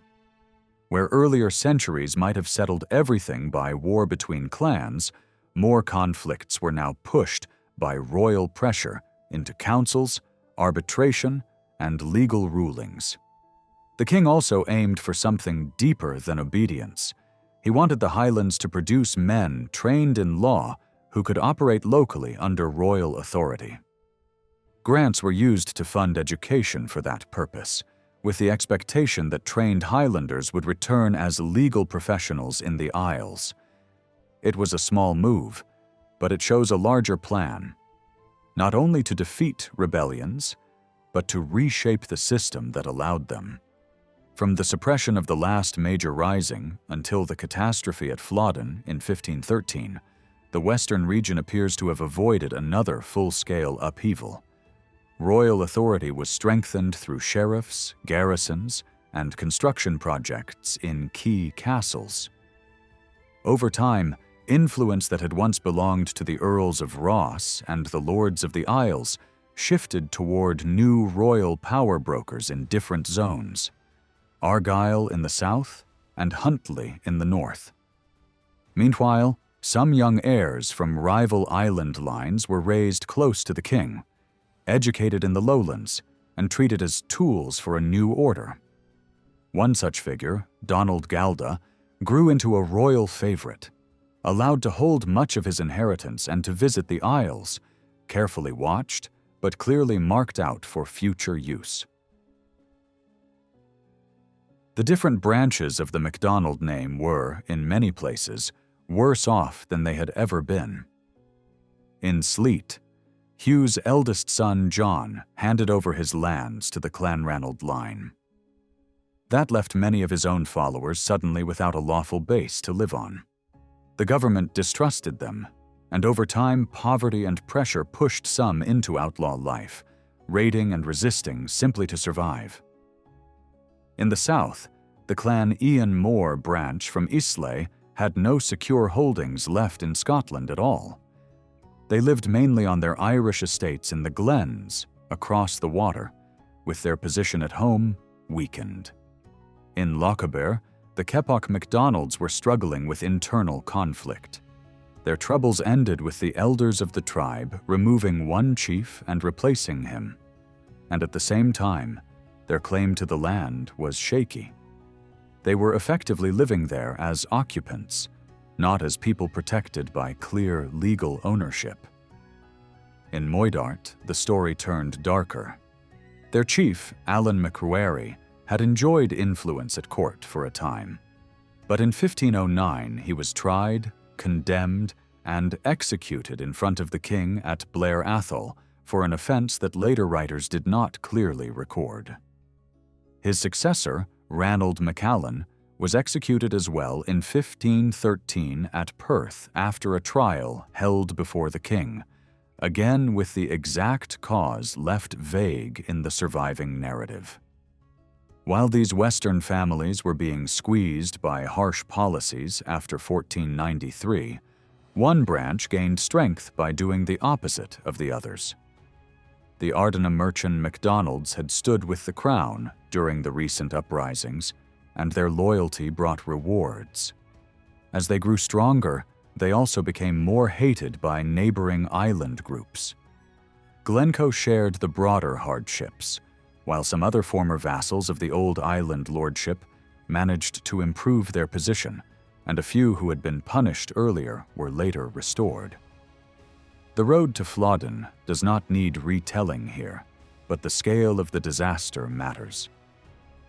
Where earlier centuries might have settled everything by war between clans, more conflicts were now pushed by royal pressure into councils, arbitration, and legal rulings. The king also aimed for something deeper than obedience. He wanted the Highlands to produce men trained in law who could operate locally under royal authority. Grants were used to fund education for that purpose, with the expectation that trained Highlanders would return as legal professionals in the Isles. It was a small move, but it shows a larger plan, not only to defeat rebellions, but to reshape the system that allowed them. From the suppression of the last major rising until the catastrophe at Flodden in 1513, the western region appears to have avoided another full-scale upheaval. Royal authority was strengthened through sheriffs, garrisons, and construction projects in key castles. Over time, influence that had once belonged to the Earls of Ross and the Lords of the Isles shifted toward new royal power brokers in different zones: Argyll in the south and Huntly in the north. Meanwhile, some young heirs from rival island lines were raised close to the king, educated in the lowlands, and treated as tools for a new order. One such figure, Donald Galda, grew into a royal favorite, allowed to hold much of his inheritance and to visit the Isles, carefully watched but clearly marked out for future use. The different branches of the MacDonald name were, in many places, worse off than they had ever been. In Sleat, Hugh's eldest son John handed over his lands to the Clanranald line. That left many of his own followers suddenly without a lawful base to live on. The government distrusted them, and over time poverty and pressure pushed some into outlaw life, raiding and resisting simply to survive. In the south, the Clan Ian More branch from Islay had no secure holdings left in Scotland at all. They lived mainly on their Irish estates in the glens across the water, with their position at home weakened. In Lochaber, the Keppoch MacDonalds were struggling with internal conflict. Their troubles ended with the elders of the tribe removing one chief and replacing him, and at the same time, their claim to the land was shaky. They were effectively living there as occupants, not as people protected by clear legal ownership. In Moidart, the story turned darker. Their chief, Alan MacRuairi, had enjoyed influence at court for a time, but in 1509 he was tried, condemned, and executed in front of the king at Blair Athol for an offense that later writers did not clearly record. His successor, Ranald MacAllan, was executed as well in 1513 at Perth after a trial held before the king, again with the exact cause left vague in the surviving narrative. While these Western families were being squeezed by harsh policies after 1493, one branch gained strength by doing the opposite of the others. The Ardnamurchan MacDonalds had stood with the crown during the recent uprisings, and their loyalty brought rewards. As they grew stronger, they also became more hated by neighboring island groups. Glencoe shared the broader hardships, while some other former vassals of the old island lordship managed to improve their position, and a few who had been punished earlier were later restored. The road to Flodden does not need retelling here, but the scale of the disaster matters.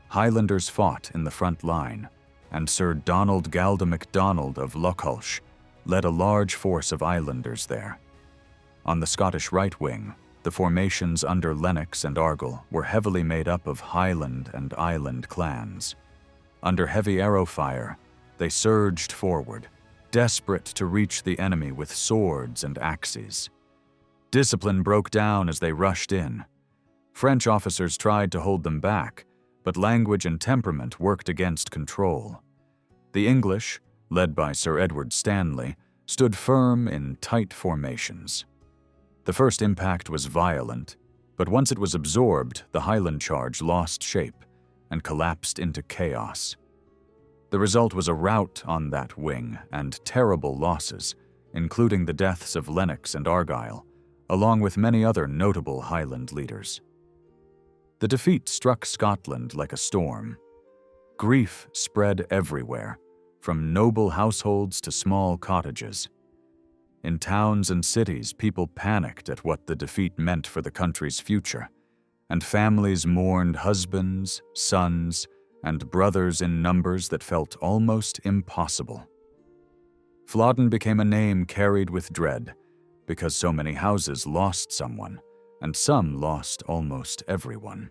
Highlanders fought in the front line, and Sir Donald Galda MacDonald of Lochulsh led a large force of islanders there. On the Scottish right wing, the formations under Lennox and Argyll were heavily made up of Highland and Island clans. Under heavy arrow fire, they surged forward, desperate to reach the enemy with swords and axes. Discipline broke down as they rushed in. French officers tried to hold them back, but language and temperament worked against control. The English, led by Sir Edward Stanley, stood firm in tight formations. The first impact was violent, but once it was absorbed, the Highland charge lost shape and collapsed into chaos. The result was a rout on that wing and terrible losses, including the deaths of Lennox and Argyll, along with many other notable Highland leaders. The defeat struck Scotland like a storm. Grief spread everywhere, from noble households to small cottages. In towns and cities, people panicked at what the defeat meant for the country's future, and families mourned husbands, sons, and brothers in numbers that felt almost impossible. Flodden became a name carried with dread, because so many houses lost someone, and some lost almost everyone.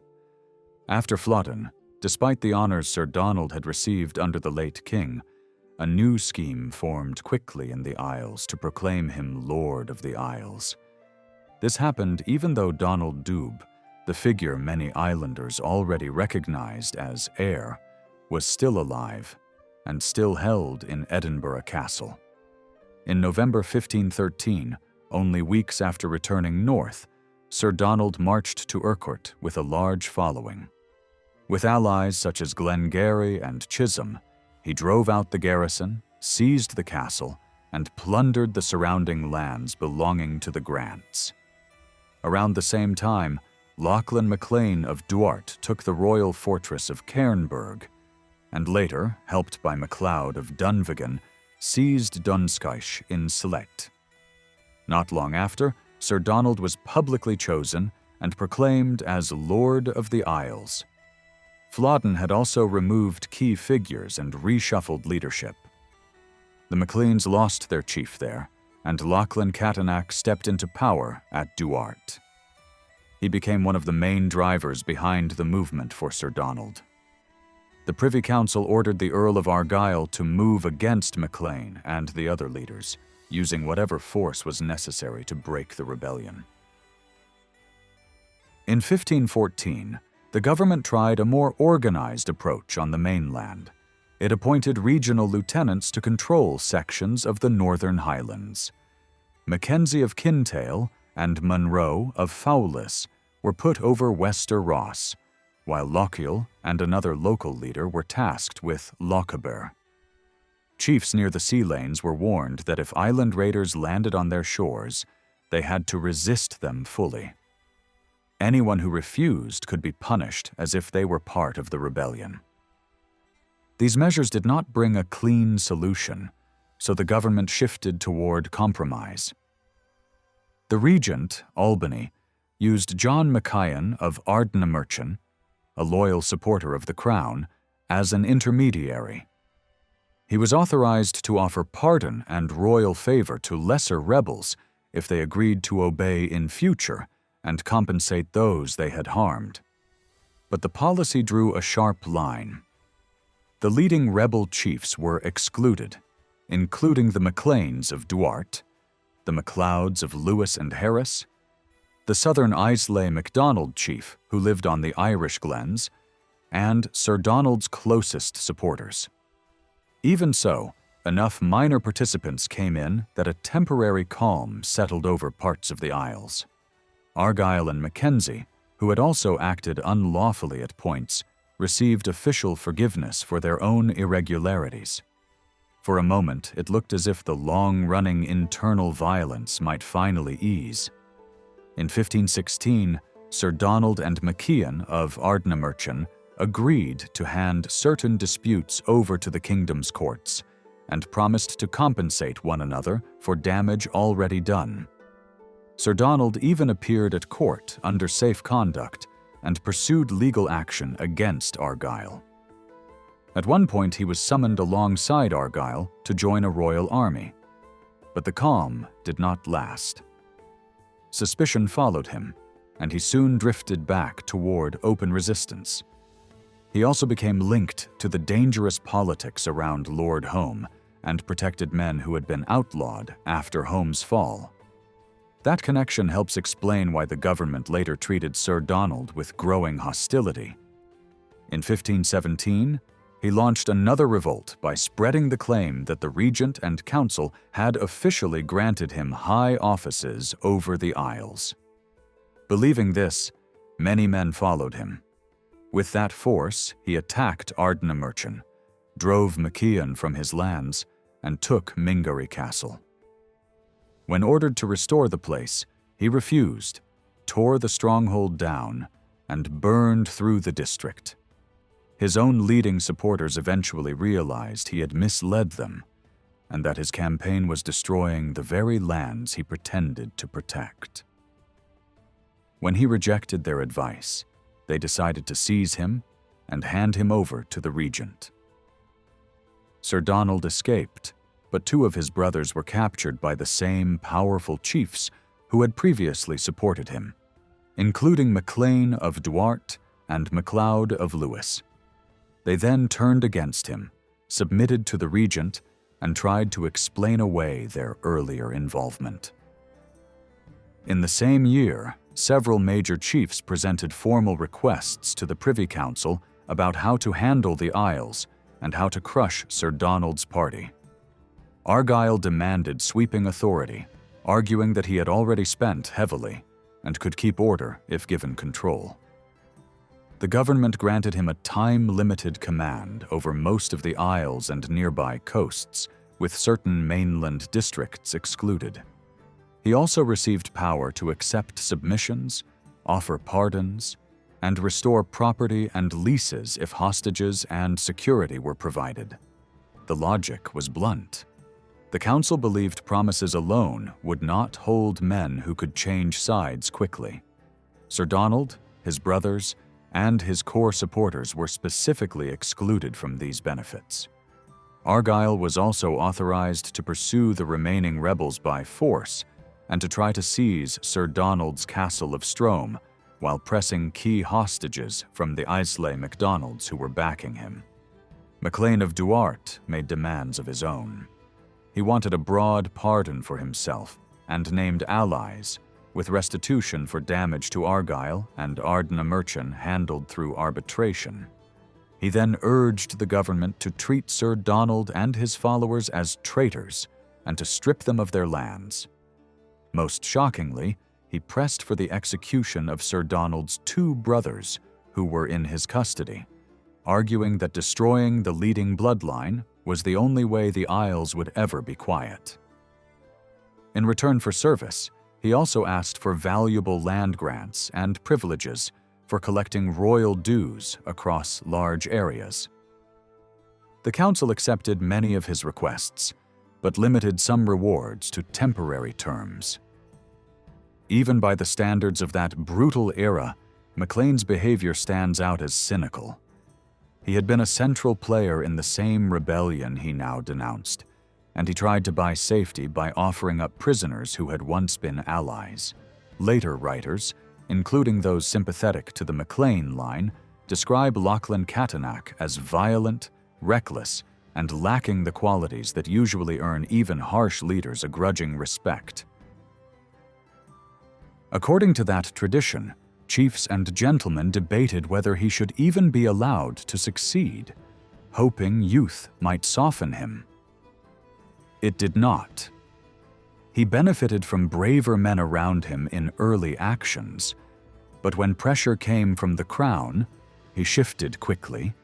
After Flodden, despite the honors Sir Donald had received under the late king, a new scheme formed quickly in the Isles to proclaim him Lord of the Isles. This happened even though Donald Dubh, the figure many islanders already recognized as heir, was still alive and still held in Edinburgh Castle. In November 1513, only weeks after returning north, Sir Donald marched to Urquhart with a large following. With allies such as Glengarry and Chisholm, he drove out the garrison, seized the castle, and plundered the surrounding lands belonging to the Grants. Around the same time, Lachlan MacLean of Duart took the royal fortress of Cairnburg, and later, helped by MacLeod of Dunvegan, seized Dunskyche in Sylhet. Not long after, Sir Donald was publicly chosen and proclaimed as Lord of the Isles. Flodden had also removed key figures and reshuffled leadership. The MacLeans lost their chief there, and Lachlan Catanach stepped into power at Duart. He became one of the main drivers behind the movement for Sir Donald. The Privy Council ordered the Earl of Argyll to move against MacLean and the other leaders, using whatever force was necessary to break the rebellion. In 1514, the government tried a more organized approach on the mainland. It appointed regional lieutenants to control sections of the northern Highlands. Mackenzie of Kintyre and Munro of Fowlis were put over Wester Ross, while Lochiel and another local leader were tasked with Lochaber. Chiefs near the sea lanes were warned that if island raiders landed on their shores, they had to resist them fully. Anyone who refused could be punished as if they were part of the rebellion. These measures did not bring a clean solution, so the government shifted toward compromise. The regent, Albany, used John Mackay of Ardnamurchan, a loyal supporter of the crown, as an intermediary. He was authorized to offer pardon and royal favor to lesser rebels if they agreed to obey in future and compensate those they had harmed. But the policy drew a sharp line. The leading rebel chiefs were excluded, including the MacLeans of Duart, the MacLeods of Lewis and Harris, the southern Islay MacDonald chief who lived on the Irish glens, and Sir Donald's closest supporters. Even so, enough minor participants came in that a temporary calm settled over parts of the Isles. Argyll and Mackenzie, who had also acted unlawfully at points, received official forgiveness for their own irregularities. For a moment, it looked as if the long-running internal violence might finally ease. In 1516, Sir Donald and Macian of Ardnamurchan agreed to hand certain disputes over to the kingdom's courts and promised to compensate one another for damage already done. Sir Donald even appeared at court under safe conduct and pursued legal action against Argyll. At one point, he was summoned alongside Argyll to join a royal army. But the calm did not last. Suspicion followed him, and he soon drifted back toward open resistance. He also became linked to the dangerous politics around Lord Home and protected men who had been outlawed after Home's fall. That connection helps explain why the government later treated Sir Donald with growing hostility. In 1517, he launched another revolt by spreading the claim that the regent and council had officially granted him high offices over the Isles. Believing this, many men followed him. With that force, he attacked Ardnamurchan, drove MacIan from his lands, and took Mingarry Castle. When ordered to restore the place, he refused, tore the stronghold down, and burned through the district. His own leading supporters eventually realized he had misled them, and that his campaign was destroying the very lands he pretended to protect. When he rejected their advice, they decided to seize him and hand him over to the regent. Sir Donald escaped, but 2 of his brothers were captured by the same powerful chiefs who had previously supported him, including MacLean of Duart and MacLeod of Lewis. They then turned against him, submitted to the regent, and tried to explain away their earlier involvement. In the same year, several major chiefs presented formal requests to the Privy Council about how to handle the Isles and how to crush Sir Donald's party. Argyll demanded sweeping authority, arguing that he had already spent heavily and could keep order if given control. The government granted him a time-limited command over most of the Isles and nearby coasts, with certain mainland districts excluded. He also received power to accept submissions, offer pardons, and restore property and leases if hostages and security were provided. The logic was blunt. The council believed promises alone would not hold men who could change sides quickly. Sir Donald, his brothers, and his core supporters were specifically excluded from these benefits. Argyll was also authorized to pursue the remaining rebels by force and to try to seize Sir Donald's castle of Strome while pressing key hostages from the Islay MacDonalds who were backing him. MacLean of Duart made demands of his own. He wanted a broad pardon for himself and named allies, with restitution for damage to Argyll and Ardna Merchant handled through arbitration. He then urged the government to treat Sir Donald and his followers as traitors and to strip them of their lands. Most shockingly, he pressed for the execution of Sir Donald's 2 brothers who were in his custody, arguing that destroying the leading bloodline was the only way the Isles would ever be quiet. In return for service, he also asked for valuable land grants and privileges for collecting royal dues across large areas. The council accepted many of his requests, but limited some rewards to temporary terms. Even by the standards of that brutal era, MacLean's behavior stands out as cynical. He had been a central player in the same rebellion he now denounced, and he tried to buy safety by offering up prisoners who had once been allies. Later writers, including those sympathetic to the MacLean line, describe Lachlan Catanach as violent, reckless, and lacking the qualities that usually earn even harsh leaders a grudging respect. According to that tradition, chiefs and gentlemen debated whether he should even be allowed to succeed, hoping youth might soften him. It did not. He benefited from braver men around him in early actions, but when pressure came from the crown, he shifted quickly,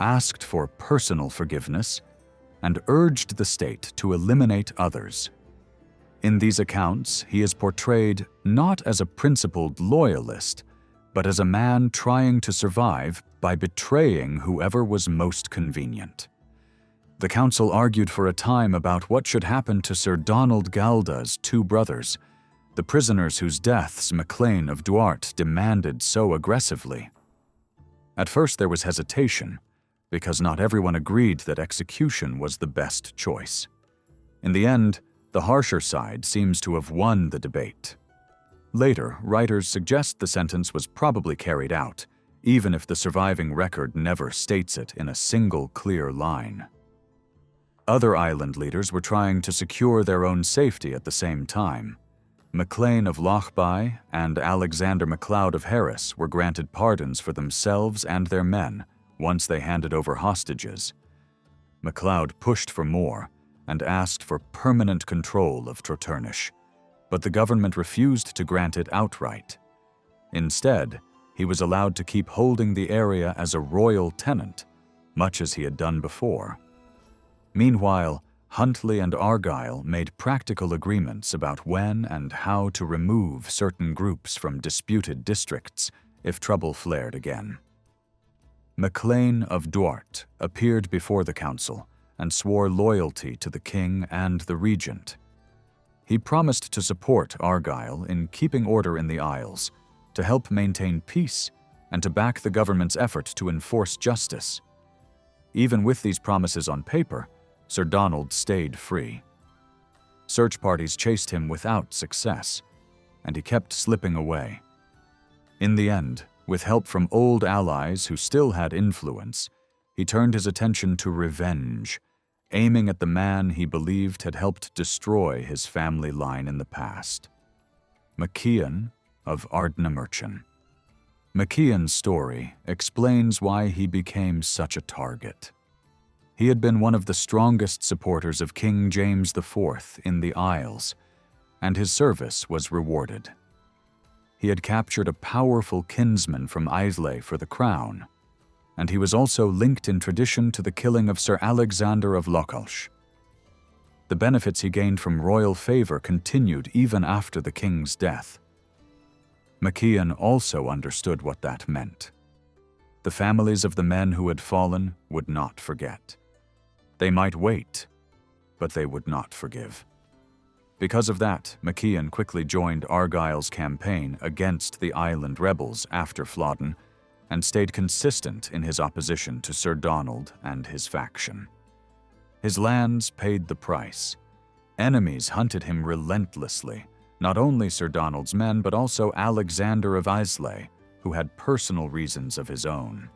asked for personal forgiveness, and urged the state to eliminate others. In these accounts, he is portrayed not as a principled loyalist, but as a man trying to survive by betraying whoever was most convenient. The council argued for a time about what should happen to Sir Donald Galda's 2 brothers, the prisoners whose deaths MacLean of Duart demanded so aggressively. At first there was hesitation, because not everyone agreed that execution was the best choice. In the end, the harsher side seems to have won the debate. Later, writers suggest the sentence was probably carried out, even if the surviving record never states it in a single clear line. Other island leaders were trying to secure their own safety at the same time. MacLean of Lochbuy and Alexander MacLeod of Harris were granted pardons for themselves and their men once they handed over hostages. MacLeod pushed for more and asked for permanent control of Trotternish, but the government refused to grant it outright. Instead, he was allowed to keep holding the area as a royal tenant, much as he had done before. Meanwhile, Huntly and Argyll made practical agreements about when and how to remove certain groups from disputed districts if trouble flared again. Maclean of Duart appeared before the council and swore loyalty to the king and the regent. He promised to support Argyll in keeping order in the Isles, to help maintain peace, and to back the government's effort to enforce justice. Even with these promises on paper, Sir Donald stayed free. Search parties chased him without success, and he kept slipping away. In the end, with help from old allies who still had influence, he turned his attention to revenge, aiming at the man he believed had helped destroy his family line in the past. Macian of Ardnamurchan. Macian's story explains why he became such a target. He had been one of the strongest supporters of King James IV in the Isles, and his service was rewarded. He had captured a powerful kinsman from Islay for the crown, and he was also linked in tradition to the killing of Sir Alexander of Lochalsh. The benefits he gained from royal favor continued even after the king's death. Macian also understood what that meant. The families of the men who had fallen would not forget. They might wait, but they would not forgive. Because of that, Macian quickly joined Argyll's campaign against the island rebels after Flodden and stayed consistent in his opposition to Sir Donald and his faction. His lands paid the price. Enemies hunted him relentlessly, not only Sir Donald's men but also Alexander of Islay, who had personal reasons of his own.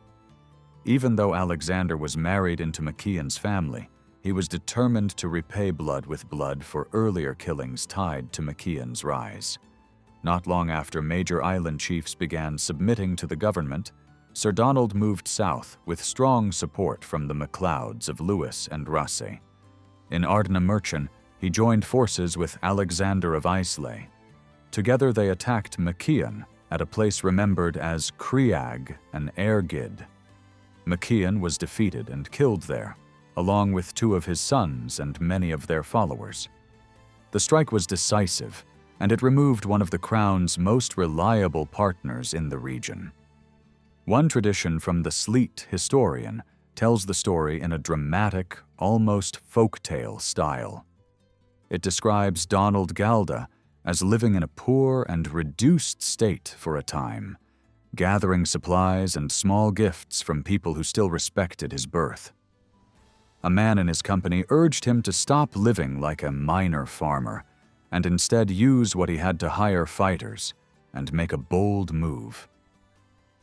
Even though Alexander was married into Macian's family, he was determined to repay blood with blood for earlier killings tied to Macian's rise. Not long after major island chiefs began submitting to the government, Sir Donald moved south with strong support from the MacLeods of Lewis and Rosse. In Ardnamurchan, he joined forces with Alexander of Islay. Together they attacked Macian at a place remembered as Creag and Airgid. Macian was defeated and killed there, along with 2 of his sons and many of their followers. The strike was decisive, and it removed one of the crown's most reliable partners in the region. One tradition from the Sleat historian tells the story in a dramatic, almost folktale style. It describes Donald Galda as living in a poor and reduced state for a time, gathering supplies and small gifts from people who still respected his birth. A man in his company urged him to stop living like a minor farmer and instead use what he had to hire fighters and make a bold move.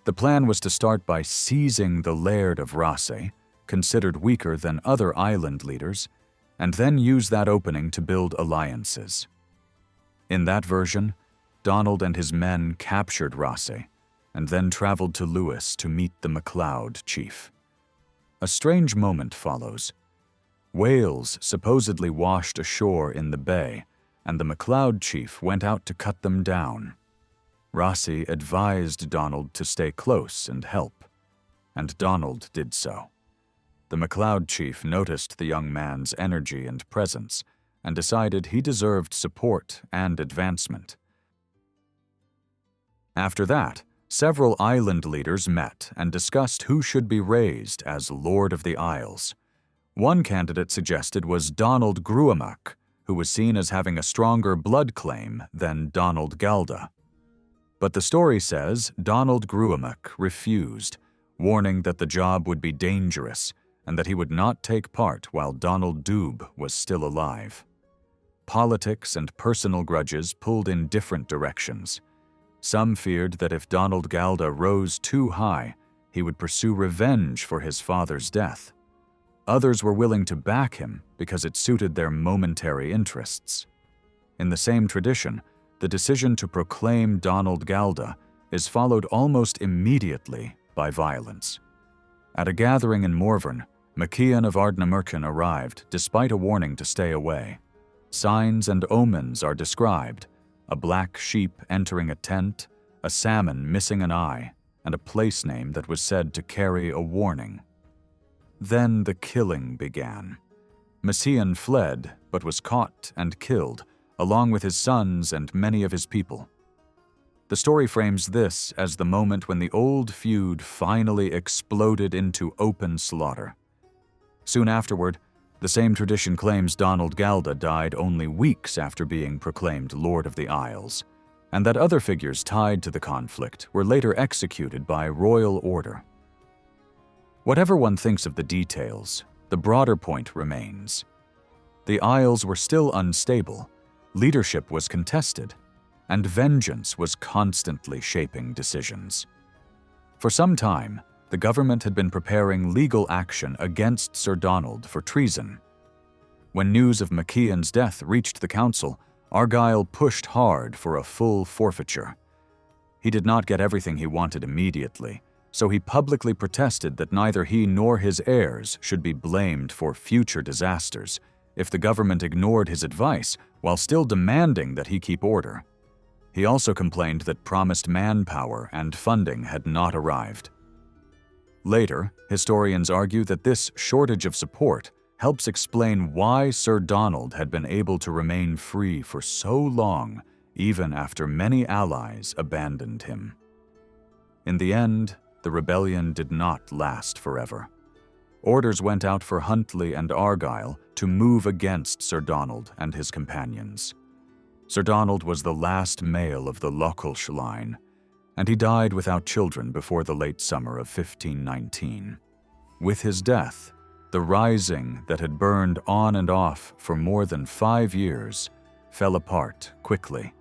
The plan was to start by seizing the Laird of Rosse, considered weaker than other island leaders, and then use that opening to build alliances. In that version, Donald and his men captured Rosse and then traveled to Lewis to meet the MacLeod chief. A strange moment follows. Whales supposedly washed ashore in the bay, and the MacLeod chief went out to cut them down. Rosse advised Donald to stay close and help, and Donald did so. The MacLeod chief noticed the young man's energy and presence and decided he deserved support and advancement. After that, several island leaders met and discussed who should be raised as Lord of the Isles. One candidate suggested was Donald Gruamach, who was seen as having a stronger blood claim than Donald Galda. But the story says Donald Gruamach refused, warning that the job would be dangerous and that he would not take part while Donald Dubh was still alive. Politics and personal grudges pulled in different directions. Some feared that if Donald Galda rose too high, he would pursue revenge for his father's death. Others were willing to back him because it suited their momentary interests. In the same tradition, the decision to proclaim Donald Galda is followed almost immediately by violence. At a gathering in Morvern, Macian of Ardnamurchan arrived despite a warning to stay away. Signs and omens are described: a black sheep entering a tent, a salmon missing an eye, and a place name that was said to carry a warning. Then the killing began. Macian fled, but was caught and killed, along with his sons and many of his people. The story frames this as the moment when the old feud finally exploded into open slaughter. Soon afterward, the same tradition claims Donald Galda died only weeks after being proclaimed Lord of the Isles, and that other figures tied to the conflict were later executed by royal order. Whatever one thinks of the details, the broader point remains. The Isles were still unstable, leadership was contested, and vengeance was constantly shaping decisions. For some time, the government had been preparing legal action against Sir Donald for treason. When news of Macian's death reached the council, Argyll pushed hard for a full forfeiture. He did not get everything he wanted immediately, so he publicly protested that neither he nor his heirs should be blamed for future disasters if the government ignored his advice while still demanding that he keep order. He also complained that promised manpower and funding had not arrived. Later, historians argue that this shortage of support helps explain why Sir Donald had been able to remain free for so long, even after many allies abandoned him. In the end, the rebellion did not last forever. Orders went out for Huntly and Argyll to move against Sir Donald and his companions. Sir Donald was the last male of the Lochulsh line, and he died without children before the late summer of 1519. With his death, the rising that had burned on and off for more than 5 years fell apart quickly.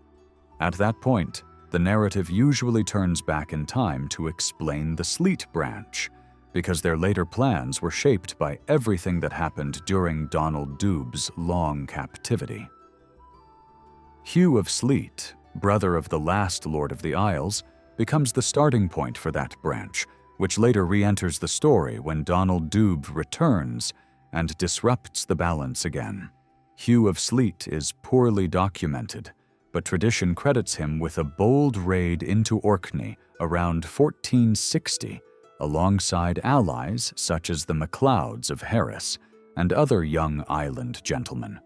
At that point, the narrative usually turns back in time to explain the Sleat branch, because their later plans were shaped by everything that happened during Donald Dubh's long captivity. Hugh of Sleat, brother of the last Lord of the Isles, becomes the starting point for that branch, which later re-enters the story when Donald Dubh returns and disrupts the balance again. Hugh of Sleat is poorly documented, but tradition credits him with a bold raid into Orkney around 1460, alongside allies such as the MacLeods of Harris and other young island gentlemen.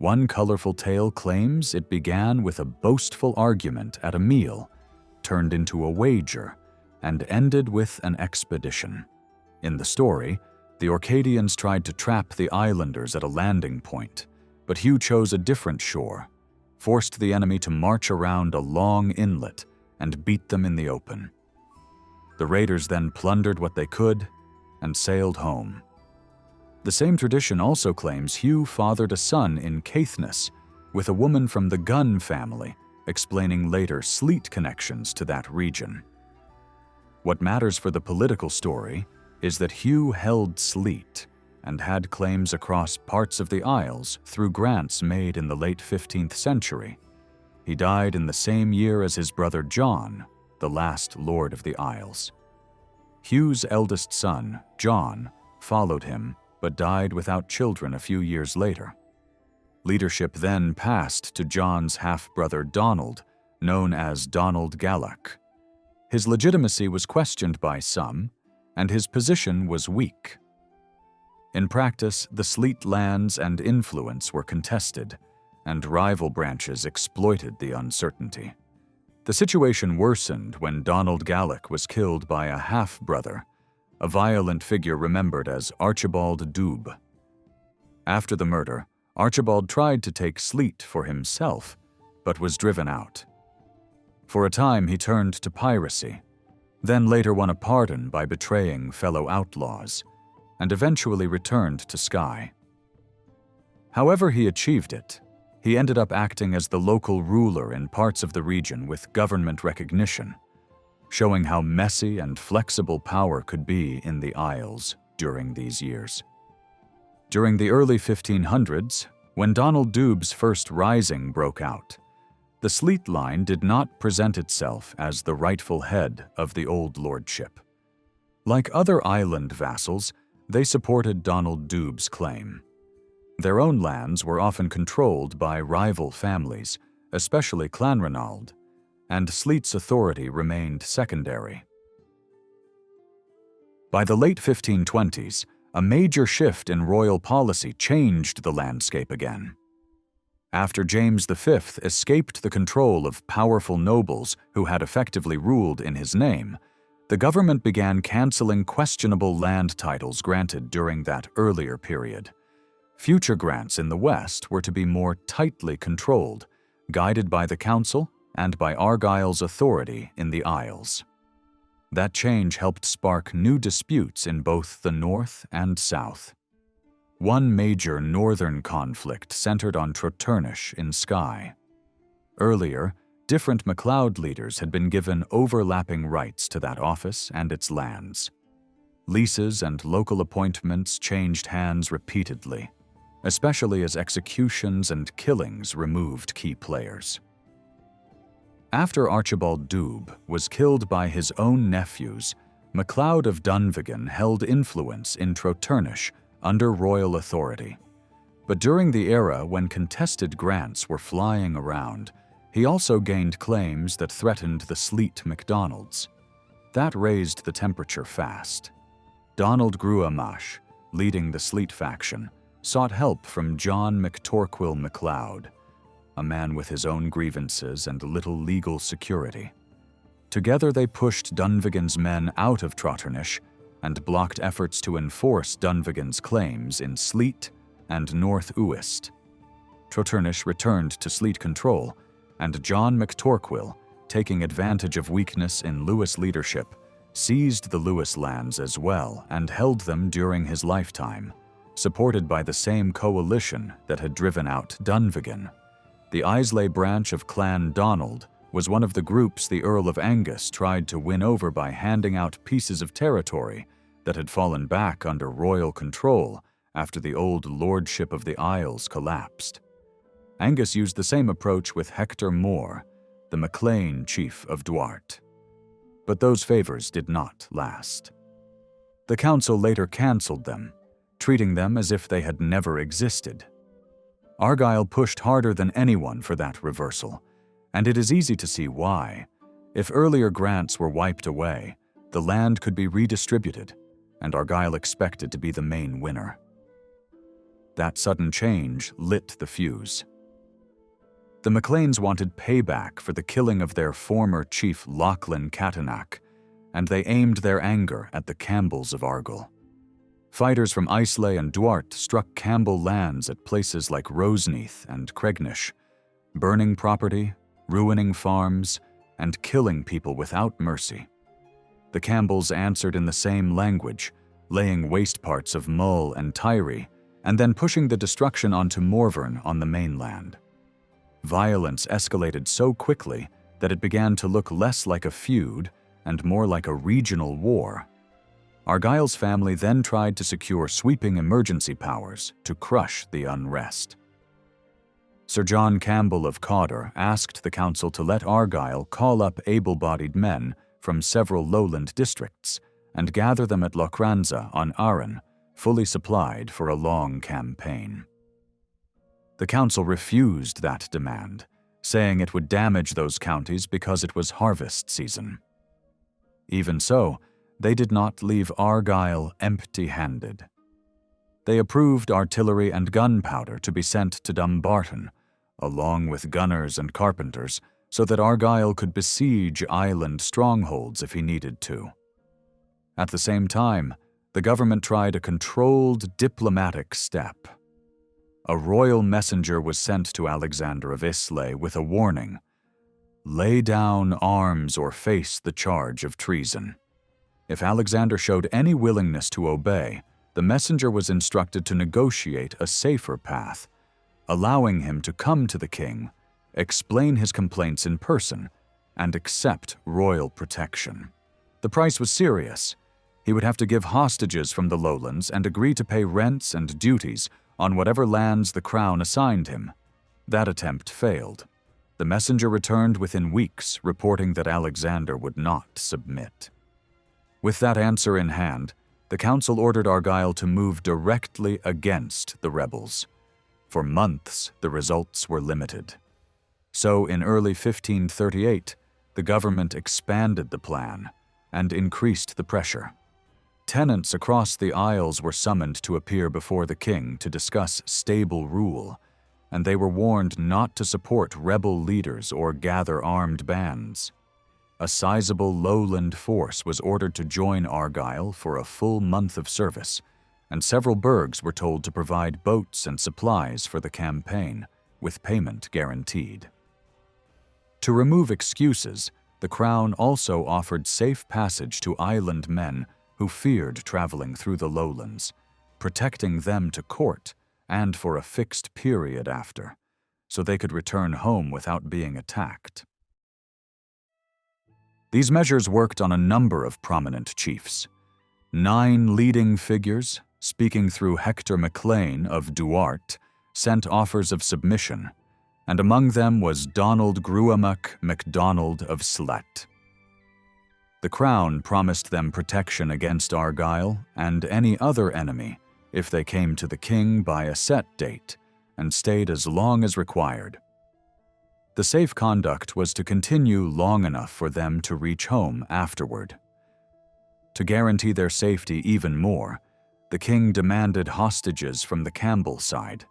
One colorful tale claims it began with a boastful argument at a meal, turned into a wager, and ended with an expedition. In the story, the Orcadians tried to trap the islanders at a landing point, but Hugh chose a different shore, forced the enemy to march around a long inlet, and beat them in the open. The raiders then plundered what they could and sailed home. The same tradition also claims Hugh fathered a son in Caithness with a woman from the Gunn family, explaining later Sleat connections to that region. What matters for the political story is that Hugh held Sleat and had claims across parts of the Isles through grants made in the late 15th century. He died in the same year as his brother John, the last Lord of the Isles. Hugh's eldest son, John, followed him but died without children a few years later. Leadership then passed to John's half-brother Donald, known as Donald Gaelic. His legitimacy was questioned by some, and his position was weak. In practice, the Sleat lands and influence were contested, and rival branches exploited the uncertainty. The situation worsened when Donald Gaelic was killed by a half-brother, a violent figure remembered as Archibald Dubh. After the murder, Archibald tried to take Sleat for himself, but was driven out. For a time he turned to piracy, then later won a pardon by betraying fellow outlaws, and eventually returned to Skye. However he achieved it, he ended up acting as the local ruler in parts of the region with government recognition, showing how messy and flexible power could be in the Isles during these years. During the early 1500s, when Donald Dubh's first rising broke out, the Sleat line did not present itself as the rightful head of the old lordship. Like other island vassals, they supported Donald Dubh's claim. Their own lands were often controlled by rival families, especially Clanranald, and Sleat's authority remained secondary. By the late 1520s, a major shift in royal policy changed the landscape again. After James V escaped the control of powerful nobles who had effectively ruled in his name, the government began canceling questionable land titles granted during that earlier period. Future grants in the West were to be more tightly controlled, guided by the council and by Argyll's authority in the Isles. That change helped spark new disputes in both the north and south. One major northern conflict centered on Trotternish in Skye. Earlier, different MacLeod leaders had been given overlapping rights to that office and its lands. Leases and local appointments changed hands repeatedly, especially as executions and killings removed key players. After Archibald Dubh was killed by his own nephews, MacLeod of Dunvegan held influence in Trotternish under royal authority. But during the era when contested grants were flying around, he also gained claims that threatened the Sleat MacDonalds. That raised the temperature fast. Donald Gruamash, leading the Sleat faction, sought help from John MacTorquil MacLeod, a man with his own grievances and little legal security. Together they pushed Dunvegan's men out of Trotternish and blocked efforts to enforce Dunvegan's claims in Sleat and North Uist. Trotternish returned to Sleat control, and John MacTorquil, taking advantage of weakness in Lewis leadership, seized the Lewis lands as well and held them during his lifetime, supported by the same coalition that had driven out Dunvegan. The Islay branch of Clan Donald was one of the groups the Earl of Angus tried to win over by handing out pieces of territory that had fallen back under royal control after the old lordship of the Isles collapsed. Angus used the same approach with Hector Moore, the MacLean chief of Duart. But those favors did not last. The council later cancelled them, treating them as if they had never existed. Argyll pushed harder than anyone for that reversal, and it is easy to see why. If earlier grants were wiped away, the land could be redistributed, and Argyll expected to be the main winner. That sudden change lit the fuse. The MacLeans wanted payback for the killing of their former chief Lachlan Catanach, and they aimed their anger at the Campbells of Argyll. Fighters from Islay and Duart struck Campbell lands at places like Roseneath and Cregnish, burning property, ruining farms, and killing people without mercy. The Campbells answered in the same language, laying waste parts of Mull and Tyrie, and then pushing the destruction onto Morvern on the mainland. Violence escalated so quickly that it began to look less like a feud and more like a regional war. Argyll's family then tried to secure sweeping emergency powers to crush the unrest. Sir John Campbell of Cawdor asked the council to let Argyll call up able-bodied men from several lowland districts and gather them at Lochranza on Arran, fully supplied for a long campaign. The council refused that demand, saying it would damage those counties because it was harvest season. Even so, they did not leave Argyll empty-handed. They approved artillery and gunpowder to be sent to Dumbarton, along with gunners and carpenters, so that Argyll could besiege island strongholds if he needed to. At the same time, the government tried a controlled diplomatic step. A royal messenger was sent to Alexander of Islay with a warning: lay down arms or face the charge of treason. If Alexander showed any willingness to obey, the messenger was instructed to negotiate a safer path, allowing him to come to the king, explain his complaints in person, and accept royal protection. The price was serious. He would have to give hostages from the lowlands and agree to pay rents and duties on whatever lands the crown assigned him. That attempt failed. The messenger returned within weeks, reporting that Alexander would not submit. With that answer in hand, the council ordered Argyll to move directly against the rebels. For months, the results were limited. So in early 1538, the government expanded the plan and increased the pressure. Tenants across the Isles were summoned to appear before the king to discuss stable rule, and they were warned not to support rebel leaders or gather armed bands. A sizable lowland force was ordered to join Argyll for a full month of service, and several burghs were told to provide boats and supplies for the campaign, with payment guaranteed. To remove excuses, the Crown also offered safe passage to island men who feared traveling through the lowlands, protecting them to court and for a fixed period after, so they could return home without being attacked. These measures worked on a number of prominent chiefs. 9 leading figures, speaking through Hector MacLean of Duart, sent offers of submission, and among them was Donald Gruamach MacDonald of Slet. The Crown promised them protection against Argyll and any other enemy if they came to the king by a set date and stayed as long as required. The safe conduct was to continue long enough for them to reach home afterward. To guarantee their safety even more, the king demanded hostages from the Campbell side,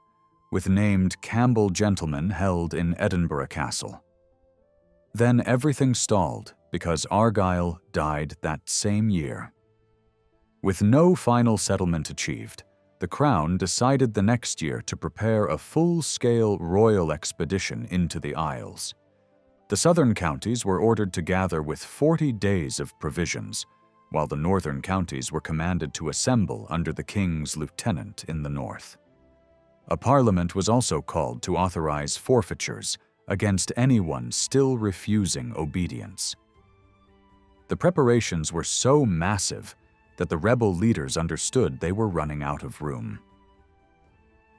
with named Campbell gentlemen held in Edinburgh Castle. Then everything stalled because Argyll died that same year. With no final settlement achieved, the Crown decided the next year to prepare a full-scale royal expedition into the Isles. The southern counties were ordered to gather with 40 days of provisions, while the northern counties were commanded to assemble under the king's lieutenant in the north. A parliament was also called to authorize forfeitures against anyone still refusing obedience. The preparations were so massive that the rebel leaders understood they were running out of room.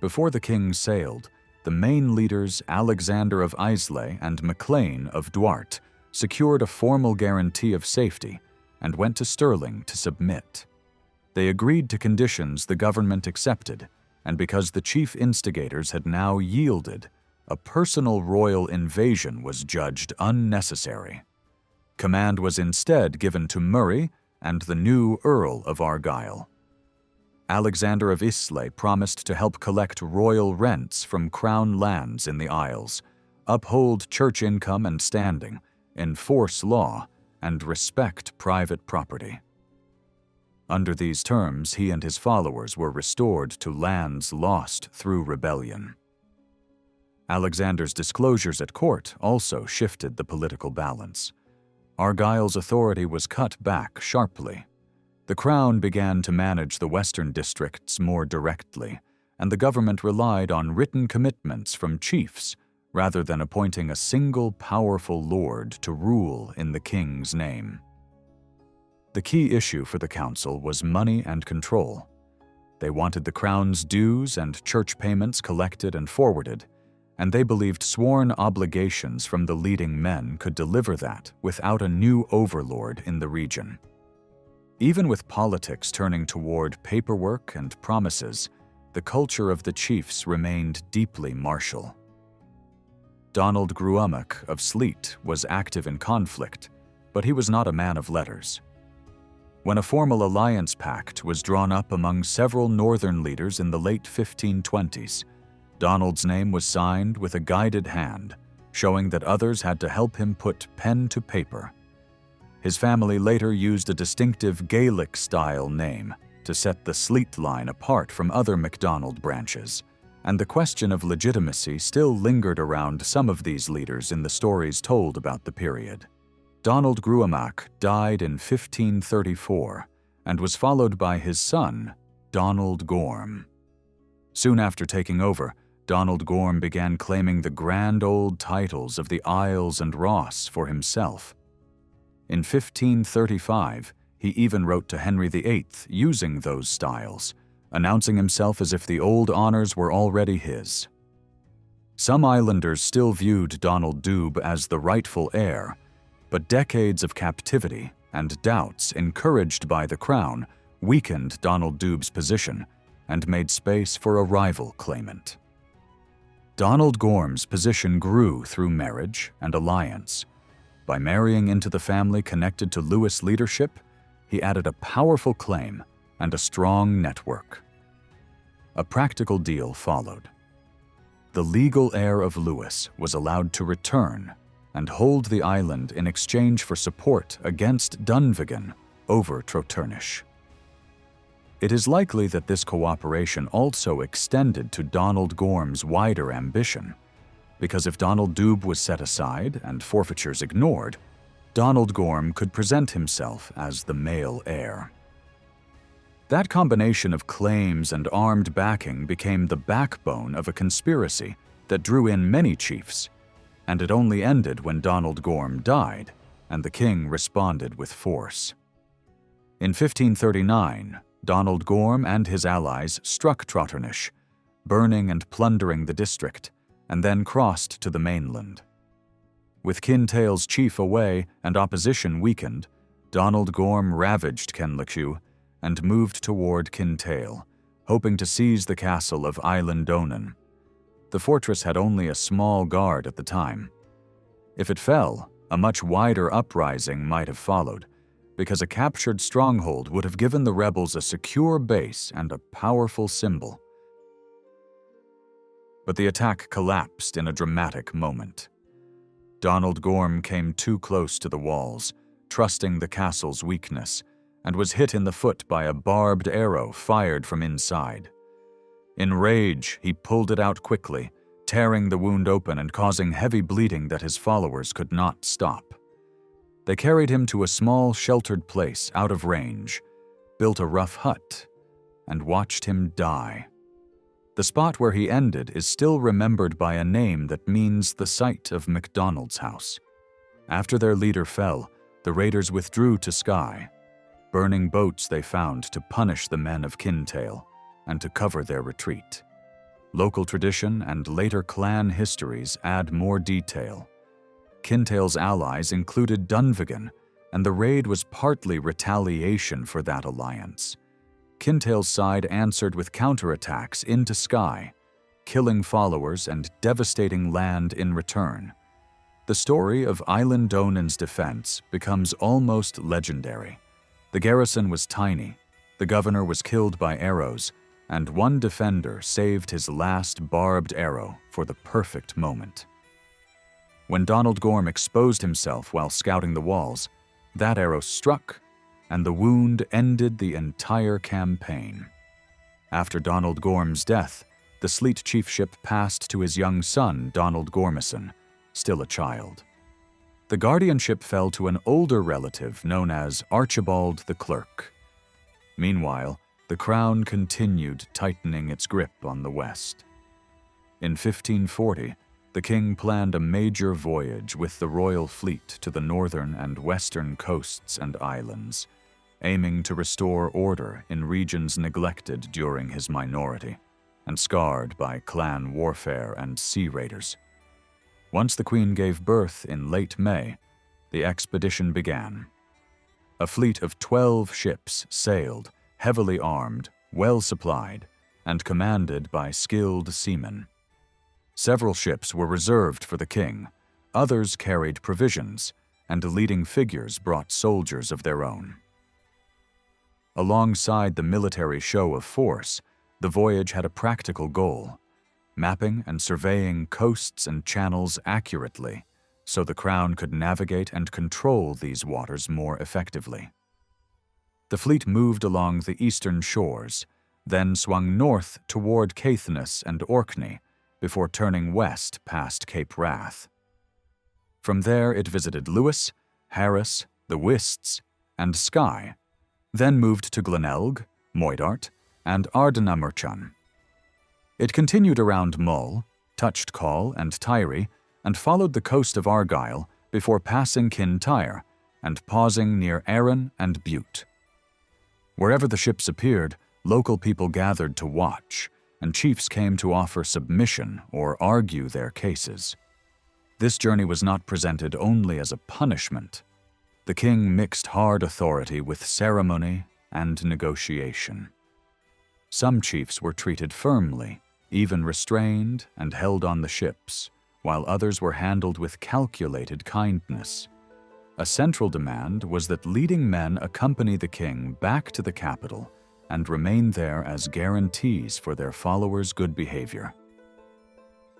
Before the king sailed, the main leaders Alexander of Islay and MacLean of Duart secured a formal guarantee of safety and went to Stirling to submit. They agreed to conditions the government accepted, and because the chief instigators had now yielded, a personal royal invasion was judged unnecessary. Command was instead given to Murray and the new Earl of Argyll. Alexander of Islay promised to help collect royal rents from crown lands in the Isles, uphold church income and standing, enforce law, and respect private property. Under these terms, he and his followers were restored to lands lost through rebellion. Alexander's disclosures at court also shifted the political balance. Argyll's authority was cut back sharply. The Crown began to manage the western districts more directly, and the government relied on written commitments from chiefs rather than appointing a single powerful lord to rule in the king's name. The key issue for the council was money and control. They wanted the crown's dues and church payments collected and forwarded, and they believed sworn obligations from the leading men could deliver that without a new overlord in the region. Even with politics turning toward paperwork and promises, the culture of the chiefs remained deeply martial. Donald Gruamach of Sleat was active in conflict, but he was not a man of letters. When a formal alliance pact was drawn up among several northern leaders in the late 1520s, Donald's name was signed with a guided hand, showing that others had to help him put pen to paper. His family later used a distinctive Gaelic-style name to set the Sleat line apart from other MacDonald branches, and the question of legitimacy still lingered around some of these leaders in the stories told about the period. Donald Gruamach died in 1534 and was followed by his son, Donald Gorm. Soon after taking over, Donald Gorm began claiming the grand old titles of the Isles and Ross for himself. In 1535, he even wrote to Henry VIII using those styles, announcing himself as if the old honors were already his. Some islanders still viewed Donald Dubh as the rightful heir, but decades of captivity and doubts encouraged by the Crown weakened Donald Dubh's position and made space for a rival claimant. Donald Gorm's position grew through marriage and alliance. By marrying into the family connected to Lewis leadership, he added a powerful claim and a strong network. A practical deal followed. The legal heir of Lewis was allowed to return and hold the island in exchange for support against Dunvegan over Trotternish. It is likely that this cooperation also extended to Donald Gorm's wider ambition, because if Donald Dubh was set aside and forfeitures ignored, Donald Gorm could present himself as the male heir. That combination of claims and armed backing became the backbone of a conspiracy that drew in many chiefs, and it only ended when Donald Gorm died and the king responded with force. In 1539, Donald Gorm and his allies struck Trotternish, burning and plundering the district, and then crossed to the mainland. With Kintyre's chief away and opposition weakened, Donald Gorm ravaged Kenlicu and moved toward Kintyre, hoping to seize the castle of Eilean. The fortress had only a small guard at the time. If it fell, a much wider uprising might have followed, because a captured stronghold would have given the rebels a secure base and a powerful symbol. But the attack collapsed in a dramatic moment. Donald Gorm came too close to the walls, trusting the castle's weakness, and was hit in the foot by a barbed arrow fired from inside. In rage, he pulled it out quickly, tearing the wound open and causing heavy bleeding that his followers could not stop. They carried him to a small, sheltered place out of range, built a rough hut, and watched him die. The spot where he ended is still remembered by a name that means the site of MacDonald's house. After their leader fell, the raiders withdrew to Skye, burning boats they found to punish the men of Kintyre and to cover their retreat. Local tradition and later clan histories add more detail. Kintyre's allies included Dunvegan, and the raid was partly retaliation for that alliance. Kintyre's side answered with counterattacks into Skye, killing followers and devastating land in return. The story of Eilean's defense becomes almost legendary. The garrison was tiny, the governor was killed by arrows, and one defender saved his last barbed arrow for the perfect moment. When Donald Gorm exposed himself while scouting the walls, that arrow struck, and the wound ended the entire campaign. After Donald Gorm's death, the Sleat chiefship passed to his young son, Donald Gormison, still a child. The guardianship fell to an older relative known as Archibald the Clerk. Meanwhile, the crown continued tightening its grip on the west. In 1540, the king planned a major voyage with the royal fleet to the northern and western coasts and islands, aiming to restore order in regions neglected during his minority and scarred by clan warfare and sea raiders. Once the queen gave birth in late May, the expedition began. A fleet of 12 ships sailed, heavily armed, well supplied, and commanded by skilled seamen. Several ships were reserved for the king, others carried provisions, and leading figures brought soldiers of their own. Alongside the military show of force, the voyage had a practical goal: mapping and surveying coasts and channels accurately so the crown could navigate and control these waters more effectively. The fleet moved along the eastern shores, then swung north toward Caithness and Orkney before turning west past Cape Wrath. From there it visited Lewis, Harris, the Wists, and Skye, then moved to Glenelg, Moidart, and Ardnamurchan. It continued around Mull, touched Coll and Tyrie, and followed the coast of Argyll before passing Kintyre and pausing near Arran and Bute. Wherever the ships appeared, local people gathered to watch, and chiefs came to offer submission or argue their cases. This journey was not presented only as a punishment. The king mixed hard authority with ceremony and negotiation. Some chiefs were treated firmly, even restrained and held on the ships, while others were handled with calculated kindness. A central demand was that leading men accompany the king back to the capital and remain there as guarantees for their followers' good behavior.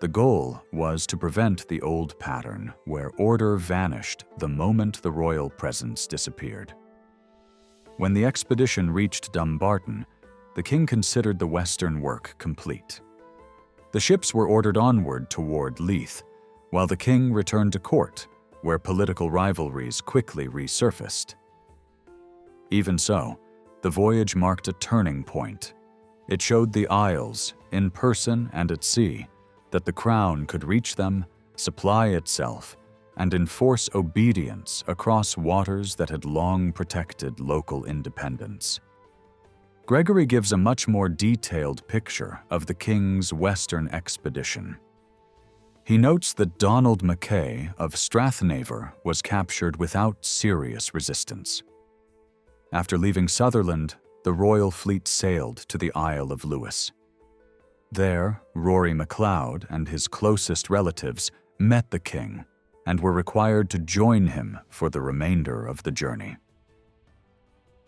The goal was to prevent the old pattern where order vanished the moment the royal presence disappeared. When the expedition reached Dumbarton, the king considered the western work complete. The ships were ordered onward toward Leith, while the king returned to court, where political rivalries quickly resurfaced. Even so, the voyage marked a turning point. It showed the Isles, in person and at sea, that the crown could reach them, supply itself, and enforce obedience across waters that had long protected local independence. Gregory gives a much more detailed picture of the king's western expedition. He notes that Donald Mackay of Strathnaver was captured without serious resistance. After leaving Sutherland, the royal fleet sailed to the Isle of Lewis. There, Rory MacLeod and his closest relatives met the king and were required to join him for the remainder of the journey.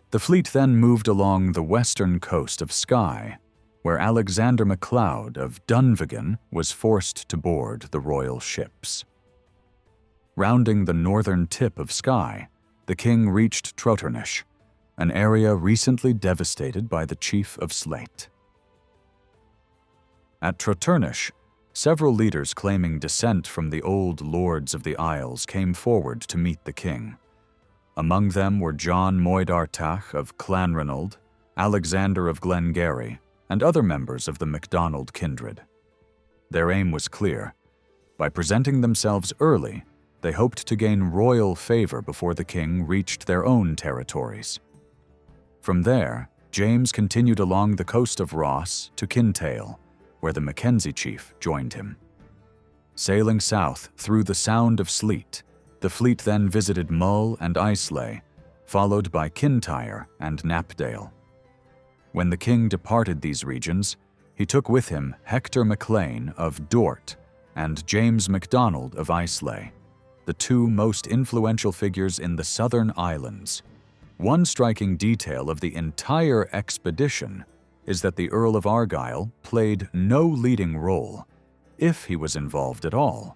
The fleet then moved along the western coast of Skye, where Alexander MacLeod of Dunvegan was forced to board the royal ships. Rounding the northern tip of Skye, the king reached Trotternish, an area recently devastated by the Chief of Slate. At Trotternish, several leaders claiming descent from the old lords of the Isles came forward to meet the king. Among them were John Moidartach of Clanranald, Alexander of Glengarry, and other members of the MacDonald kindred. Their aim was clear. By presenting themselves early, they hoped to gain royal favor before the king reached their own territories. From there, James continued along the coast of Ross to Kintyre, where the Mackenzie chief joined him. Sailing south through the Sound of Sleat, the fleet then visited Mull and Islay, followed by Kintyre and Knapdale. When the king departed these regions, he took with him Hector MacLean of Dort and James MacDonald of Islay, the two most influential figures in the southern islands. One striking detail of the entire expedition is that the Earl of Argyll played no leading role, if he was involved at all.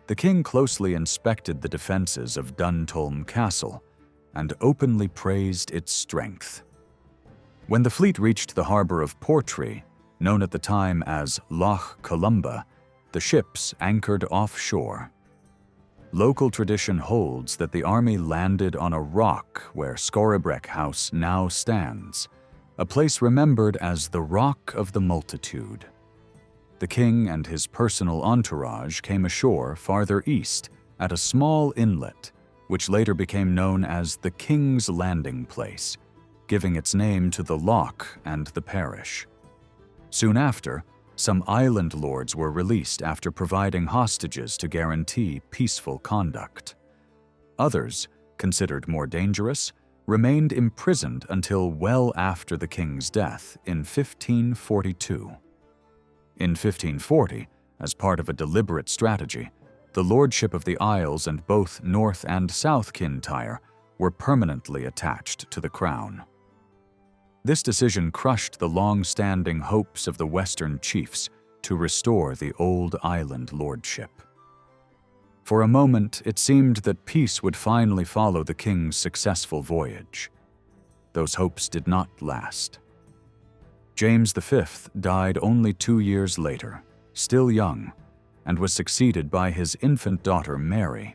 The king closely inspected the defenses of Duntulm Castle and openly praised its strength. When the fleet reached the harbor of Portree, known at the time as Loch Columba, the ships anchored offshore. Local tradition holds that the army landed on a rock where Scoribreck House now stands, a place remembered as the Rock of the Multitude. The king and his personal entourage came ashore farther east at a small inlet, which later became known as the King's Landing Place, giving its name to the loch and the parish. Soon after, some island lords were released after providing hostages to guarantee peaceful conduct. Others, considered more dangerous, remained imprisoned until well after the king's death in 1542. In 1540, as part of a deliberate strategy, the lordship of the Isles and both North and South Kintyre were permanently attached to the crown. This decision crushed the long-standing hopes of the Western chiefs to restore the old island lordship. For a moment, it seemed that peace would finally follow the king's successful voyage. Those hopes did not last. James V died only 2 years later, still young, and was succeeded by his infant daughter Mary.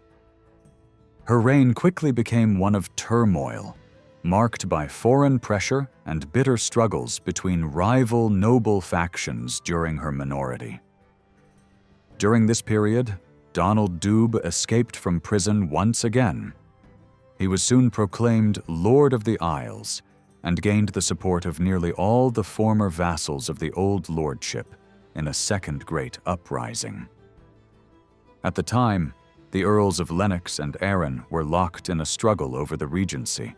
Her reign quickly became one of turmoil, marked by foreign pressure and bitter struggles between rival noble factions during her minority. During this period, Donald Dubh escaped from prison once again. He was soon proclaimed Lord of the Isles and gained the support of nearly all the former vassals of the old lordship in a second great uprising. At the time, the Earls of Lennox and Arran were locked in a struggle over the regency,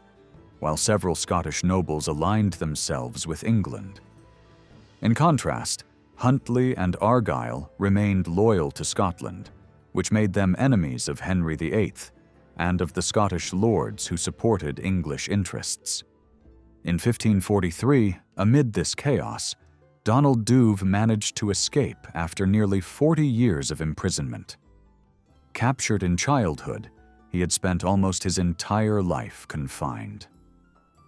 while several Scottish nobles aligned themselves with England. In contrast, Huntly and Argyll remained loyal to Scotland, which made them enemies of Henry VIII and of the Scottish lords who supported English interests. In 1543, amid this chaos, Donald Dubh managed to escape after nearly 40 years of imprisonment. Captured in childhood, he had spent almost his entire life confined.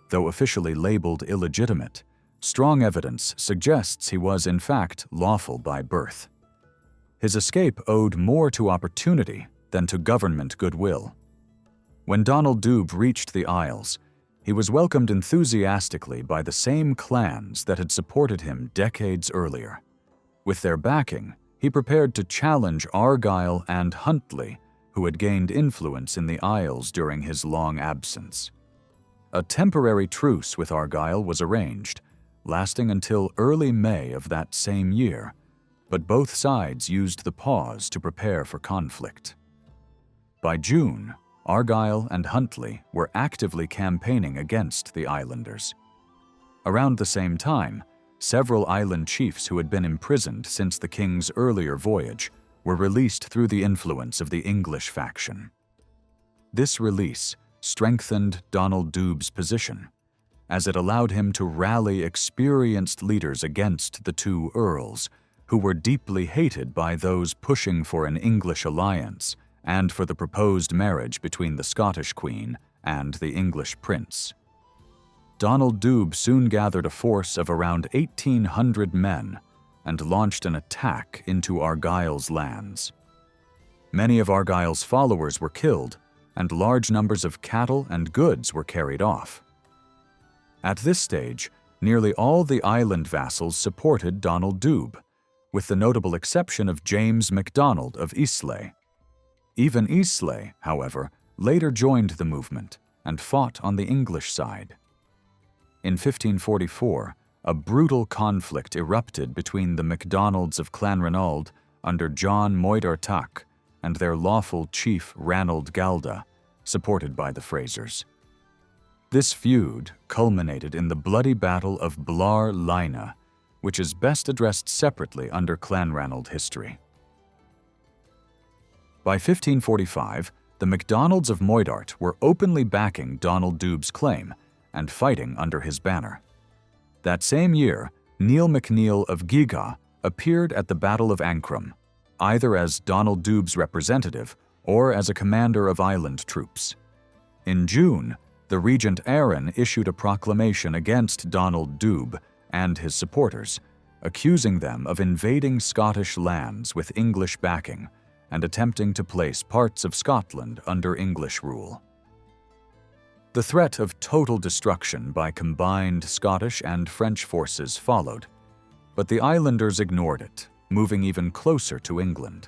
Though officially labeled illegitimate, strong evidence suggests he was in fact lawful by birth. His escape owed more to opportunity than to government goodwill. When Donald Dubh reached the Isles, he was welcomed enthusiastically by the same clans that had supported him decades earlier. With their backing, he prepared to challenge Argyll and Huntly, who had gained influence in the Isles during his long absence. A temporary truce with Argyll was arranged, lasting until early May of that same year, but both sides used the pause to prepare for conflict. By June, Argyll and Huntly were actively campaigning against the islanders. Around the same time, several island chiefs who had been imprisoned since the king's earlier voyage were released through the influence of the English faction. This release strengthened Donald Dubh's position, as it allowed him to rally experienced leaders against the two earls, who were deeply hated by those pushing for an English alliance and for the proposed marriage between the Scottish queen and the English prince. Donald Dubh soon gathered a force of around 1,800 men and launched an attack into Argyll's lands. Many of Argyll's followers were killed, and large numbers of cattle and goods were carried off. At this stage, nearly all the island vassals supported Donald Dubh, with the notable exception of James MacDonald of Islay. Even Islay, however, later joined the movement and fought on the English side. In 1544, a brutal conflict erupted between the MacDonalds of Clanranald under John Moidart and their lawful chief Ranald Galda, supported by the Frasers. This feud culminated in the bloody Battle of Blar Laina, which is best addressed separately under Clanranald history. By 1545, the MacDonalds of Moidart were openly backing Donald Dubh's claim and fighting under his banner. That same year, Neil MacNeil of Giga appeared at the Battle of Ancram, either as Donald Dubh's representative or as a commander of island troops. In June, the regent Arran issued a proclamation against Donald Dubh and his supporters, accusing them of invading Scottish lands with English backing and attempting to place parts of Scotland under English rule. The threat of total destruction by combined Scottish and French forces followed, but the islanders ignored it, moving even closer to England.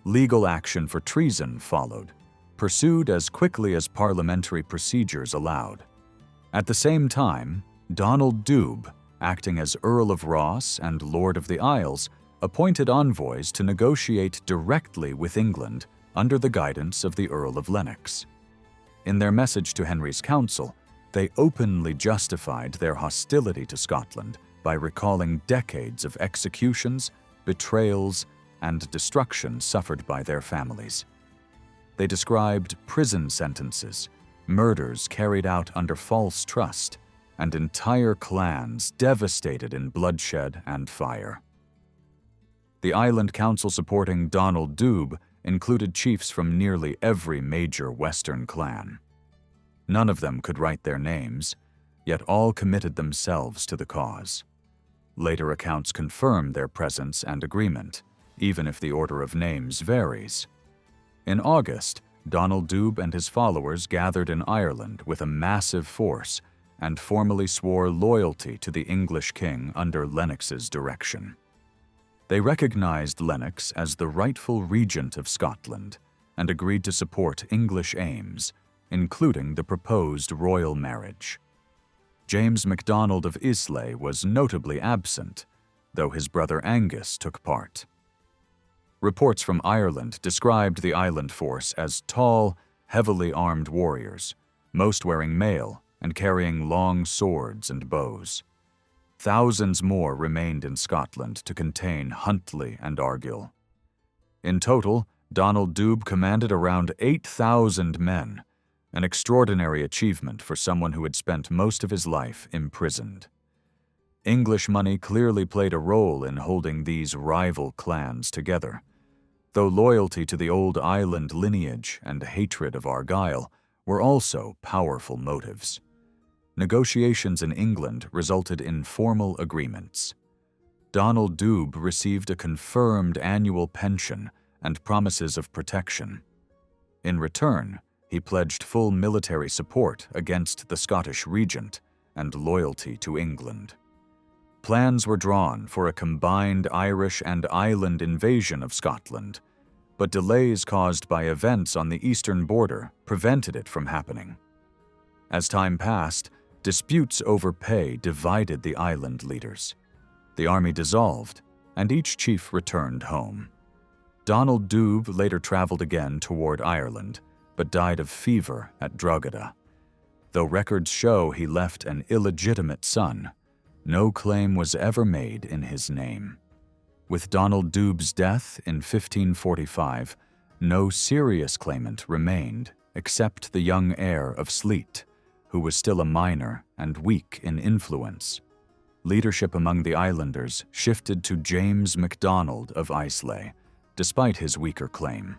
Legal action for treason followed, pursued as quickly as parliamentary procedures allowed. At the same time, Donald Dubh, acting as Earl of Ross and Lord of the Isles, appointed envoys to negotiate directly with England under the guidance of the Earl of Lennox. In their message to Henry's council, they openly justified their hostility to Scotland by recalling decades of executions, betrayals, and destruction suffered by their families. They described prison sentences, murders carried out under false trust, and entire clans devastated in bloodshed and fire. The island council supporting Donald Dubh included chiefs from nearly every major Western clan. None of them could write their names, yet all committed themselves to the cause. Later accounts confirm their presence and agreement, even if the order of names varies. In August, Donald Dubh and his followers gathered in Ireland with a massive force and formally swore loyalty to the English king under Lennox's direction. They recognized Lennox as the rightful regent of Scotland and agreed to support English aims, including the proposed royal marriage. James MacDonald of Islay was notably absent, though his brother Angus took part. Reports from Ireland described the island force as tall, heavily armed warriors, most wearing mail and carrying long swords and bows. Thousands more remained in Scotland to contain Huntly and Argyll. In total, Donald Dubh commanded around 8,000 men, an extraordinary achievement for someone who had spent most of his life imprisoned. English money clearly played a role in holding these rival clans together, though loyalty to the old island lineage and hatred of Argyll were also powerful motives. Negotiations in England resulted in formal agreements. Donald Dubh received a confirmed annual pension and promises of protection. In return, he pledged full military support against the Scottish regent and loyalty to England. Plans were drawn for a combined Irish and island invasion of Scotland, but delays caused by events on the eastern border prevented it from happening. As time passed, disputes over pay divided the island leaders. The army dissolved, and each chief returned home. Donald Dubh later traveled again toward Ireland, but died of fever at Drogheda. Though records show he left an illegitimate son, no claim was ever made in his name. With Donald Dubh's death in 1545, no serious claimant remained except the young heir of Sleat, who was still a minor and weak in influence. Leadership among the islanders shifted to James MacDonald of Islay, despite his weaker claim.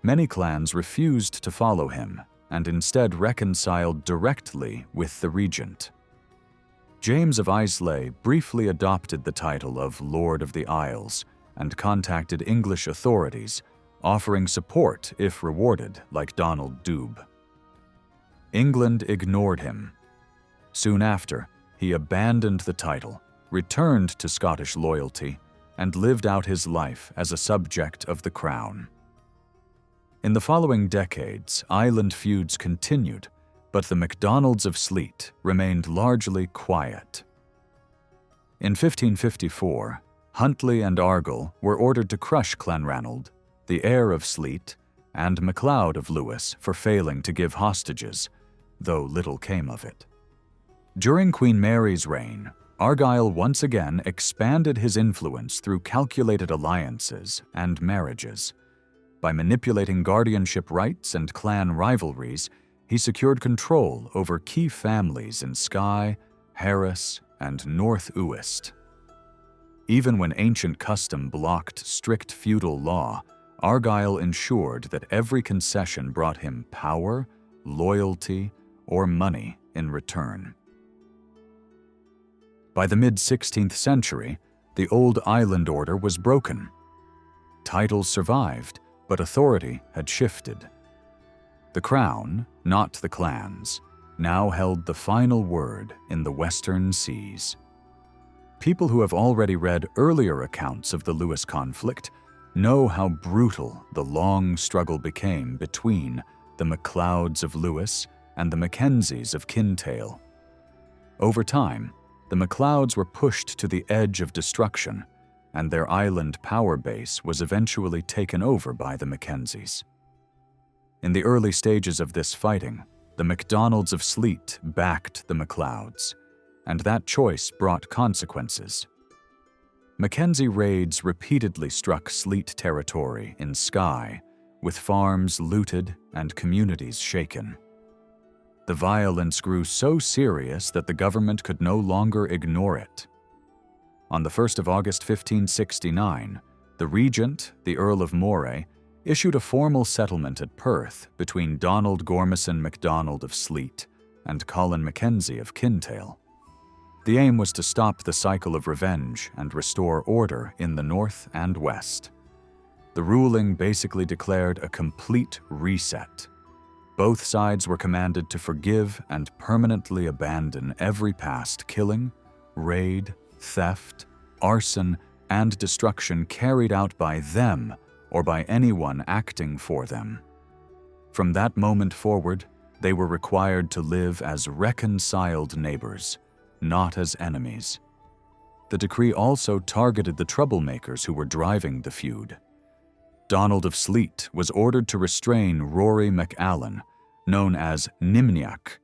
Many clans refused to follow him and instead reconciled directly with the regent. James of Islay briefly adopted the title of Lord of the Isles and contacted English authorities, offering support if rewarded like Donald Dubh. England ignored him. Soon after, he abandoned the title, returned to Scottish loyalty, and lived out his life as a subject of the crown. In the following decades, island feuds continued, but the MacDonalds of Sleat remained largely quiet. In 1554, Huntly and Argyll were ordered to crush Clanranald, the heir of Sleat, and MacLeod of Lewis for failing to give hostages, though little came of it. During Queen Mary's reign, Argyll once again expanded his influence through calculated alliances and marriages. By manipulating guardianship rights and clan rivalries, he secured control over key families in Skye, Harris, and North Uist. Even when ancient custom blocked strict feudal law, Argyll ensured that every concession brought him power, loyalty, or money in return. By the mid-16th century, the old island order was broken. Titles survived, but authority had shifted. The crown, not the clans, now held the final word in the Western Seas. People who have already read earlier accounts of the Lewis conflict know how brutal the long struggle became between the MacLeods of Lewis and the Mackenzies of Kintyre. Over time, the MacLeods were pushed to the edge of destruction, and their island power base was eventually taken over by the Mackenzies. In the early stages of this fighting, the MacDonalds of Sleat backed the MacLeods, and that choice brought consequences. Mackenzie raids repeatedly struck Sleat territory in Skye, with farms looted and communities shaken. The violence grew so serious that the government could no longer ignore it. On the 1st of August 1569, the regent, the Earl of Moray, issued a formal settlement at Perth between Donald Gormison MacDonald of Sleat and Colin Mackenzie of Kintyre. The aim was to stop the cycle of revenge and restore order in the north and west. The ruling basically declared a complete reset. Both sides were commanded to forgive and permanently abandon every past killing, raid, theft, arson, and destruction carried out by them or by anyone acting for them. From that moment forward, they were required to live as reconciled neighbors, not as enemies. The decree also targeted the troublemakers who were driving the feud. Donald of Sleat was ordered to restrain Rory MacAllan, known as Nimniach,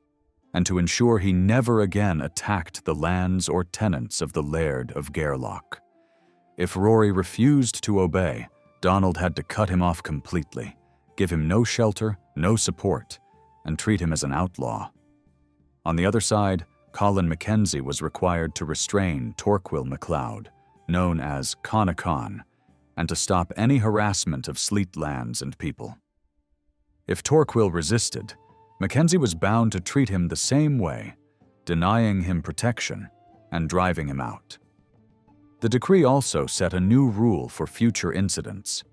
and to ensure he never again attacked the lands or tenants of the Laird of Gairloch. If Rory refused to obey, Donald had to cut him off completely, give him no shelter, no support, and treat him as an outlaw. On the other side, Colin Mackenzie was required to restrain Torquil MacLeod, known as Connaught, and to stop any harassment of Sleat lands and people. If Torquil resisted, Mackenzie was bound to treat him the same way, denying him protection and driving him out. The decree also set a new rule for future incidents.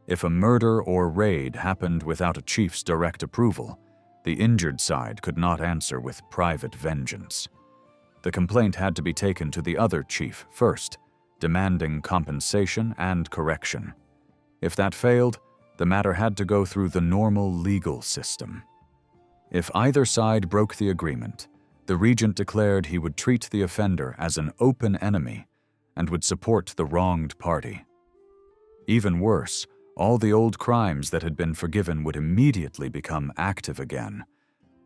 If a murder or raid happened without a chief's direct approval, the injured side could not answer with private vengeance. The complaint had to be taken to the other chief first, demanding compensation and correction. If that failed, the matter had to go through the normal legal system. If either side broke the agreement, the regent declared he would treat the offender as an open enemy and would support the wronged party. Even worse, all the old crimes that had been forgiven would immediately become active again,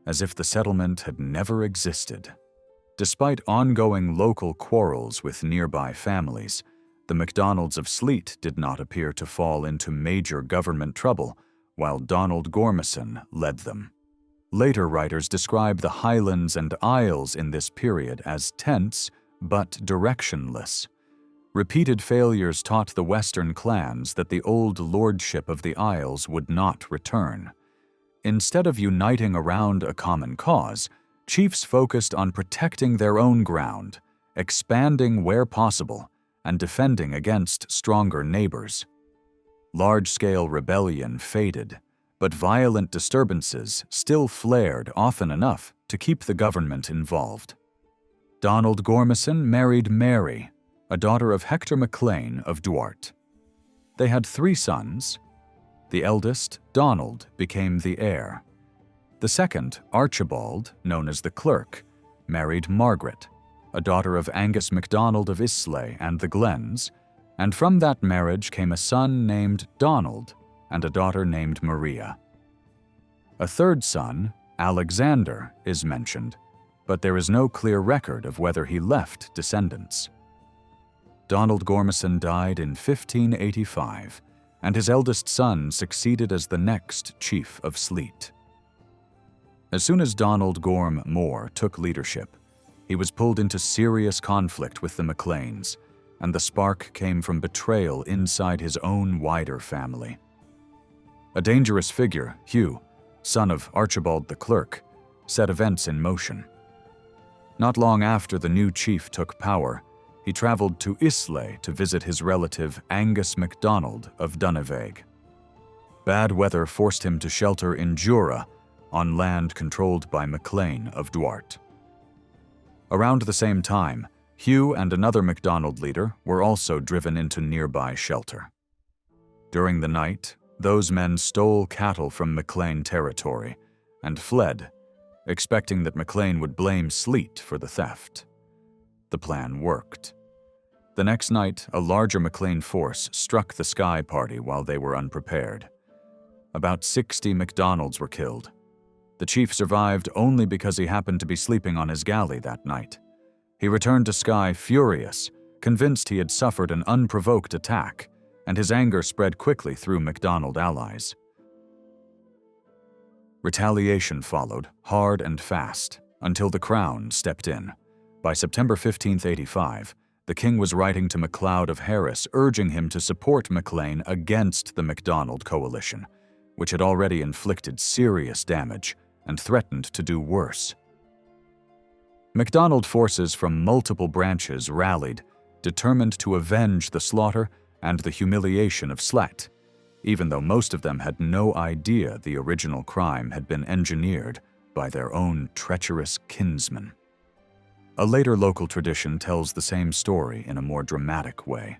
as if the settlement had never existed. Despite ongoing local quarrels with nearby families, the MacDonalds of Sleat did not appear to fall into major government trouble, while Donald Gormison led them. Later writers describe the Highlands and Isles in this period as tense but directionless. Repeated failures taught the Western clans that the old lordship of the Isles would not return. Instead of uniting around a common cause, chiefs focused on protecting their own ground, expanding where possible, and defending against stronger neighbors. Large-scale rebellion faded, but violent disturbances still flared often enough to keep the government involved. Donald Gormison married Mary, a daughter of Hector MacLean of Duart. They had 3 sons. The eldest, Donald, became the heir. The second, Archibald, known as the Clerk, married Margaret, a daughter of Angus MacDonald of Islay and the Glens, and from that marriage came a son named Donald and a daughter named Maria. A third son, Alexander, is mentioned, but there is no clear record of whether he left descendants. Donald Gormison died in 1585, and his eldest son succeeded as the next chief of Sleat. As soon as Donald Gorm Moore took leadership, he was pulled into serious conflict with the MacLeans, and the spark came from betrayal inside his own wider family. A dangerous figure, Hugh, son of Archibald the Clerk, set events in motion. Not long after the new chief took power, he traveled to Islay to visit his relative Angus MacDonald of Dunaveg. Bad weather forced him to shelter in Jura, on land controlled by MacLean of Duart. Around the same time, Hugh and another MacDonald leader were also driven into nearby shelter. During the night, those men stole cattle from MacLean territory and fled, expecting that MacLean would blame Sleat for the theft. The plan worked. The next night, a larger MacLean force struck the Skye party while they were unprepared. About 60 MacDonalds were killed. The chief survived only because he happened to be sleeping on his galley that night. He returned to Skye furious, convinced he had suffered an unprovoked attack, and his anger spread quickly through MacDonald allies. Retaliation followed, hard and fast, until the Crown stepped in. By September 1585, the king was writing to MacLeod of Harris urging him to support MacLean against the MacDonald coalition, which had already inflicted serious damage and threatened to do worse. MacDonald forces from multiple branches rallied, determined to avenge the slaughter and the humiliation of Sleat, even though most of them had no idea the original crime had been engineered by their own treacherous kinsmen. A later local tradition tells the same story in a more dramatic way.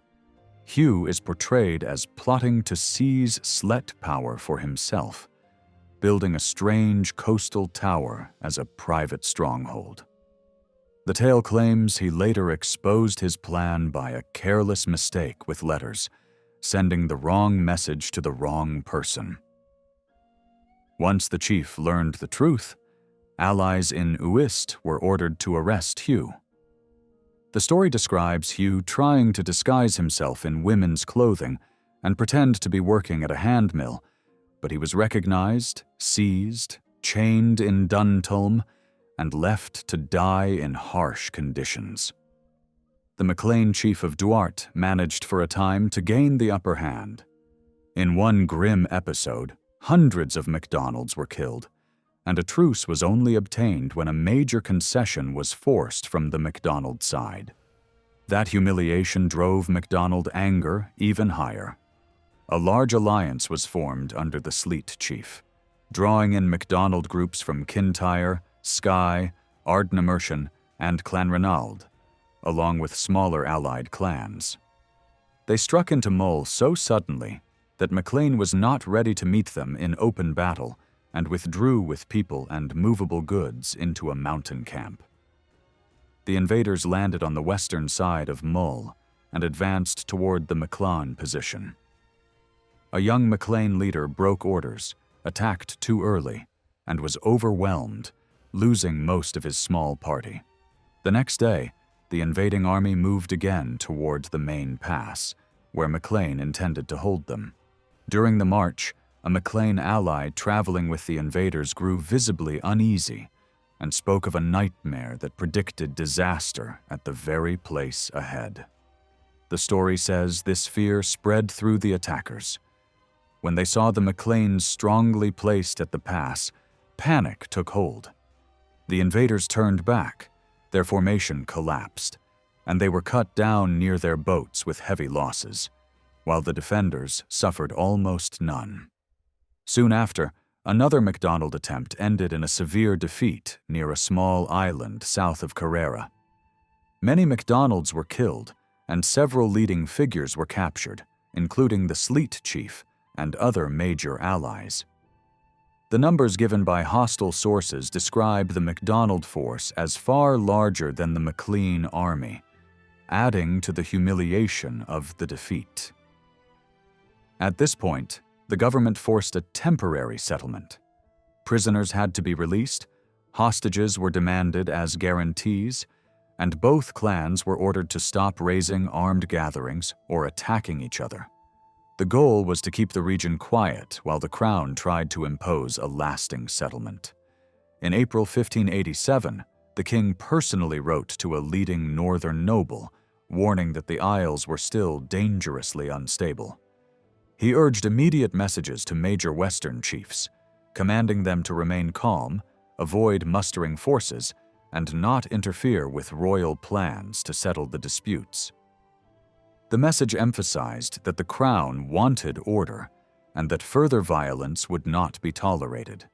Hugh is portrayed as plotting to seize Sleat power for himself, building a strange coastal tower as a private stronghold. The tale claims he later exposed his plan by a careless mistake with letters, sending the wrong message to the wrong person. Once the chief learned the truth, allies in Uist were ordered to arrest Hugh. The story describes Hugh trying to disguise himself in women's clothing and pretend to be working at a hand mill, but he was recognized, seized, chained in Duntulm, and left to die in harsh conditions. The MacLean chief of Duart managed for a time to gain the upper hand. In one grim episode, hundreds of MacDonalds were killed, and a truce was only obtained when a major concession was forced from the MacDonald side. That humiliation drove MacDonald anger even higher. A large alliance was formed under the Sleat chief, drawing in MacDonald groups from Kintyre, Skye, Ardnamurchan, and Clanranald, along with smaller allied clans. They struck into Mull so suddenly that MacLean was not ready to meet them in open battle and withdrew with people and movable goods into a mountain camp. The invaders landed on the western side of Mull and advanced toward the MacLean position. A young MacLean leader broke orders, attacked too early, and was overwhelmed, losing most of his small party. The next day, the invading army moved again toward the main pass, where MacLean intended to hold them. During the march, a MacLean ally traveling with the invaders grew visibly uneasy and spoke of a nightmare that predicted disaster at the very place ahead. The story says this fear spread through the attackers. When they saw the MacLeans strongly placed at the pass, panic took hold. The invaders turned back, their formation collapsed, and they were cut down near their boats with heavy losses, while the defenders suffered almost none. Soon after, another MacDonald attempt ended in a severe defeat near a small island south of Carrera. Many MacDonalds were killed, and several leading figures were captured, including the Sleat chief and other major allies. The numbers given by hostile sources describe the MacDonald force as far larger than the MacLean army, adding to the humiliation of the defeat. At this point, the government forced a temporary settlement. Prisoners had to be released, hostages were demanded as guarantees, and both clans were ordered to stop raising armed gatherings or attacking each other. The goal was to keep the region quiet while the crown tried to impose a lasting settlement. In April 1587, the king personally wrote to a leading northern noble, warning that the Isles were still dangerously unstable. He urged immediate messages to major western chiefs, commanding them to remain calm, avoid mustering forces, and not interfere with royal plans to settle the disputes. The message emphasized that the crown wanted order and that further violence would not be tolerated.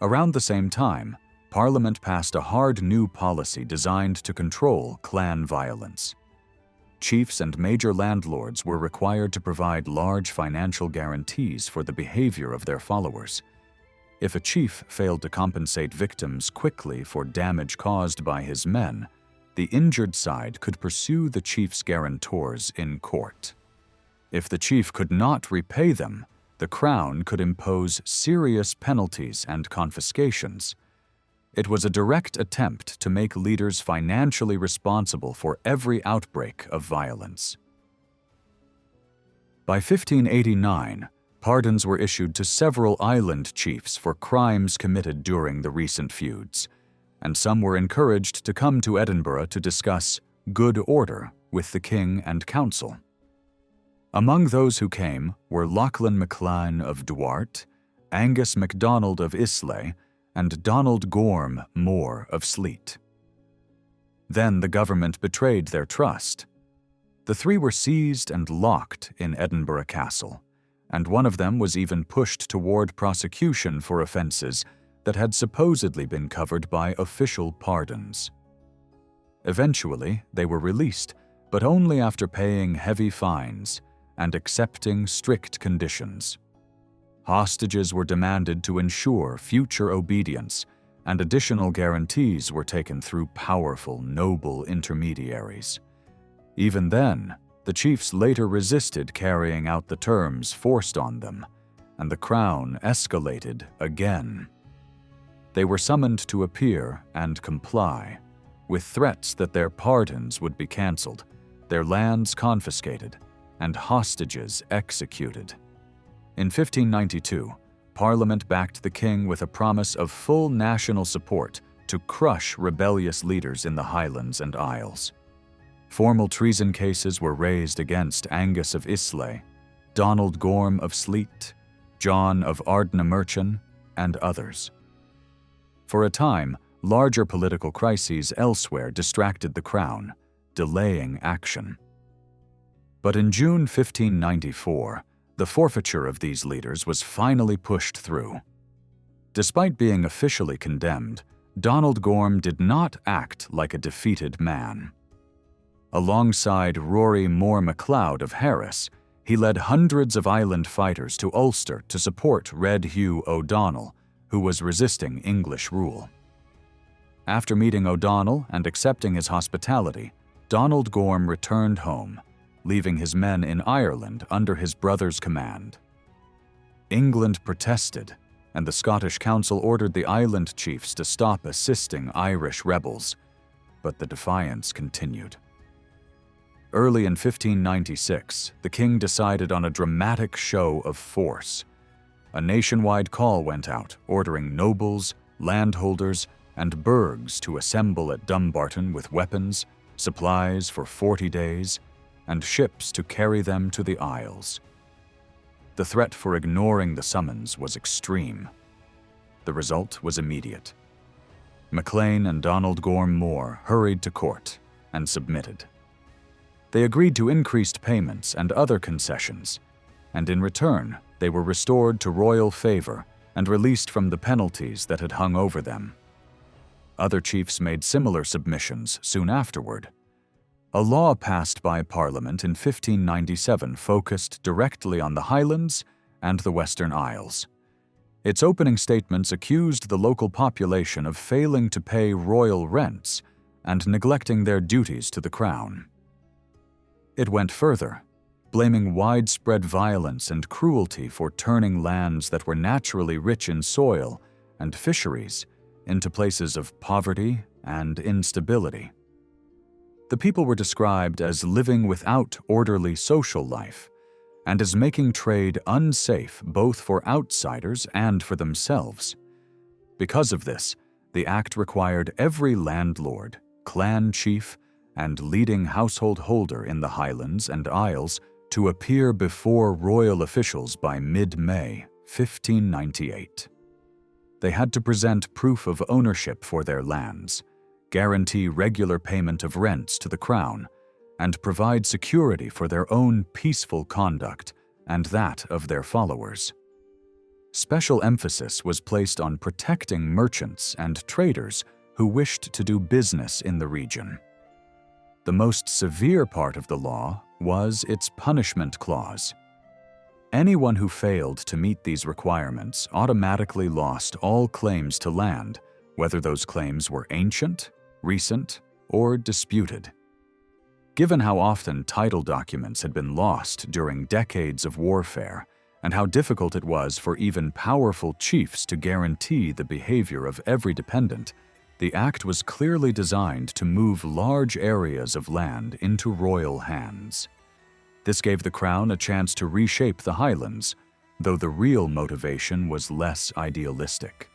Around the same time, Parliament passed a hard new policy designed to control clan violence. Chiefs and major landlords were required to provide large financial guarantees for the behavior of their followers. If a chief failed to compensate victims quickly for damage caused by his men, the injured side could pursue the chief's guarantors in court. If the chief could not repay them, the crown could impose serious penalties and confiscations. It was a direct attempt to make leaders financially responsible for every outbreak of violence. By 1589, pardons were issued to several island chiefs for crimes committed during the recent feuds, and some were encouraged to come to Edinburgh to discuss good order with the king and council. Among those who came were Lachlan MacLean of Duart, Angus MacDonald of Islay, and Donald Gorm Moore of Sleat. Then the government betrayed their trust. The three were seized and locked in Edinburgh Castle, and one of them was even pushed toward prosecution for offenses that had supposedly been covered by official pardons. Eventually, they were released, but only after paying heavy fines and accepting strict conditions. Hostages were demanded to ensure future obedience, and additional guarantees were taken through powerful, noble intermediaries. Even then, the chiefs later resisted carrying out the terms forced on them, and the crown escalated again. They were summoned to appear and comply, with threats that their pardons would be cancelled, their lands confiscated, and hostages executed. In 1592, Parliament backed the king with a promise of full national support to crush rebellious leaders in the Highlands and Isles. Formal treason cases were raised against Angus of Islay, Donald Gorm of Sleat, John of Ardnamurchan, and others. For a time, larger political crises elsewhere distracted the crown, delaying action. But in June 1594, the forfeiture of these leaders was finally pushed through. Despite being officially condemned, Donald Gorm did not act like a defeated man. Alongside Rory More MacLeod of Harris, he led hundreds of island fighters to Ulster to support Red Hugh O'Donnell, who was resisting English rule. After meeting O'Donnell and accepting his hospitality, Donald Gorm returned home, leaving his men in Ireland under his brother's command. England protested, and the Scottish Council ordered the island chiefs to stop assisting Irish rebels, but the defiance continued. Early in 1596, the king decided on a dramatic show of force. A nationwide call went out ordering nobles, landholders, and burghs to assemble at Dumbarton with weapons, supplies for 40 days, and ships to carry them to the Isles. The threat for ignoring the summons was extreme. The result was immediate. Maclean and Donald Gorm More hurried to court and submitted. They agreed to increased payments and other concessions, and in return, they were restored to royal favor and released from the penalties that had hung over them. Other chiefs made similar submissions soon afterward. A law passed by Parliament in 1597 focused directly on the Highlands and the Western Isles. Its opening statements accused the local population of failing to pay royal rents and neglecting their duties to the crown. It went further, blaming widespread violence and cruelty for turning lands that were naturally rich in soil and fisheries into places of poverty and instability. The people were described as living without orderly social life and as making trade unsafe both for outsiders and for themselves. Because of this, the act required every landlord, clan chief, and leading household holder in the Highlands and Isles to appear before royal officials by mid-May 1598. They had to present proof of ownership for their lands, guarantee regular payment of rents to the crown, and provide security for their own peaceful conduct and that of their followers. Special emphasis was placed on protecting merchants and traders who wished to do business in the region. The most severe part of the law was its punishment clause. Anyone who failed to meet these requirements automatically lost all claims to land, whether those claims were ancient, recent, or disputed. Given how often title documents had been lost during decades of warfare, and how difficult it was for even powerful chiefs to guarantee the behavior of every dependent, the act was clearly designed to move large areas of land into royal hands. This gave the crown a chance to reshape the Highlands, though the real motivation was less idealistic.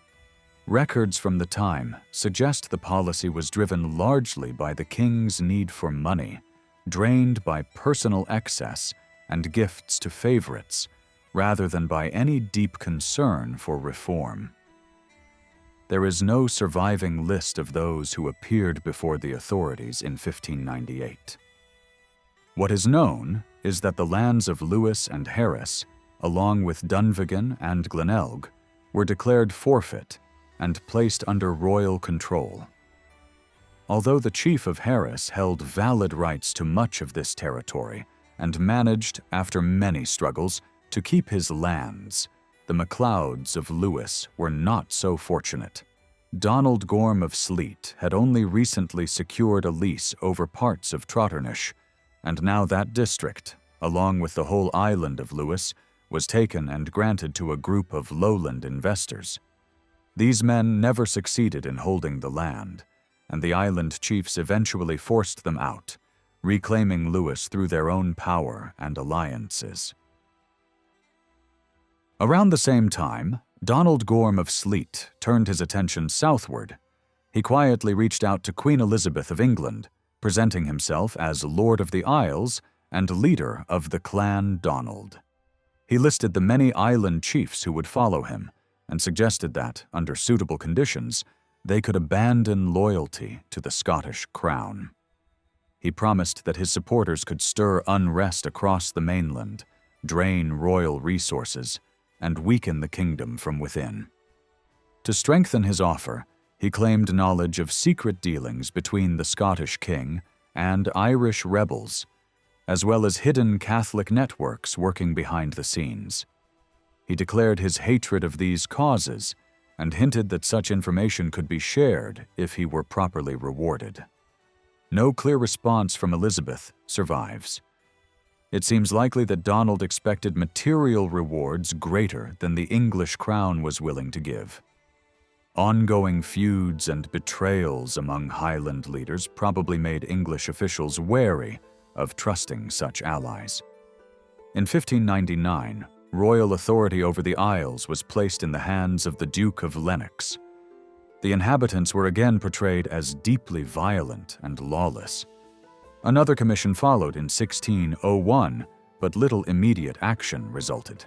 Records from the time suggest the policy was driven largely by the king's need for money, drained by personal excess and gifts to favorites, rather than by any deep concern for reform. There is no surviving list of those who appeared before the authorities in 1598. What is known is that the lands of Lewis and Harris, along with Dunvegan and Glenelg, were declared forfeit and placed under royal control. Although the chief of Harris held valid rights to much of this territory and managed, after many struggles, to keep his lands, the MacLeods of Lewis were not so fortunate. Donald Gorm of Sleat had only recently secured a lease over parts of Trotternish, and now that district, along with the whole island of Lewis, was taken and granted to a group of lowland investors. These men never succeeded in holding the land, and the island chiefs eventually forced them out, reclaiming Lewis through their own power and alliances. Around the same time, Donald Gorm of Sleat turned his attention southward. He quietly reached out to Queen Elizabeth of England, presenting himself as Lord of the Isles and leader of the Clan Donald. He listed the many island chiefs who would follow him and suggested that, under suitable conditions, they could abandon loyalty to the Scottish crown. He promised that his supporters could stir unrest across the mainland, drain royal resources, and weaken the kingdom from within. To strengthen his offer, he claimed knowledge of secret dealings between the Scottish king and Irish rebels, as well as hidden Catholic networks working behind the scenes. He declared his hatred of these causes and hinted that such information could be shared if he were properly rewarded. No clear response from Elizabeth survives. It seems likely that Donald expected material rewards greater than the English crown was willing to give. Ongoing feuds and betrayals among Highland leaders probably made English officials wary of trusting such allies. In 1599, royal authority over the Isles was placed in the hands of the Duke of Lennox. The inhabitants were again portrayed as deeply violent and lawless. Another commission followed in 1601, but little immediate action resulted.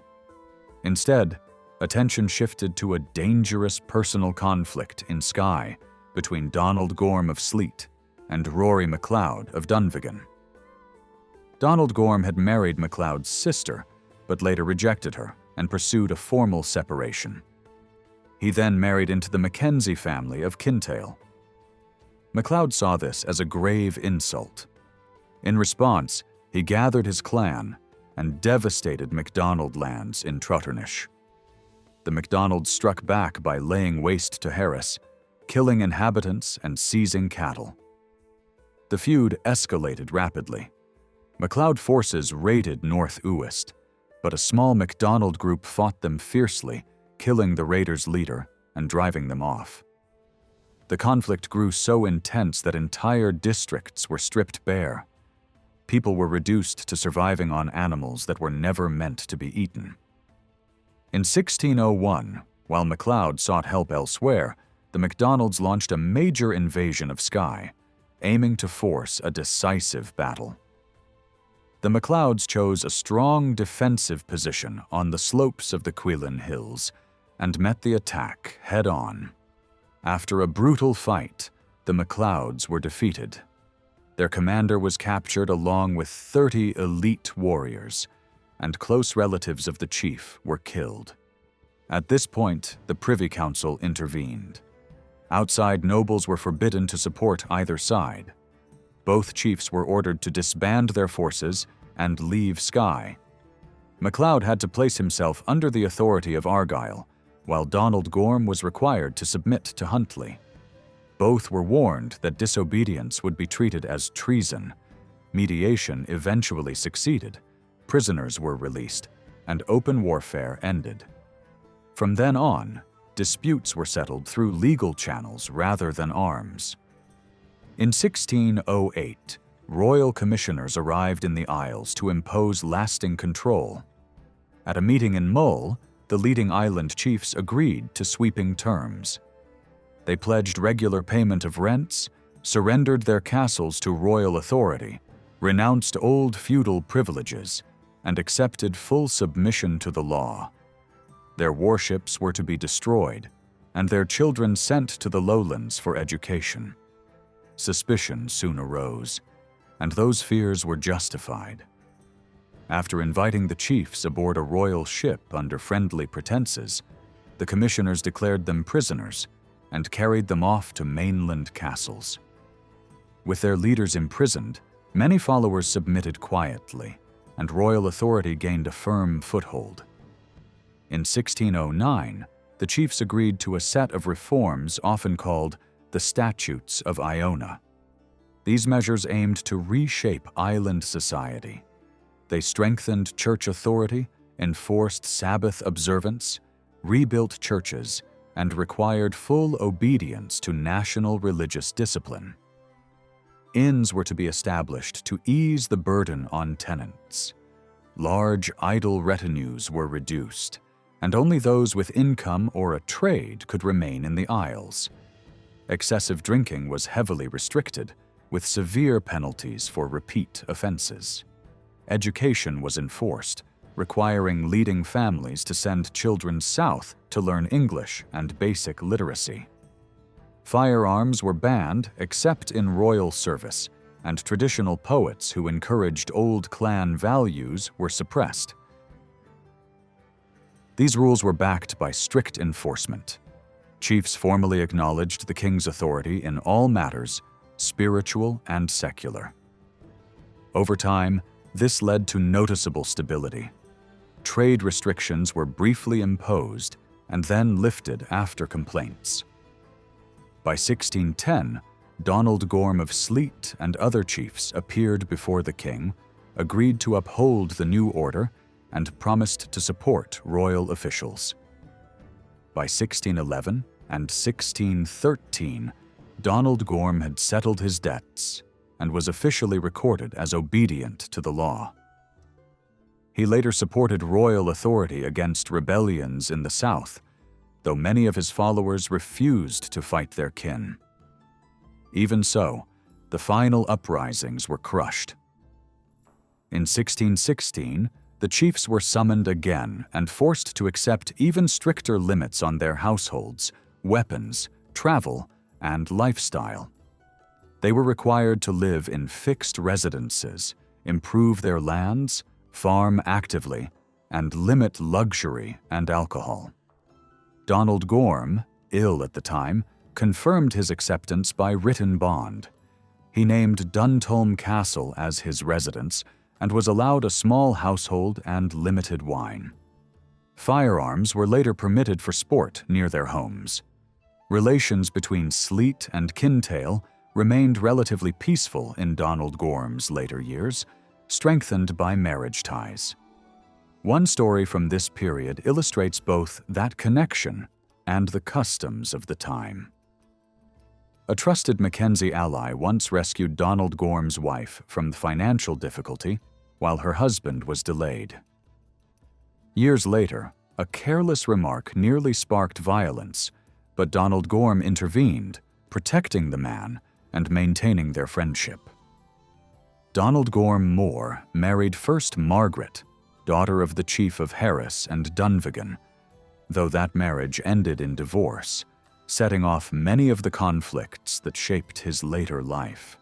Instead, attention shifted to a dangerous personal conflict in Skye between Donald Gorm of Sleat and Rory MacLeod of Dunvegan. Donald Gorm had married MacLeod's sister, but later rejected her and pursued a formal separation. He then married into the Mackenzie family of Kintyre. MacLeod saw this as a grave insult. In response, he gathered his clan and devastated MacDonald lands in Trotternish. The MacDonalds struck back by laying waste to Harris, killing inhabitants and seizing cattle. The feud escalated rapidly. MacLeod forces raided North Uist, but a small MacDonald group fought them fiercely, killing the raiders' leader and driving them off. The conflict grew so intense that entire districts were stripped bare. People were reduced to surviving on animals that were never meant to be eaten. In 1601, while MacLeod sought help elsewhere, the MacDonalds launched a major invasion of Skye, aiming to force a decisive battle. The MacLeods chose a strong defensive position on the slopes of the Cuillin Hills and met the attack head-on. After a brutal fight, the MacLeods were defeated. Their commander was captured along with 30 elite warriors, and close relatives of the chief were killed. At this point, the Privy Council intervened. Outside nobles were forbidden to support either side. Both chiefs were ordered to disband their forces and leave Skye. MacLeod had to place himself under the authority of Argyll, while Donald Gorm was required to submit to Huntly. Both were warned that disobedience would be treated as treason. Mediation eventually succeeded, prisoners were released, and open warfare ended. From then on, disputes were settled through legal channels rather than arms. In 1608, royal commissioners arrived in the Isles to impose lasting control. At a meeting in Mull, the leading island chiefs agreed to sweeping terms. They pledged regular payment of rents, surrendered their castles to royal authority, renounced old feudal privileges, and accepted full submission to the law. Their warships were to be destroyed, and their children sent to the lowlands for education. Suspicion soon arose, and those fears were justified. After inviting the chiefs aboard a royal ship under friendly pretenses, the commissioners declared them prisoners and carried them off to mainland castles. With their leaders imprisoned, many followers submitted quietly, and royal authority gained a firm foothold. In 1609, the chiefs agreed to a set of reforms often called the Statutes of Iona. These measures aimed to reshape island society. They strengthened church authority, enforced Sabbath observance, rebuilt churches, and required full obedience to national religious discipline. Inns were to be established to ease the burden on tenants. Large idle retinues were reduced, and only those with income or a trade could remain in the Isles. Excessive drinking was heavily restricted, with severe penalties for repeat offenses. Education was enforced, requiring leading families to send children south to learn English and basic literacy. Firearms were banned except in royal service, and traditional poets who encouraged old clan values were suppressed. These rules were backed by strict enforcement. Chiefs formally acknowledged the king's authority in all matters, spiritual and secular. Over time, this led to noticeable stability. Trade restrictions were briefly imposed and then lifted after complaints. By 1610, Donald Gorm of Sleat and other chiefs appeared before the king, agreed to uphold the new order, and promised to support royal officials. By 1611 and 1613, Donald Gorm had settled his debts and was officially recorded as obedient to the law. He later supported royal authority against rebellions in the south, though many of his followers refused to fight their kin. Even so, the final uprisings were crushed. In 1616, the chiefs were summoned again and forced to accept even stricter limits on their households, weapons, travel, and lifestyle. They were required to live in fixed residences, improve their lands, farm actively, and limit luxury and alcohol. Donald Gorm, ill at the time, confirmed his acceptance by written bond. He named Duntulm Castle as his residence and was allowed a small household and limited wine. Firearms were later permitted for sport near their homes. Relations between Sleat and Kintyre remained relatively peaceful in Donald Gorm's later years, strengthened by marriage ties. One story from this period illustrates both that connection and the customs of the time. A trusted Mackenzie ally once rescued Donald Gorm's wife from financial difficulty while her husband was delayed. Years later, a careless remark nearly sparked violence, but Donald Gorm intervened, protecting the man and maintaining their friendship. Donald Gorm More married first Margaret, daughter of the chief of Harris and Dunvegan, though that marriage ended in divorce, setting off many of the conflicts that shaped his later life.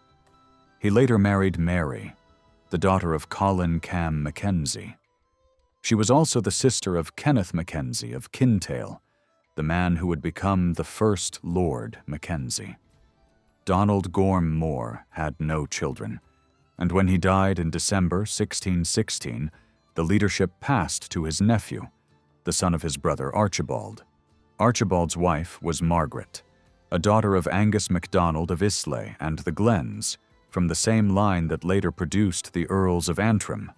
He later married Mary, the daughter of Colin Cam Mackenzie. She was also the sister of Kenneth Mackenzie of Kintyre, the man who would become the first Lord Mackenzie. Donald Gorm More had no children, and when he died in December 1616, the leadership passed to his nephew, the son of his brother Archibald. Archibald's wife was Margaret, a daughter of Angus MacDonald of Islay and the Glens, from the same line that later produced the Earls of Antrim